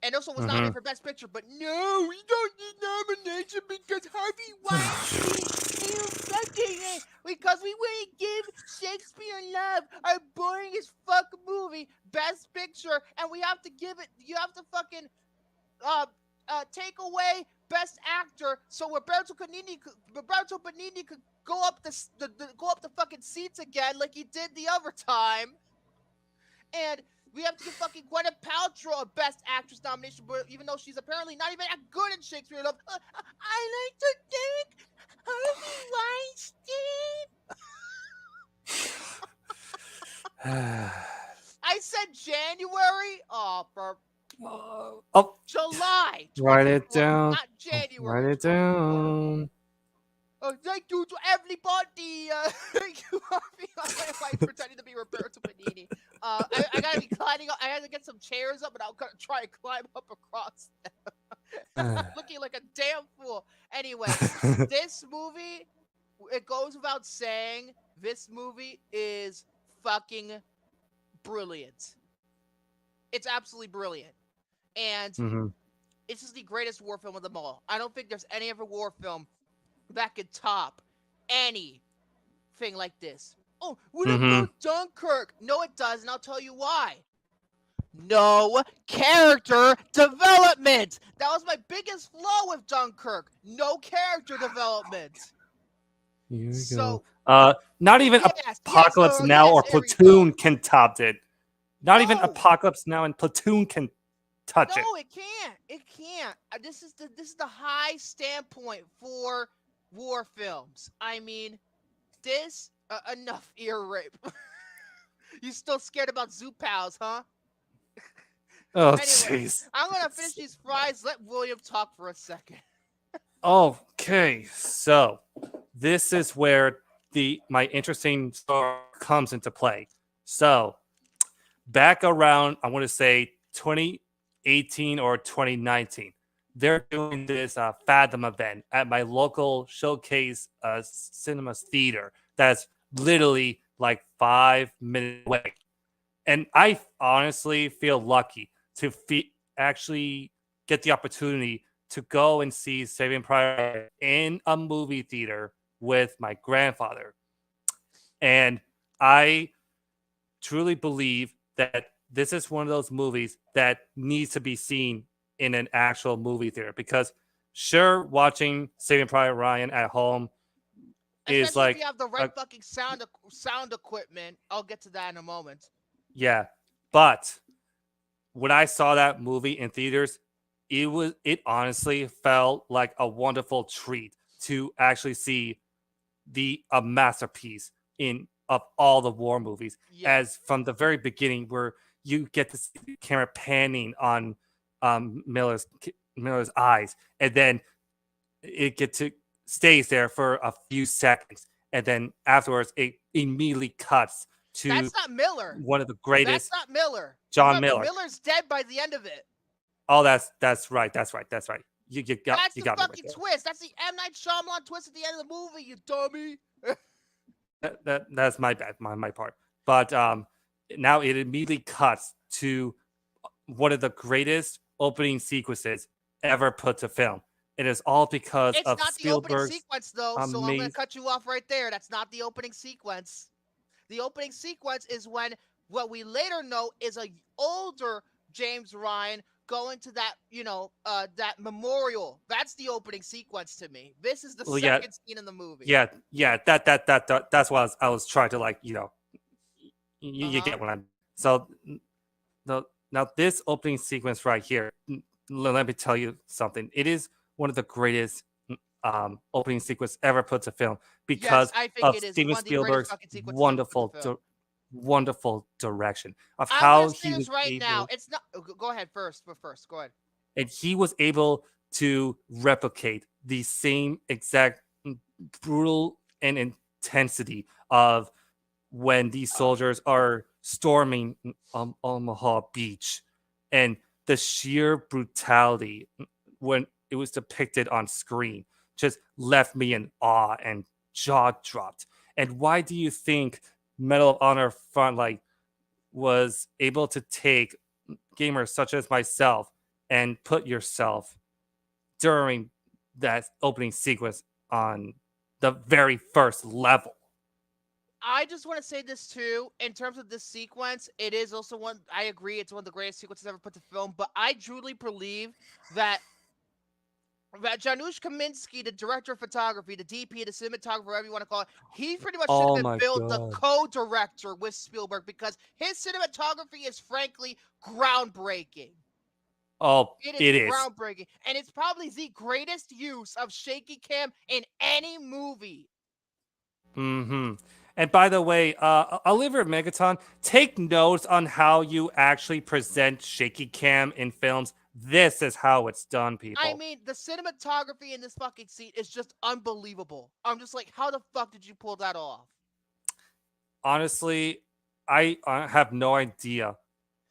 And also was nominated for Best Picture, but no, we don't need nomination because Harvey Weinstein, because we wouldn't give Shakespeare in Love, our boring as fuck movie, Best Picture, and we have to give it, you have to fucking take away Best Actor so Roberto Benigni could go up the fucking seats again like he did the other time. And we have to give fucking Gwyneth Paltrow a Best Actress nomination, but even though she's apparently not even that good in Shakespeare in Love. I like to thank Harvey Weinstein. I said January. Oh, for July. Write it down. Not January. Write it down. Thank you to everybody. Thank you, Harvey. My wife pretending to be Roberto Benigni. I gotta be climbing up. I had to get some chairs up, and I'll try and climb up across them. Looking like a damn fool. Anyway, this movie, it goes without saying, this movie is fucking brilliant. It's absolutely brilliant. And it's just the greatest war film of them all. I don't think there's any other war film that could top anything like this. Oh, what about Dunkirk? No, it doesn't. I'll tell you why. No character development. That was my biggest flaw with Dunkirk. No character development. Here we So, go. Not even Apocalypse Now or Platoon can top it. Not even Apocalypse Now and Platoon can touch it. No, it can't. It can't. This is the high standpoint for war films. I mean, this enough ear rape. You still scared about Zoo Pals, huh? Oh, anyway, jeez. I'm gonna finish these fries. Let William talk for a second. Okay, so this is where my interesting story comes into play. So back around, I want to say 2018 or 2019, they're doing this Fathom event at my local showcase cinemas theater that's literally like 5 minutes away. And I honestly feel lucky to actually get the opportunity to go and see Saving Private Ryan in a movie theater with my grandfather. And I truly believe that this is one of those movies that needs to be seen in an actual movie theater, because sure, watching Saving Private Ryan at home is like, if you have the right fucking sound equipment. I'll get to that in a moment. Yeah, but when I saw that movie in theaters, it honestly felt like a wonderful treat to actually see a masterpiece of all the war movies. Yeah. As from the very beginning, where you get to see the camera panning on Miller's eyes, and then it stays there for a few seconds, and then afterwards it immediately cuts to that's not Miller. One of the greatest. That's not Miller. John Miller. Miller's dead by the end of it. Oh, that's right. You got that's you the got fucking right twist. That's the M. Night Shyamalan twist at the end of the movie. You dummy. That's my bad, my part. But now it immediately cuts to one of the greatest opening sequences ever put to film. It is all because it's of not Spielberg's the opening sequence, though. So I'm going to cut you off right there. That's not the opening sequence. The opening sequence is when what we later know is a older James Ryan going to that, that memorial. That's the opening sequence to me. This is the second scene in the movie. Yeah. That's what I was trying to you get what I'm. So now this opening sequence right here. Let me tell you something. It is one of the greatest opening sequence ever put to film because of Steven Spielberg's wonderful direction of how he was now. It's not. Go ahead first. Go ahead. And he was able to replicate the same exact brutal and intensity of when these soldiers are storming Omaha Beach, and the sheer brutality when it was depicted on screen just left me in awe and jaw dropped. And why do you think Medal of Honor Frontline was able to take gamers such as myself and put yourself during that opening sequence on the very first level? I just want to say this too. In terms of this sequence, it is also I agree, it's one of the greatest sequences ever put to film. But I truly believe that Janusz Kaminski, the director of photography, the DP, the cinematographer, whatever you want to call it, he pretty much should Oh have been my billed the God. co-director with Spielberg because his cinematography is frankly groundbreaking. Oh, It is groundbreaking, and it's probably the greatest use of shaky cam in any movie. Mm-hmm. And by the way, Oliver Megaton, take notes on how you actually present shaky cam in films. This is how it's done, people. I mean, the cinematography in this fucking scene is just unbelievable. I'm just like, how the fuck did you pull that off? Honestly, I have no idea,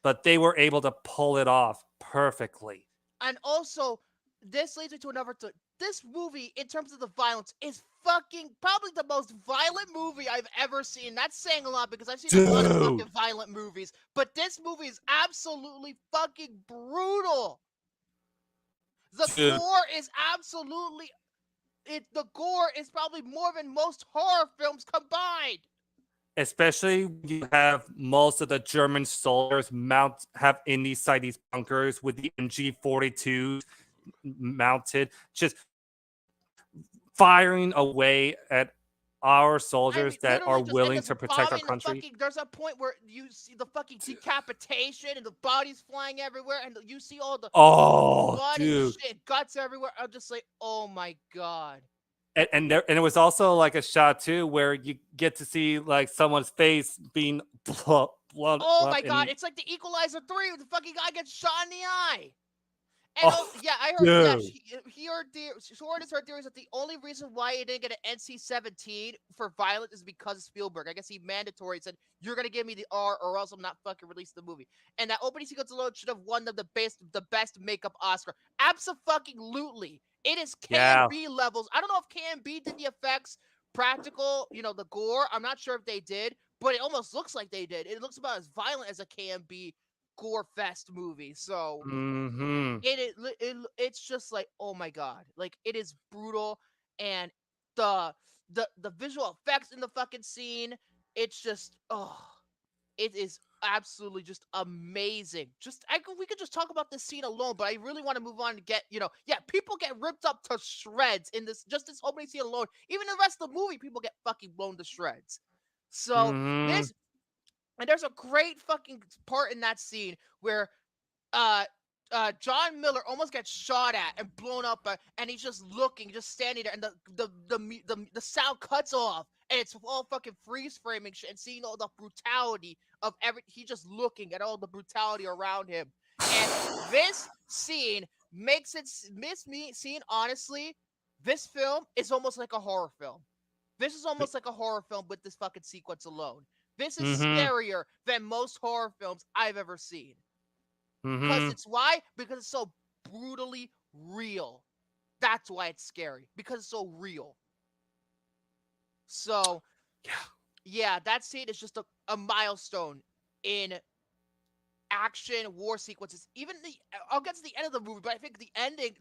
but they were able to pull it off perfectly. And also, this leads me to another thing. This movie, in terms of the violence, is fucking probably the most violent movie I've ever seen. That's saying a lot because I've seen a lot of fucking violent movies, but this movie is absolutely fucking brutal. The gore is absolutely the gore is probably more than most horror films combined. Especially when you have most of the German soldiers have in these bunkers with the MG42s mounted, just firing away at our soldiers that are willing to protect our country. There's a point where you see the fucking decapitation and the bodies flying everywhere, and you see all the blood and shit, guts everywhere. I'm just like, oh my god. And it was also like a shot too where you get to see like someone's face being blood. Oh my god, it's like the Equalizer 3 the fucking guy gets shot in the eye. And yeah, I heard. Dude. Yeah, Jordy has heard theories that the only reason why it didn't get an NC-17 for violence is because of Spielberg. I guess he mandatory said, "You're gonna give me the R, or else I'm not fucking releasing the movie." And that opening sequence alone should have won them the best makeup Oscar. Absolutely, it is K&B levels. I don't know if K&B did the effects practical, the gore. I'm not sure if they did, but it almost looks like they did. It looks about as violent as a K&B gore fest movie. So it's just like, oh my god, like it is brutal, and the visual effects in the fucking scene, it's just it is absolutely just amazing. We could just talk about this scene alone, but I really want to move on to get, people get ripped up to shreds in this opening scene alone. Even the rest of the movie, people get fucking blown to shreds. So and there's a great fucking part in that scene where John Miller almost gets shot at and blown up, and he's just looking, just standing there, and the sound cuts off, and it's all fucking freeze framing shit, and seeing all the brutality of he's just looking at all the brutality around him. And this scene honestly, this film is almost like a horror film. This is almost like a horror film with this fucking sequence alone. This is scarier than most horror films I've ever seen. Because because it's so brutally real. That's why it's scary. Because it's so real. So, yeah, that scene is just a milestone in action war sequences. Even I'll get to the end of the movie, but I think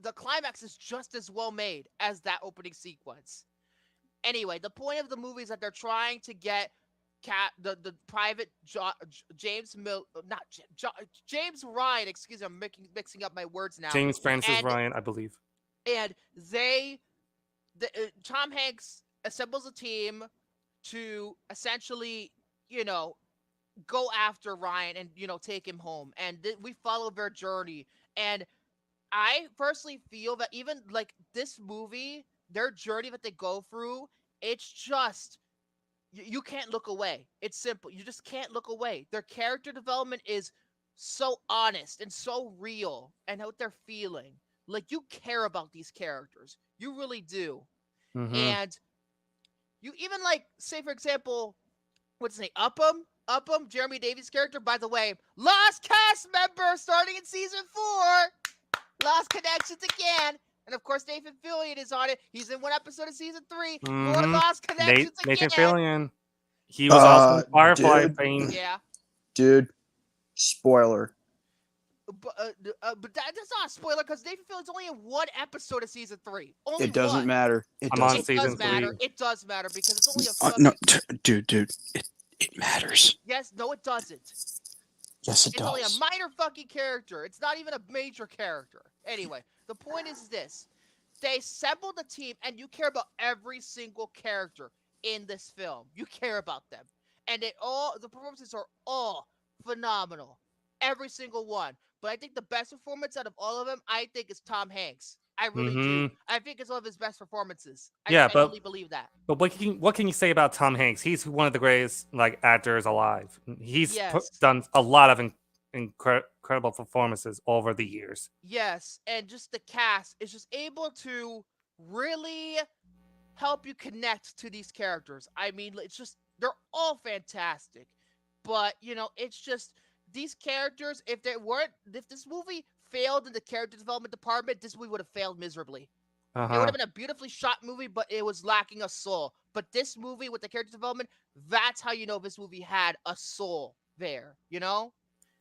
the climax is just as well made as that opening sequence. Anyway, the point of the movie is that they're trying to get the private James Ryan. Excuse me, I'm mixing up my words now. James Francis Ryan, I believe. And Tom Hanks assembles a team to essentially, go after Ryan and take him home. And we follow their journey. And I personally feel that even like this movie, their journey that they go through, it's just. You can't look away. It's simple. You just can't look away. Their character development is so honest and so real, and what they're feeling. Like, you care about these characters. You really do. And you even, like, say, for example, what's his name? Upham, Jeremy Davies' character. By the way, lost cast member starting in season 4. Lost connections again. And of course, Nathan Fillion is on it. He's in one episode of season 3. More Lost Connections again. Nathan Fillion. He was also in Firefly fame. Yeah. Dude, spoiler. But that's not a spoiler because Nathan Fillion's only in one episode of season 3. Only it doesn't one. matter. I'm on season 3. It does matter because it's only a fucking... No, dude, it matters. Yes, no, it doesn't. Yes, it does. It's only a minor fucking character. It's not even a major character. Anyway, the point is this. they assembled the team, and you care about every single character in this film. You care about them, and the performances are all phenomenal, every single one. But I think the best performance out of all of them, I think, is Tom Hanks. I really do. I think it's one of his best performances. I genuinely believe that. But what can you say about Tom Hanks? He's one of the greatest like actors alive. He's done a lot of incredible performances over the years. Yes, and just the cast is just able to really help you connect to these characters. I mean, it's just they're all fantastic. But, it's just these characters, if this movie failed in the character development department, this movie would have failed miserably. It would have been a beautifully shot movie, but it was lacking a soul. But this movie with the character development, that's how you know this movie had a soul there,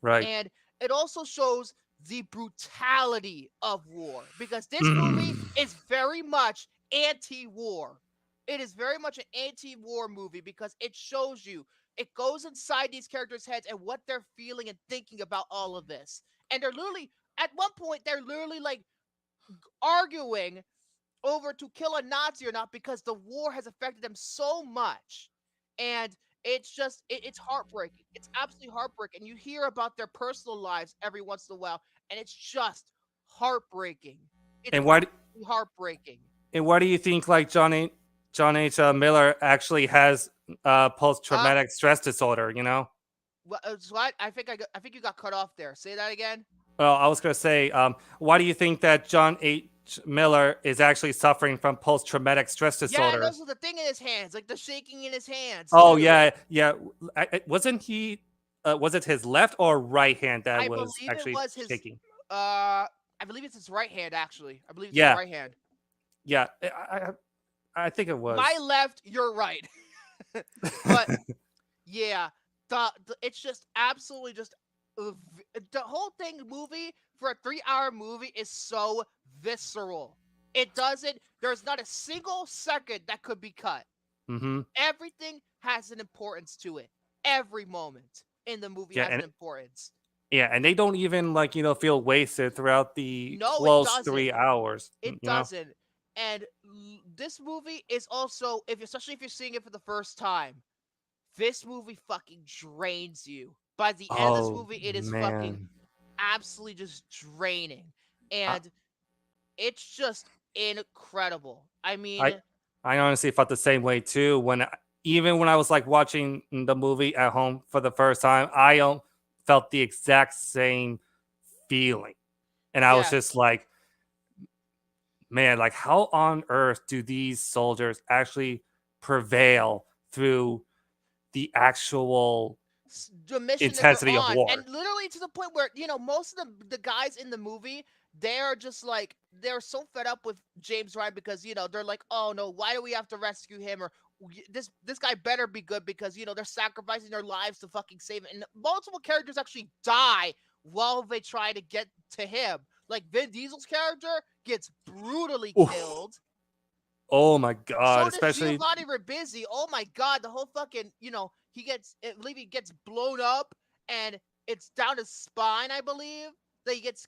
Right. And it also shows the brutality of war, because this movie is very much anti-war. It is very much an anti-war movie because it shows you, it goes inside these characters' heads and what they're feeling and thinking about all of this. And they're literally, at one point, they're literally like arguing over to kill a Nazi or not because the war has affected them so much. And it's just, it's heartbreaking. It's absolutely heartbreaking. You hear about their personal lives every once in a while, and it's just heartbreaking. It's heartbreaking. And why do you think like John H. Miller actually has post-traumatic stress disorder? Well, so I think you got cut off there. Say that again. Well, I was gonna say, why do you think that John H. Miller is actually suffering from post-traumatic stress disorder? Yeah, those are the thing in his hands, like the shaking in his hands. Oh, yeah. Wasn't he? Was it his left or right hand that was actually shaking? I believe it's his right hand, actually. I believe it's his right hand. Yeah, I think it was. My left, your right. But yeah, it's just absolutely just the whole movie for a 3-hour movie is so visceral. There's not a single second that could be cut. Everything has an importance to it. Every moment in the movie has an importance. Yeah, and they don't even feel wasted throughout the close 3 hours. It doesn't. And this movie is also, especially if you're seeing it for the first time, this movie fucking drains you. By the end of this movie, it is fucking absolutely just draining. And it's just incredible. I mean, I honestly felt the same way too. Even when I was watching the movie at home for the first time, I felt the exact same feeling. And I was just like, man, how on earth do these soldiers actually prevail through the actual intensity of war? And literally to the point where, most of the guys in the movie, they're just they're so fed up with James Ryan because, they're like, oh no, why do we have to rescue him? Or this guy better be good because, they're sacrificing their lives to fucking save him. And multiple characters actually die while they try to get to him. Like Vin Diesel's character gets brutally killed. Oh my god! So especially Giovanni Ribisi. Oh my god! The whole fucking he gets blown up and it's down his spine. I believe that he gets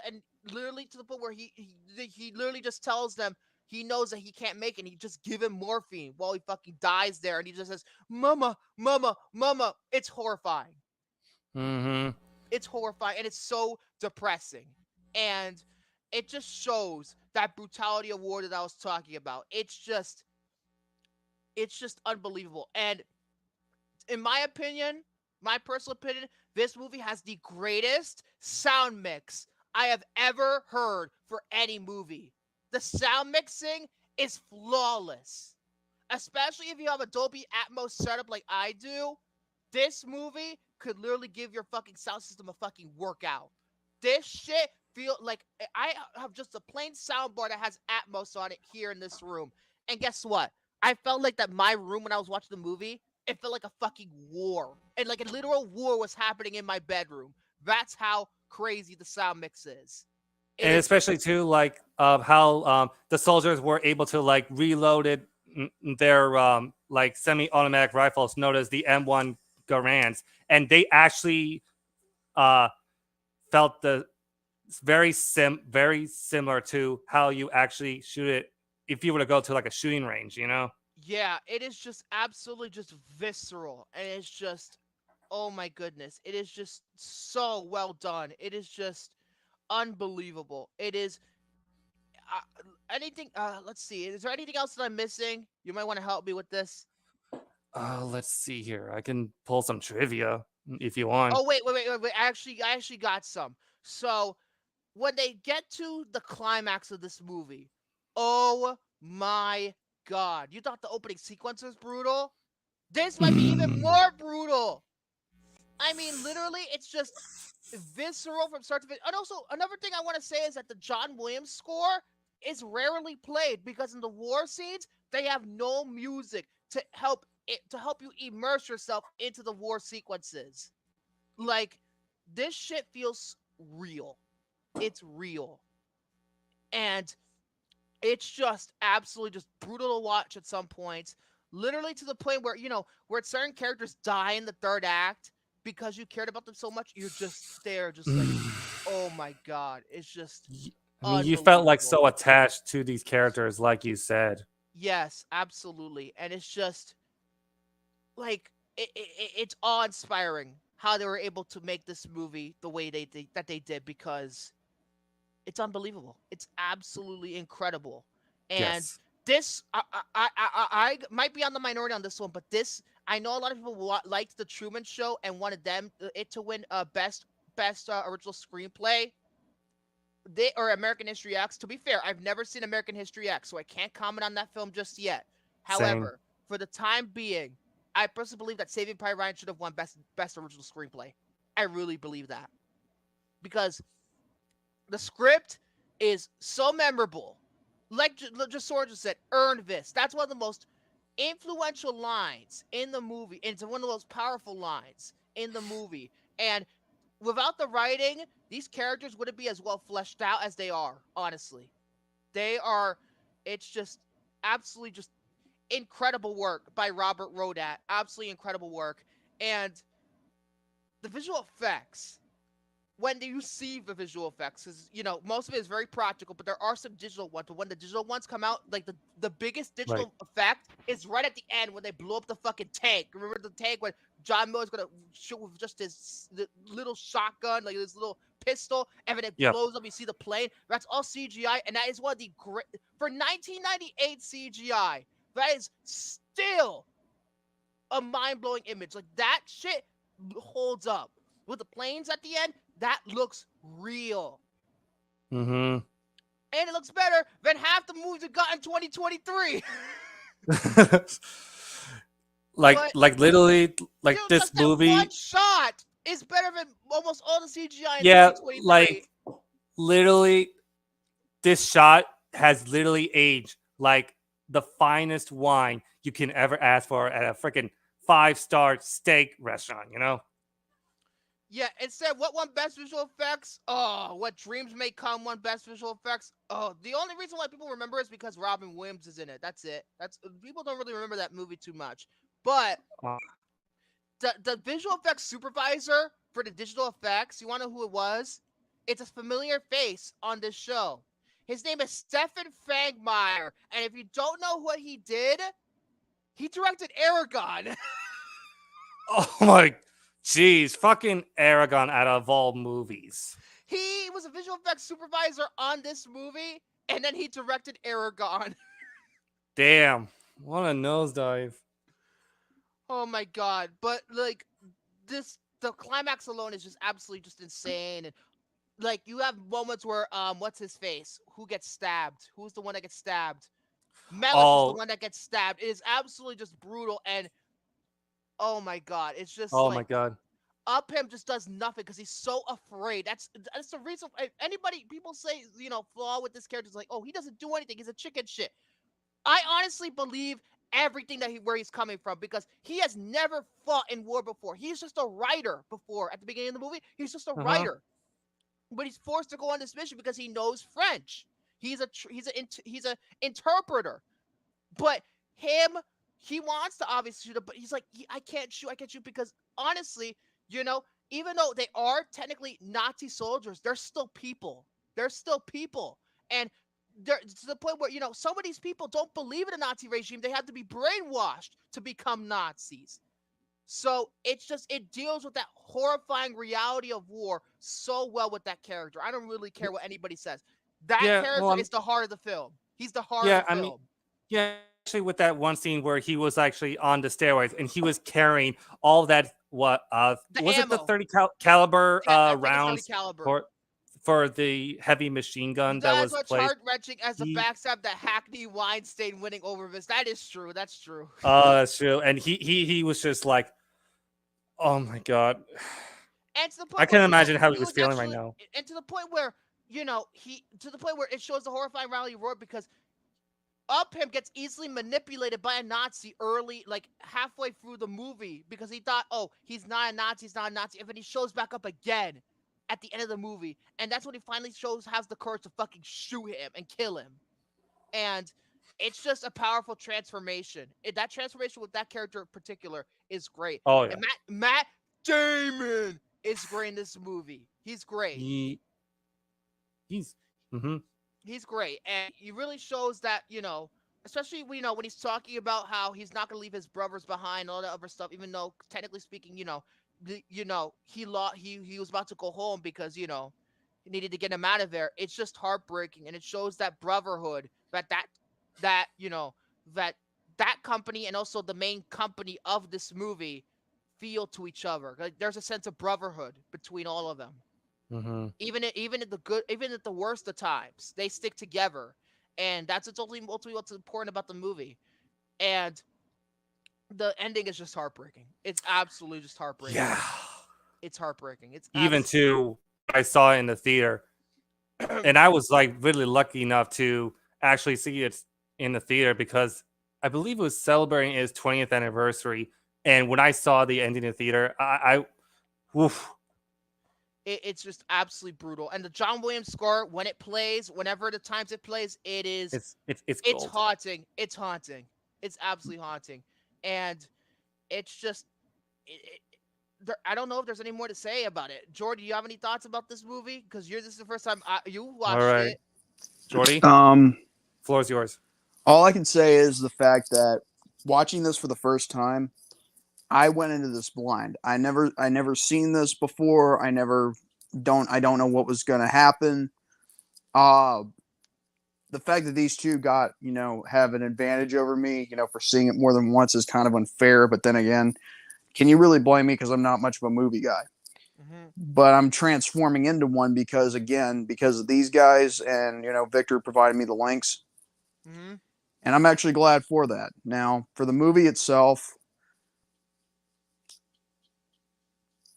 and literally to the point where he literally just tells them he knows that he can't make it. And he just give him morphine while he fucking dies there, and he just says, "Mama, mama, mama." It's horrifying. It's horrifying, and it's so depressing. And it just shows that brutality of war that I was talking about. It's just unbelievable. And in my opinion, my personal opinion, this movie has the greatest sound mix I have ever heard for any movie. The sound mixing is flawless. Especially if you have a Dolby Atmos setup like I do. This movie could literally give your fucking sound system a fucking workout. This shit feel like I have just a plain soundbar that has Atmos on it here in this room. And guess what? I felt like that my room when I was watching the movie, it felt like a fucking war. And like a literal war was happening in my bedroom. That's how crazy the sound mix is. And especially too, how the soldiers were able to reload their semi-automatic rifles, known as the M1 Garands, and they actually felt the very similar to how you actually shoot it if you were to go to like a shooting range, you know? Yeah, it is just absolutely just visceral, and it's just, oh my goodness, it is just so well done. It is just unbelievable. It is anything. Let's see. Is there anything else that I'm missing? You might want to help me with this. Let's see here. I can pull some trivia if you want. Oh wait. I actually got some. So when they get to the climax of this movie, oh my god! You thought the opening sequence was brutal? This might be even more brutal. I mean, literally, it's just visceral from start to finish. And also, another thing I want to say is that the John Williams score is rarely played because in the war scenes they have no music to help you immerse yourself into the war sequences. Like, this shit feels real. It's real, and it's just absolutely just brutal to watch at some points. Literally to the point where where certain characters die in the third act because you cared about them so much. You're just there, just like, oh my god, it's just. I mean, you felt like so attached to these characters, like you said. Yes, absolutely, and it's just like it's awe-inspiring how they were able to make this movie the way they did because it's unbelievable. It's absolutely incredible, and Yes. this I might be on the minority on this one, but this I know a lot of people liked the Truman Show and wanted it to win best original screenplay. Or American History X. To be fair, I've never seen American History X, so I can't comment on that film just yet. However, for the time being, I personally believe that Saving Private Ryan should have won best original screenplay. I really believe that because the script is so memorable. Like just Soren just said, earn this. That's one of the most influential lines in the movie. And it's one of the most powerful lines in the movie. And without the writing, these characters wouldn't be as well fleshed out as they are, honestly. They are, it's just absolutely just incredible work by Robert Rodat. Absolutely incredible work. And the visual effects, when you see the visual effects, because most of it is very practical, but there are some digital ones. But when the digital ones come out, like the biggest digital effect is right at the end when they blow up the fucking tank. Remember the tank when John Miller's gonna shoot with just his little shotgun, like this little pistol, and then it blows up. You see the plane. That's all CGI, and that is one of the great for 1998 CGI. That is still a mind-blowing image. Like, that shit holds up. With the planes at the end, that looks real. Mm-hmm. And it looks better than half the movies we got in 2023. like literally, like dude, this movie. One shot is better than almost all the CGI in 2023. Like literally, this shot has literally aged like the finest wine you can ever ask for at a freaking 5-star steak restaurant, Yeah, instead, what won Best Visual Effects? Oh, What Dreams May Come won Best Visual Effects. Oh, the only reason why people remember is because Robin Williams is in it. That's it. People don't really remember that movie too much. But the visual effects supervisor for the digital effects, you want to know who it was? It's a familiar face on this show. His name is Stefan Fangmeyer. And if you don't know what he did, he directed Aragon. Oh my, jeez, fucking Aragon out of all movies. He was a visual effects supervisor on this movie, and then he directed Aragon. Damn, what a nosedive. Oh my god, but like the climax alone is just absolutely just insane. And like, you have moments where what's his face? Who gets stabbed? Who's the one that gets stabbed? Melis is the one that gets stabbed. It is absolutely just brutal, and oh my god, it's just my god. Upham just does nothing because he's so afraid. That's the reason. People say, flaw with this character is like, oh, he doesn't do anything. He's a chicken shit. I honestly believe everything where he's coming from, because he has never fought in war before. He's just a writer before. At the beginning of the movie, he's just a writer, but he's forced to go on this mission because he knows French. He's a interpreter, but he wants to obviously shoot, but he's like, I can't shoot because honestly, You know, even though they are technically Nazi soldiers, they're still people. They're still people. And they're to the point where, some of these people don't believe in the Nazi regime. They have to be brainwashed to become Nazis. So it deals with that horrifying reality of war so well with that character. I don't really care what anybody says. That character is the heart of the film. He's the heart of the film. Actually with that one scene where he was actually on the steroids and he was carrying all that was it the 30 caliber rounds for the heavy machine gun that was much heart-wrenching as the backstab that Hackney Weinstein winning over this. That is true. That's true. That's true. And he was just like, oh my god. And to the point I can't imagine how he was feeling right now. And to the point where, it shows the horrifying reality roar because Upham gets easily manipulated by a Nazi early, like halfway through the movie, because he thought, oh, he's not a Nazi, and then he shows back up again at the end of the movie, and that's when he finally has the courage to fucking shoot him and kill him. And it's just a powerful transformation. That transformation with that character in particular is great. Oh, yeah. And Matt Damon is great in this movie. He's great. He's great, and he really shows that, especially when he's talking about how he's not going to leave his brothers behind, all that other stuff, even though technically speaking, he was about to go home because, he needed to get him out of there. It's just heartbreaking, and it shows that brotherhood that company and also the main company of this movie feel to each other. Like, there's a sense of brotherhood between all of them. Mm-hmm. Even at the good, even at the worst of times, they stick together, and that's ultimately what's important about the movie. And the ending is just heartbreaking. It's absolutely just heartbreaking. Yeah, it's heartbreaking. It's even too. I saw it in the theater, and I was like really lucky enough to actually see it in the theater because I believe it was celebrating its 20th anniversary. And when I saw the ending in the theater, it's just absolutely brutal. And the John Williams score, when it plays, whenever the times it plays, it's haunting. It's haunting. It's absolutely haunting. And it's just, I don't know if there's any more to say about it. Jordy, do you have any thoughts about this movie? Because this is the first time you watched it. Jordy, floor is yours. All I can say is the fact that watching this for the first time, I went into this blind. I never seen this before. I don't know what was going to happen. The fact that these two have an advantage over me, for seeing it more than once is kind of unfair. But then again, can you really blame me? Because I'm not much of a movie guy. Mm-hmm. But I'm transforming into one because of these guys and, Victor provided me the links. Mm-hmm. And I'm actually glad for that. Now, for the movie itself,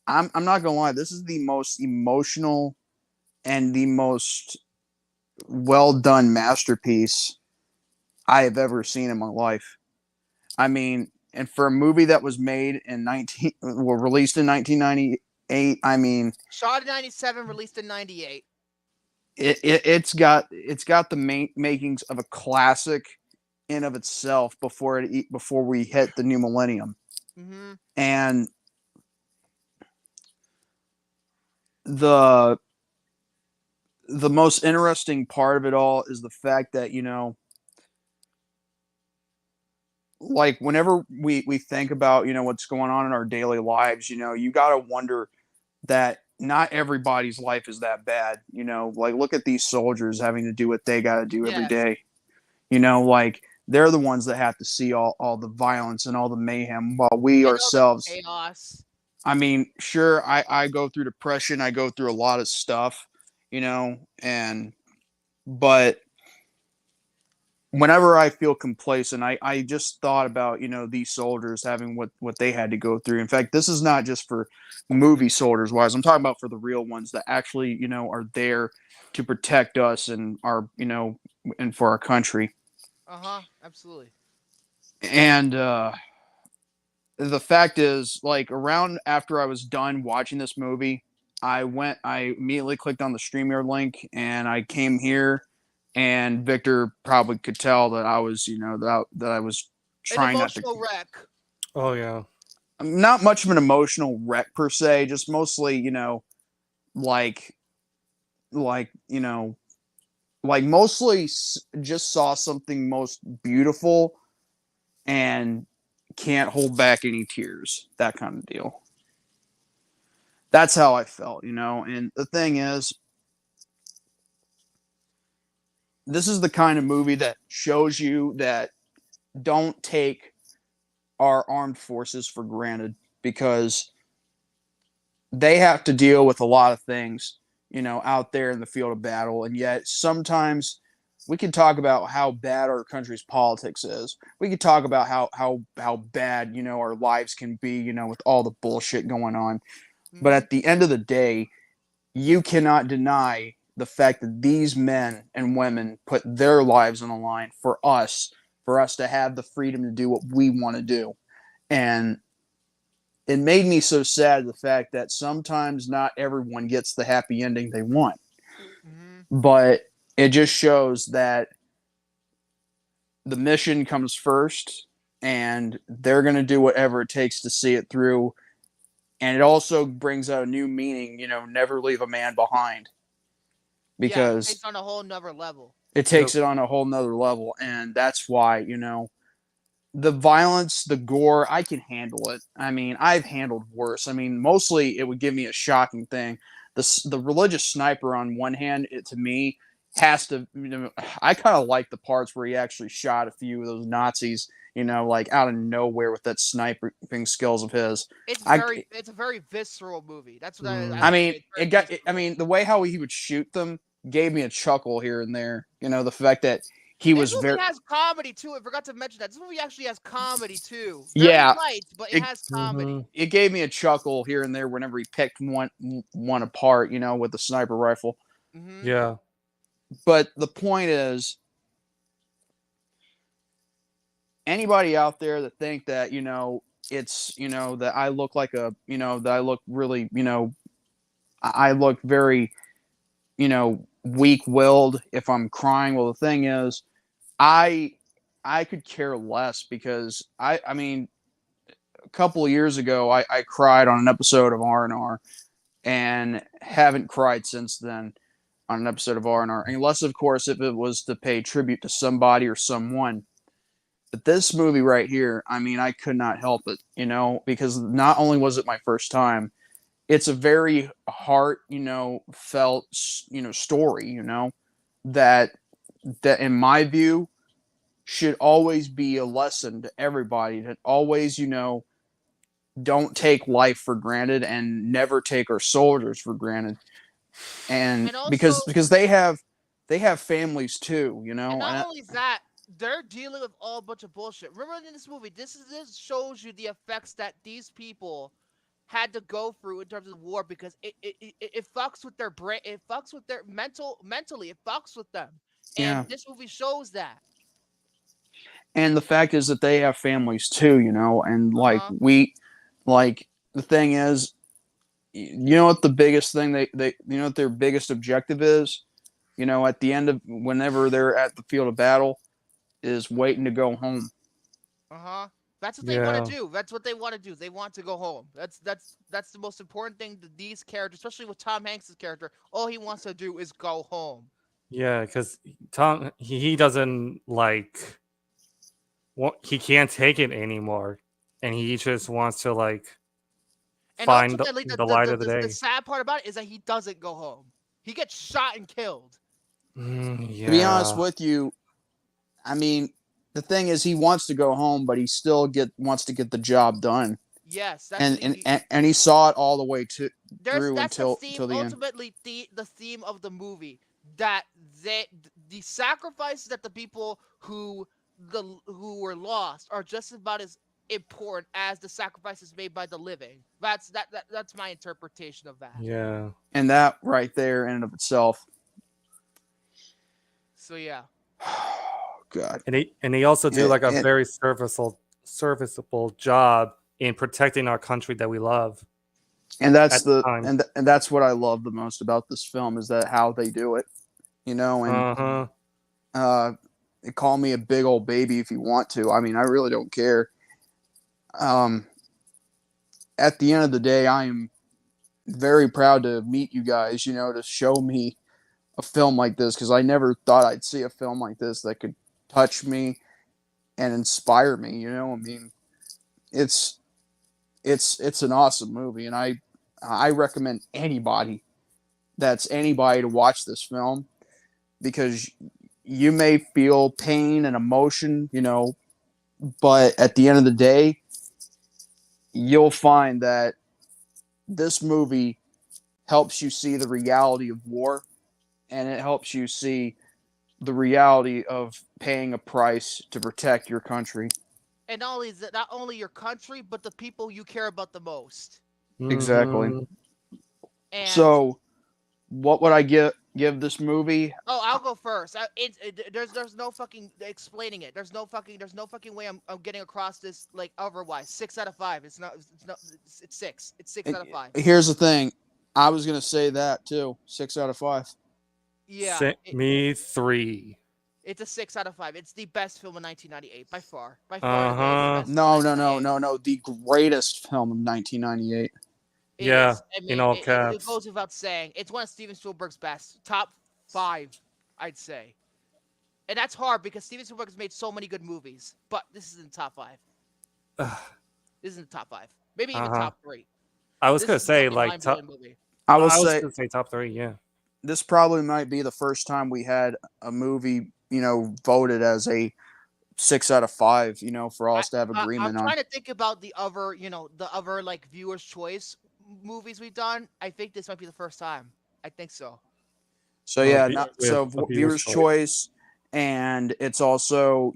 I'm not gonna lie. This is the most emotional and the most well done masterpiece I have ever seen in my life. I mean, and for a movie that was made in released in 1998, I mean, shot in 97, released in 98. It's got the makings of a classic in of itself before we hit the new millennium. Mm-hmm. And the most interesting part of it all is the fact that, like whenever we think about, what's going on in our daily lives, you got to wonder that not everybody's life is that bad. Like look at these soldiers having to do what they got to do every day. Like they're the ones that have to see all the violence and all the mayhem while we ourselves chaos. I mean, sure, I go through depression. I go through a lot of stuff, but whenever I feel complacent, I just thought about, these soldiers having what they had to go through. In fact, this is not just for movie soldiers wise. I'm talking about for the real ones that actually, are there to protect us and and for our country. Absolutely. And, the fact is, like, around after I was done watching this movie, I immediately clicked on the StreamYard link and I came here, and Victor probably could tell that I was, that I was trying not to. Wreck. Oh yeah. not much of an emotional wreck per se, just mostly, you know, like you know, like mostly just saw something most beautiful and can't hold back any tears, that kind of deal. That's how I felt, you know. And the thing is, this is the kind of movie that shows you that don't take our armed forces for granted, because they have to deal with a lot of things, you know, out there in the field of battle. And yet sometimes we can talk about how bad our country's politics is. We could talk about how bad, you know, our lives can be, you know, with all the bullshit going on. But at the end of the day, you cannot deny the fact that these men and women put their lives on the line for us to have the freedom to do what we want to do. And it made me so sad, the fact that sometimes not everyone gets the happy ending they want. But it just shows that the mission comes first, and they're going to do whatever it takes to see it through. And it also brings out a new meaning, you know, never leave a man behind. Because it takes on a whole nother level. It takes it on a whole nother level. And that's why, you know, the violence, the gore, I can handle it. I mean, I've handled worse. I mean, mostly it would give me a shocking thing. The religious sniper, on one hand, it to me has to, you know, I kind of like the parts where he actually shot a few of those Nazis, you know, like out of nowhere with that sniping skills of his. It's a very visceral movie. That's what I mean, I mean, the way how he would shoot them gave me a chuckle here and there. You know, the fact that he was this very. movie has comedy too. I forgot to mention that this movie actually has comedy too. Yeah, light, but it has comedy. It gave me a chuckle here and there whenever he picked one apart. You know, with the sniper rifle. Yeah. But the point is, anybody out there that think that, you know, it's, you know, that I look like a, you know, that I look really, you know, I look very, you know, weak-willed if I'm crying. Well, the thing is, I could care less, because I mean, a couple of years ago, I cried on an episode of R&R, and haven't cried since then on an episode of R&R, unless, of course, if it was to pay tribute to somebody or someone. But this movie right here, I mean, I could not help it, you know, because not only was it my first time, it's a very heart, you know, felt, you know, story, you know, that in my view should always be a lesson to everybody, that always, you know, don't take life for granted, and never take our soldiers for granted. And also, because they have families too, you know. And not only that, they're dealing with all a bunch of bullshit. Remember in this movie, this shows you the effects that these people had to go through in terms of the war, because it fucks with their brain, it fucks with their mentally, it fucks with them. And this movie shows that. And the fact is that they have families too, you know, and like the thing is, you know what the biggest thing they you know what their biggest objective is, you know, at the end of whenever they're at the field of battle, is waiting to go home. That's what they want to do. That's what they want to do. They want to go home. That's the most important thing to these characters, especially with Tom Hanks' character. All he wants to do is go home. Yeah, because Tom, he doesn't like, he can't take it anymore, and he just wants to like find the light of the day. The sad part about it is that he doesn't go home. He gets shot and killed. To be honest with you, I mean, the thing is, he wants to go home, but he still wants to get the job done. Yes, and he saw it all the way through until the end. Ultimately, the theme of the movie, that the sacrifices that the people who were lost are just about as important as the sacrifices made by the living. That's my interpretation of that. Yeah. And that right there in and of itself. So yeah. God. And they also do like a very serviceable job in protecting our country that we love. And that's and that's what I love the most about this film, is that how they do it. You know, and call me a big old baby if you want to. I mean, I really don't care. at the end of the day, I am very proud to meet you guys, to show me a film like this, because I never thought I'd see a film like this that could touch me and inspire me. I mean, it's an awesome movie, and I recommend anybody to watch this film, because you may feel pain and emotion, but at the end of the day, you'll find that this movie helps you see the reality of war, and it helps you see the reality of paying a price to protect your country. And not only is it not only your country, but the people you care about the most. Exactly. And so, what would I give this movie? Oh, I'll go first. There's no fucking explaining it. There's no fucking way I'm getting across this like otherwise. 6 out of 5. It's 6. It's 6 out of 5. Here's the thing. I was gonna say that too. 6 out of 5. Yeah. Me 3. It's a 6 out of 5. It's the best film of 1998 by far. By far. No. The greatest film of 1998. Yeah, I mean, in all caps. It goes without saying. It's one of Steven Spielberg's best. Top 5, I'd say. And that's hard because Steven Spielberg has made so many good movies. But this is in the top 5. This is in the top 5. Maybe even top 3. I was going to say, like, top... I was going to say top 3, yeah. This probably might be the first time we had a movie, voted as a 6 out of 5, for us to have agreement on. I'm trying to think about the other, like, viewer's choice movies we've done. I think this might be the first time. I think so. So yeah, viewer's choice, and it's also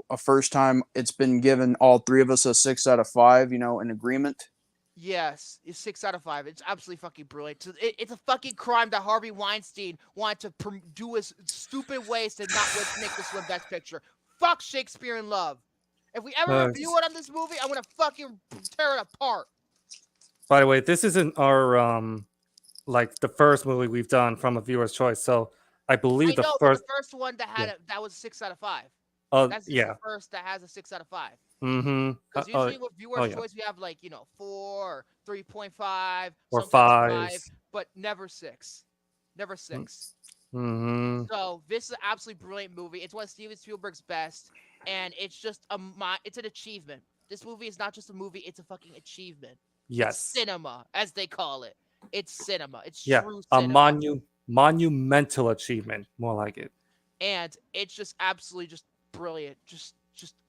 a first time it's been given all 3 of us a 6 out of 5. In agreement. Yes, it's 6 out of 5. It's absolutely fucking brilliant. It's a fucking crime that Harvey Weinstein wanted to do his stupid ways to not make this win Best Picture. Fuck Shakespeare in Love. If we ever review it on this movie, I'm gonna fucking tear it apart. By the way, this isn't our like the first movie we've done from a viewer's choice. So I believe the first one that that was 6 out of 5. That's the first that has a 6 out of 5. Mm-hmm. Because usually with viewer's choice we have like 4, 3.5, or 5, but never 6. Never 6. Mm-hmm. So this is an absolutely brilliant movie. It's one of Steven Spielberg's best, and it's just it's an achievement. This movie is not just a movie; it's a fucking achievement. Yes. It's cinema, as they call it. It's cinema. It's true cinema. A monumental achievement, more like it. And it's just absolutely just brilliant, just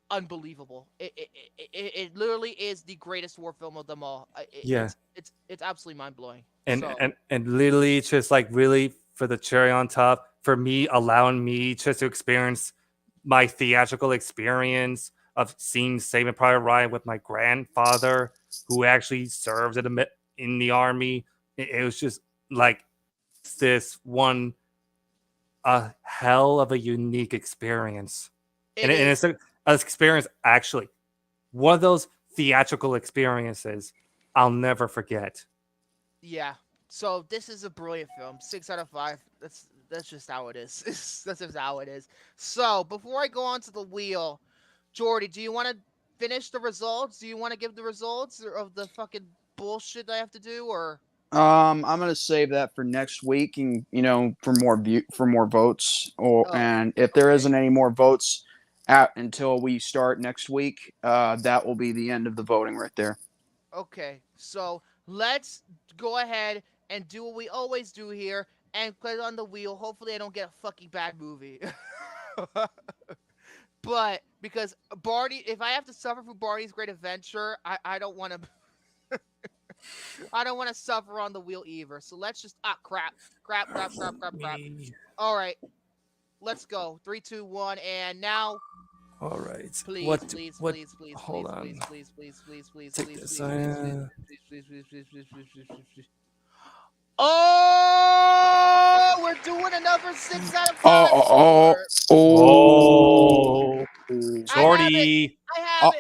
unbelievable. It literally is the greatest war film of them all. It's absolutely mind blowing. And literally just like really for the cherry on top, for me, allowing me just to experience my theatrical experience of seeing Saving Private Ryan with my grandfather, who actually served in the army. It was just like this one a hell of a unique experience. And it's an experience, actually, one of those theatrical experiences I'll never forget. Yeah. So this is a brilliant film. 6 out of 5. That's just how it is. That's just how it is. So before I go on to the wheel, Jordy, do you want to finish the results? Do you want to give the results of the fucking bullshit I have to do, or? I'm gonna save that for next week, and for more votes, and if there isn't any more votes until we start next week, that will be the end of the voting right there. Okay, so let's go ahead and do what we always do here and put it on the wheel. Hopefully, I don't get a fucking bad movie. But because Barney, if I have to suffer for Barney's Great Adventure, I don't want to. I don't want to suffer on the wheel either. So let's just crap. All right, let's go. 3, 2, 1, and now. All right. Please, please. Hold on. Please. Oh, we're doing another 6 out of 5. Jordy.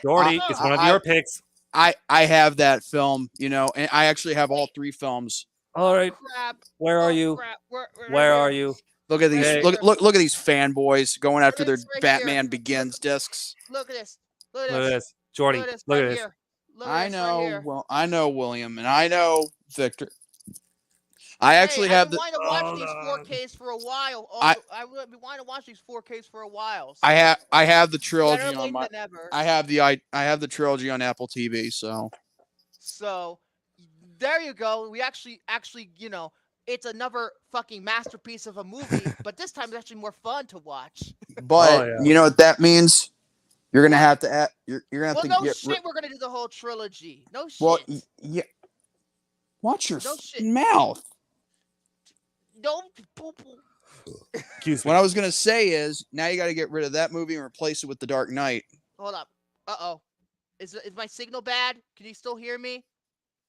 Jordy, it's one of your picks. I have that film, and I actually have all 3 films. All right. Where are you? Where are you? Look at these. Look at these fanboys going after their Batman Begins discs. Look at this. Look at this. Jordy, look at this. Look at I this know. right here. Well, I know William, and I know Victor. I actually have the. I've been wanting to watch these 4Ks for a while. I've been wanting to watch these 4Ks for a while. So. I have the trilogy Better on late my. than never. I have the trilogy on Apple TV. So, there you go. We actually, it's another fucking masterpiece of a movie, but this time it's actually more fun to watch. But you know what that means? You're gonna have to. You're gonna have to no get. shit. We're gonna do the whole trilogy. No shit. Well, yeah. Watch your mouth. No poo-poo. Excuse me. What I was gonna say is now you got to get rid of that movie and replace it with The Dark Knight. Hold up. Uh-oh. Is my signal bad? Can you still hear me?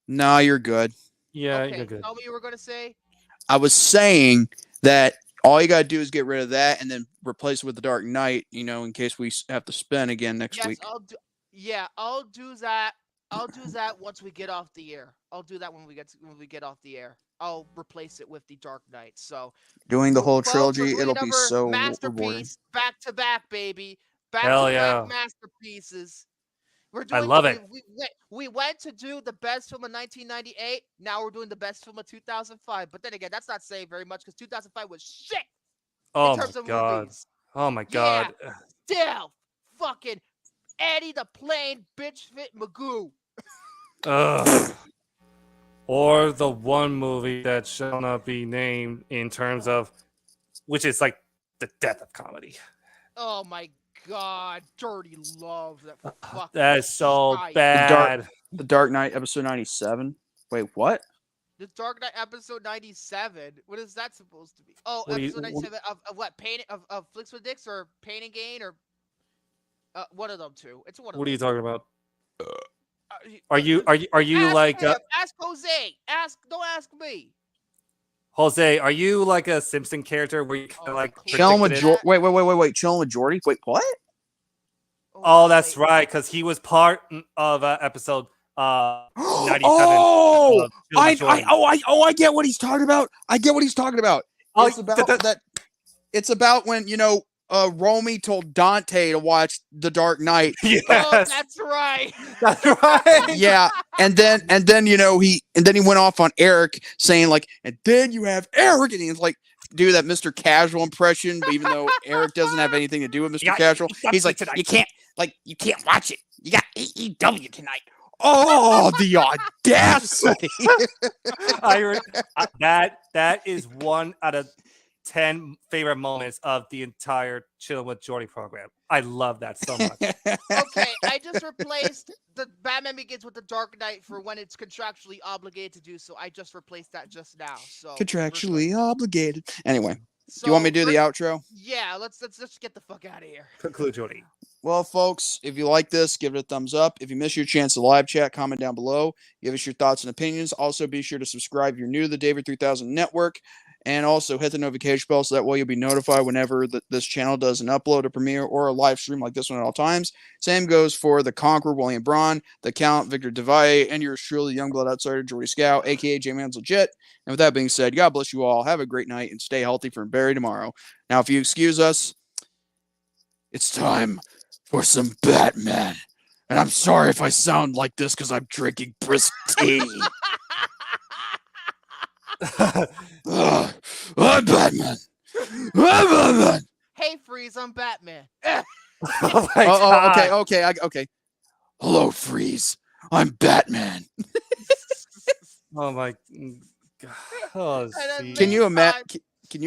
No, you're good. Yeah, okay, you're good. Tell me you were gonna say. I was saying that all you got to do is get rid of that and then replace it with The Dark Knight, in case we have to spin again next week. I'll do that. I'll do that once we get off the air. I'll do that when we get off the air. I'll replace it with The Dark Knight. So doing the whole folks, trilogy, it'll be so masterpiece rewarding. back to back, baby. Hell Back yeah. masterpieces. We're doing. I love it. We went to do the best film of 1998. Now we're doing the best film of 2005. But then again, that's not saying very much because 2005 was shit. Oh in my terms of god. movies. Oh my god. Still, fucking Eddie the Plane Bitch Fit Magoo. Ugh. Or the one movie that shall not be named in terms of, which is like the death of comedy. Oh my god, Dirty Love. That is so bad. The Dark Knight episode 97. Wait, what? The Dark Knight episode 97. What is that supposed to be? Oh, episode 97 of what? Pain of Flicks with Dicks or Pain and Gain or one of them two. It's one of them. What are you talking about? Are you like ask Jose? Don't ask me. Jose, are you like a Simpson character where you kind of like chilling with wait, chilling with Jordy? Wait, what? Oh, that's right, because he was part of episode 97. I get what he's talking about. It's about that. It's about when Romy told Dante to watch The Dark Knight. Yes. Oh, that's right. That's right. Yeah, and then he went off on Eric saying like, and then you have Eric, and he's like, do that Mr. Casual impression, but even though Eric doesn't have anything to do with Mr. Casual, he's like, you can't watch it. You got AEW tonight. Oh, the audacity! That is 1 out of 10 favorite moments of the entire Chilling with Jordy program. I love that so much. Okay, I just replaced the Batman Begins with the Dark Knight for when it's contractually obligated to do so. I just replaced that just now. So Contractually obligated. Anyway, so do you want me to do the outro? Yeah, let's get the fuck out of here. Conclude, Jordy. Well, folks, if you like this, give it a thumbs up. If you miss your chance to live chat, comment down below. Give us your thoughts and opinions. Also, be sure to subscribe if you're new to the David 3000 Network. And also hit the notification bell so that way you'll be notified whenever this channel does an upload, a premiere, or a live stream like this one at all times. Same goes for the Conqueror, William Braun, the Count, Victor Devalle, and yours truly, the Youngblood Outsider, Jordy Scow, a.k.a. J-Man's Legit. And with that being said, God bless you all. Have a great night and stay healthy for Barry tomorrow. Now, if you excuse us, it's time for some Batman. And I'm sorry if I sound like this because I'm drinking brisk tea. I'm Batman. I'm Batman. Hey, Freeze, I'm Batman. Okay. Hello, Freeze. I'm Batman. Oh my god. Oh, Can you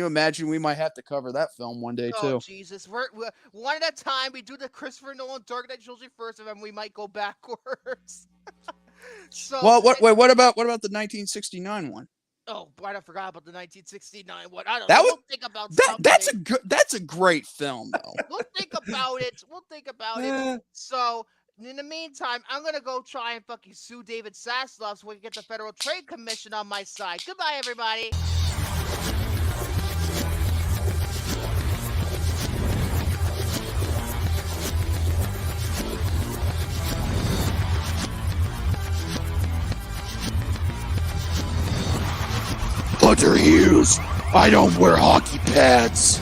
imagine we might have to cover that film one day too? Oh Jesus, we're one at a time. We do the Christopher Nolan Dark Knight trilogy first, and then we might go backwards. So well, what about the 1969 one? Oh, I forgot about the 1969 one. I don't know. We'll think about that's a great film though. We'll think about it. So in the meantime, I'm gonna go try and fucking sue David Zaslav so we can get the Federal Trade Commission on my side. Goodbye, everybody. Hunter Hughes, I don't wear hockey pads.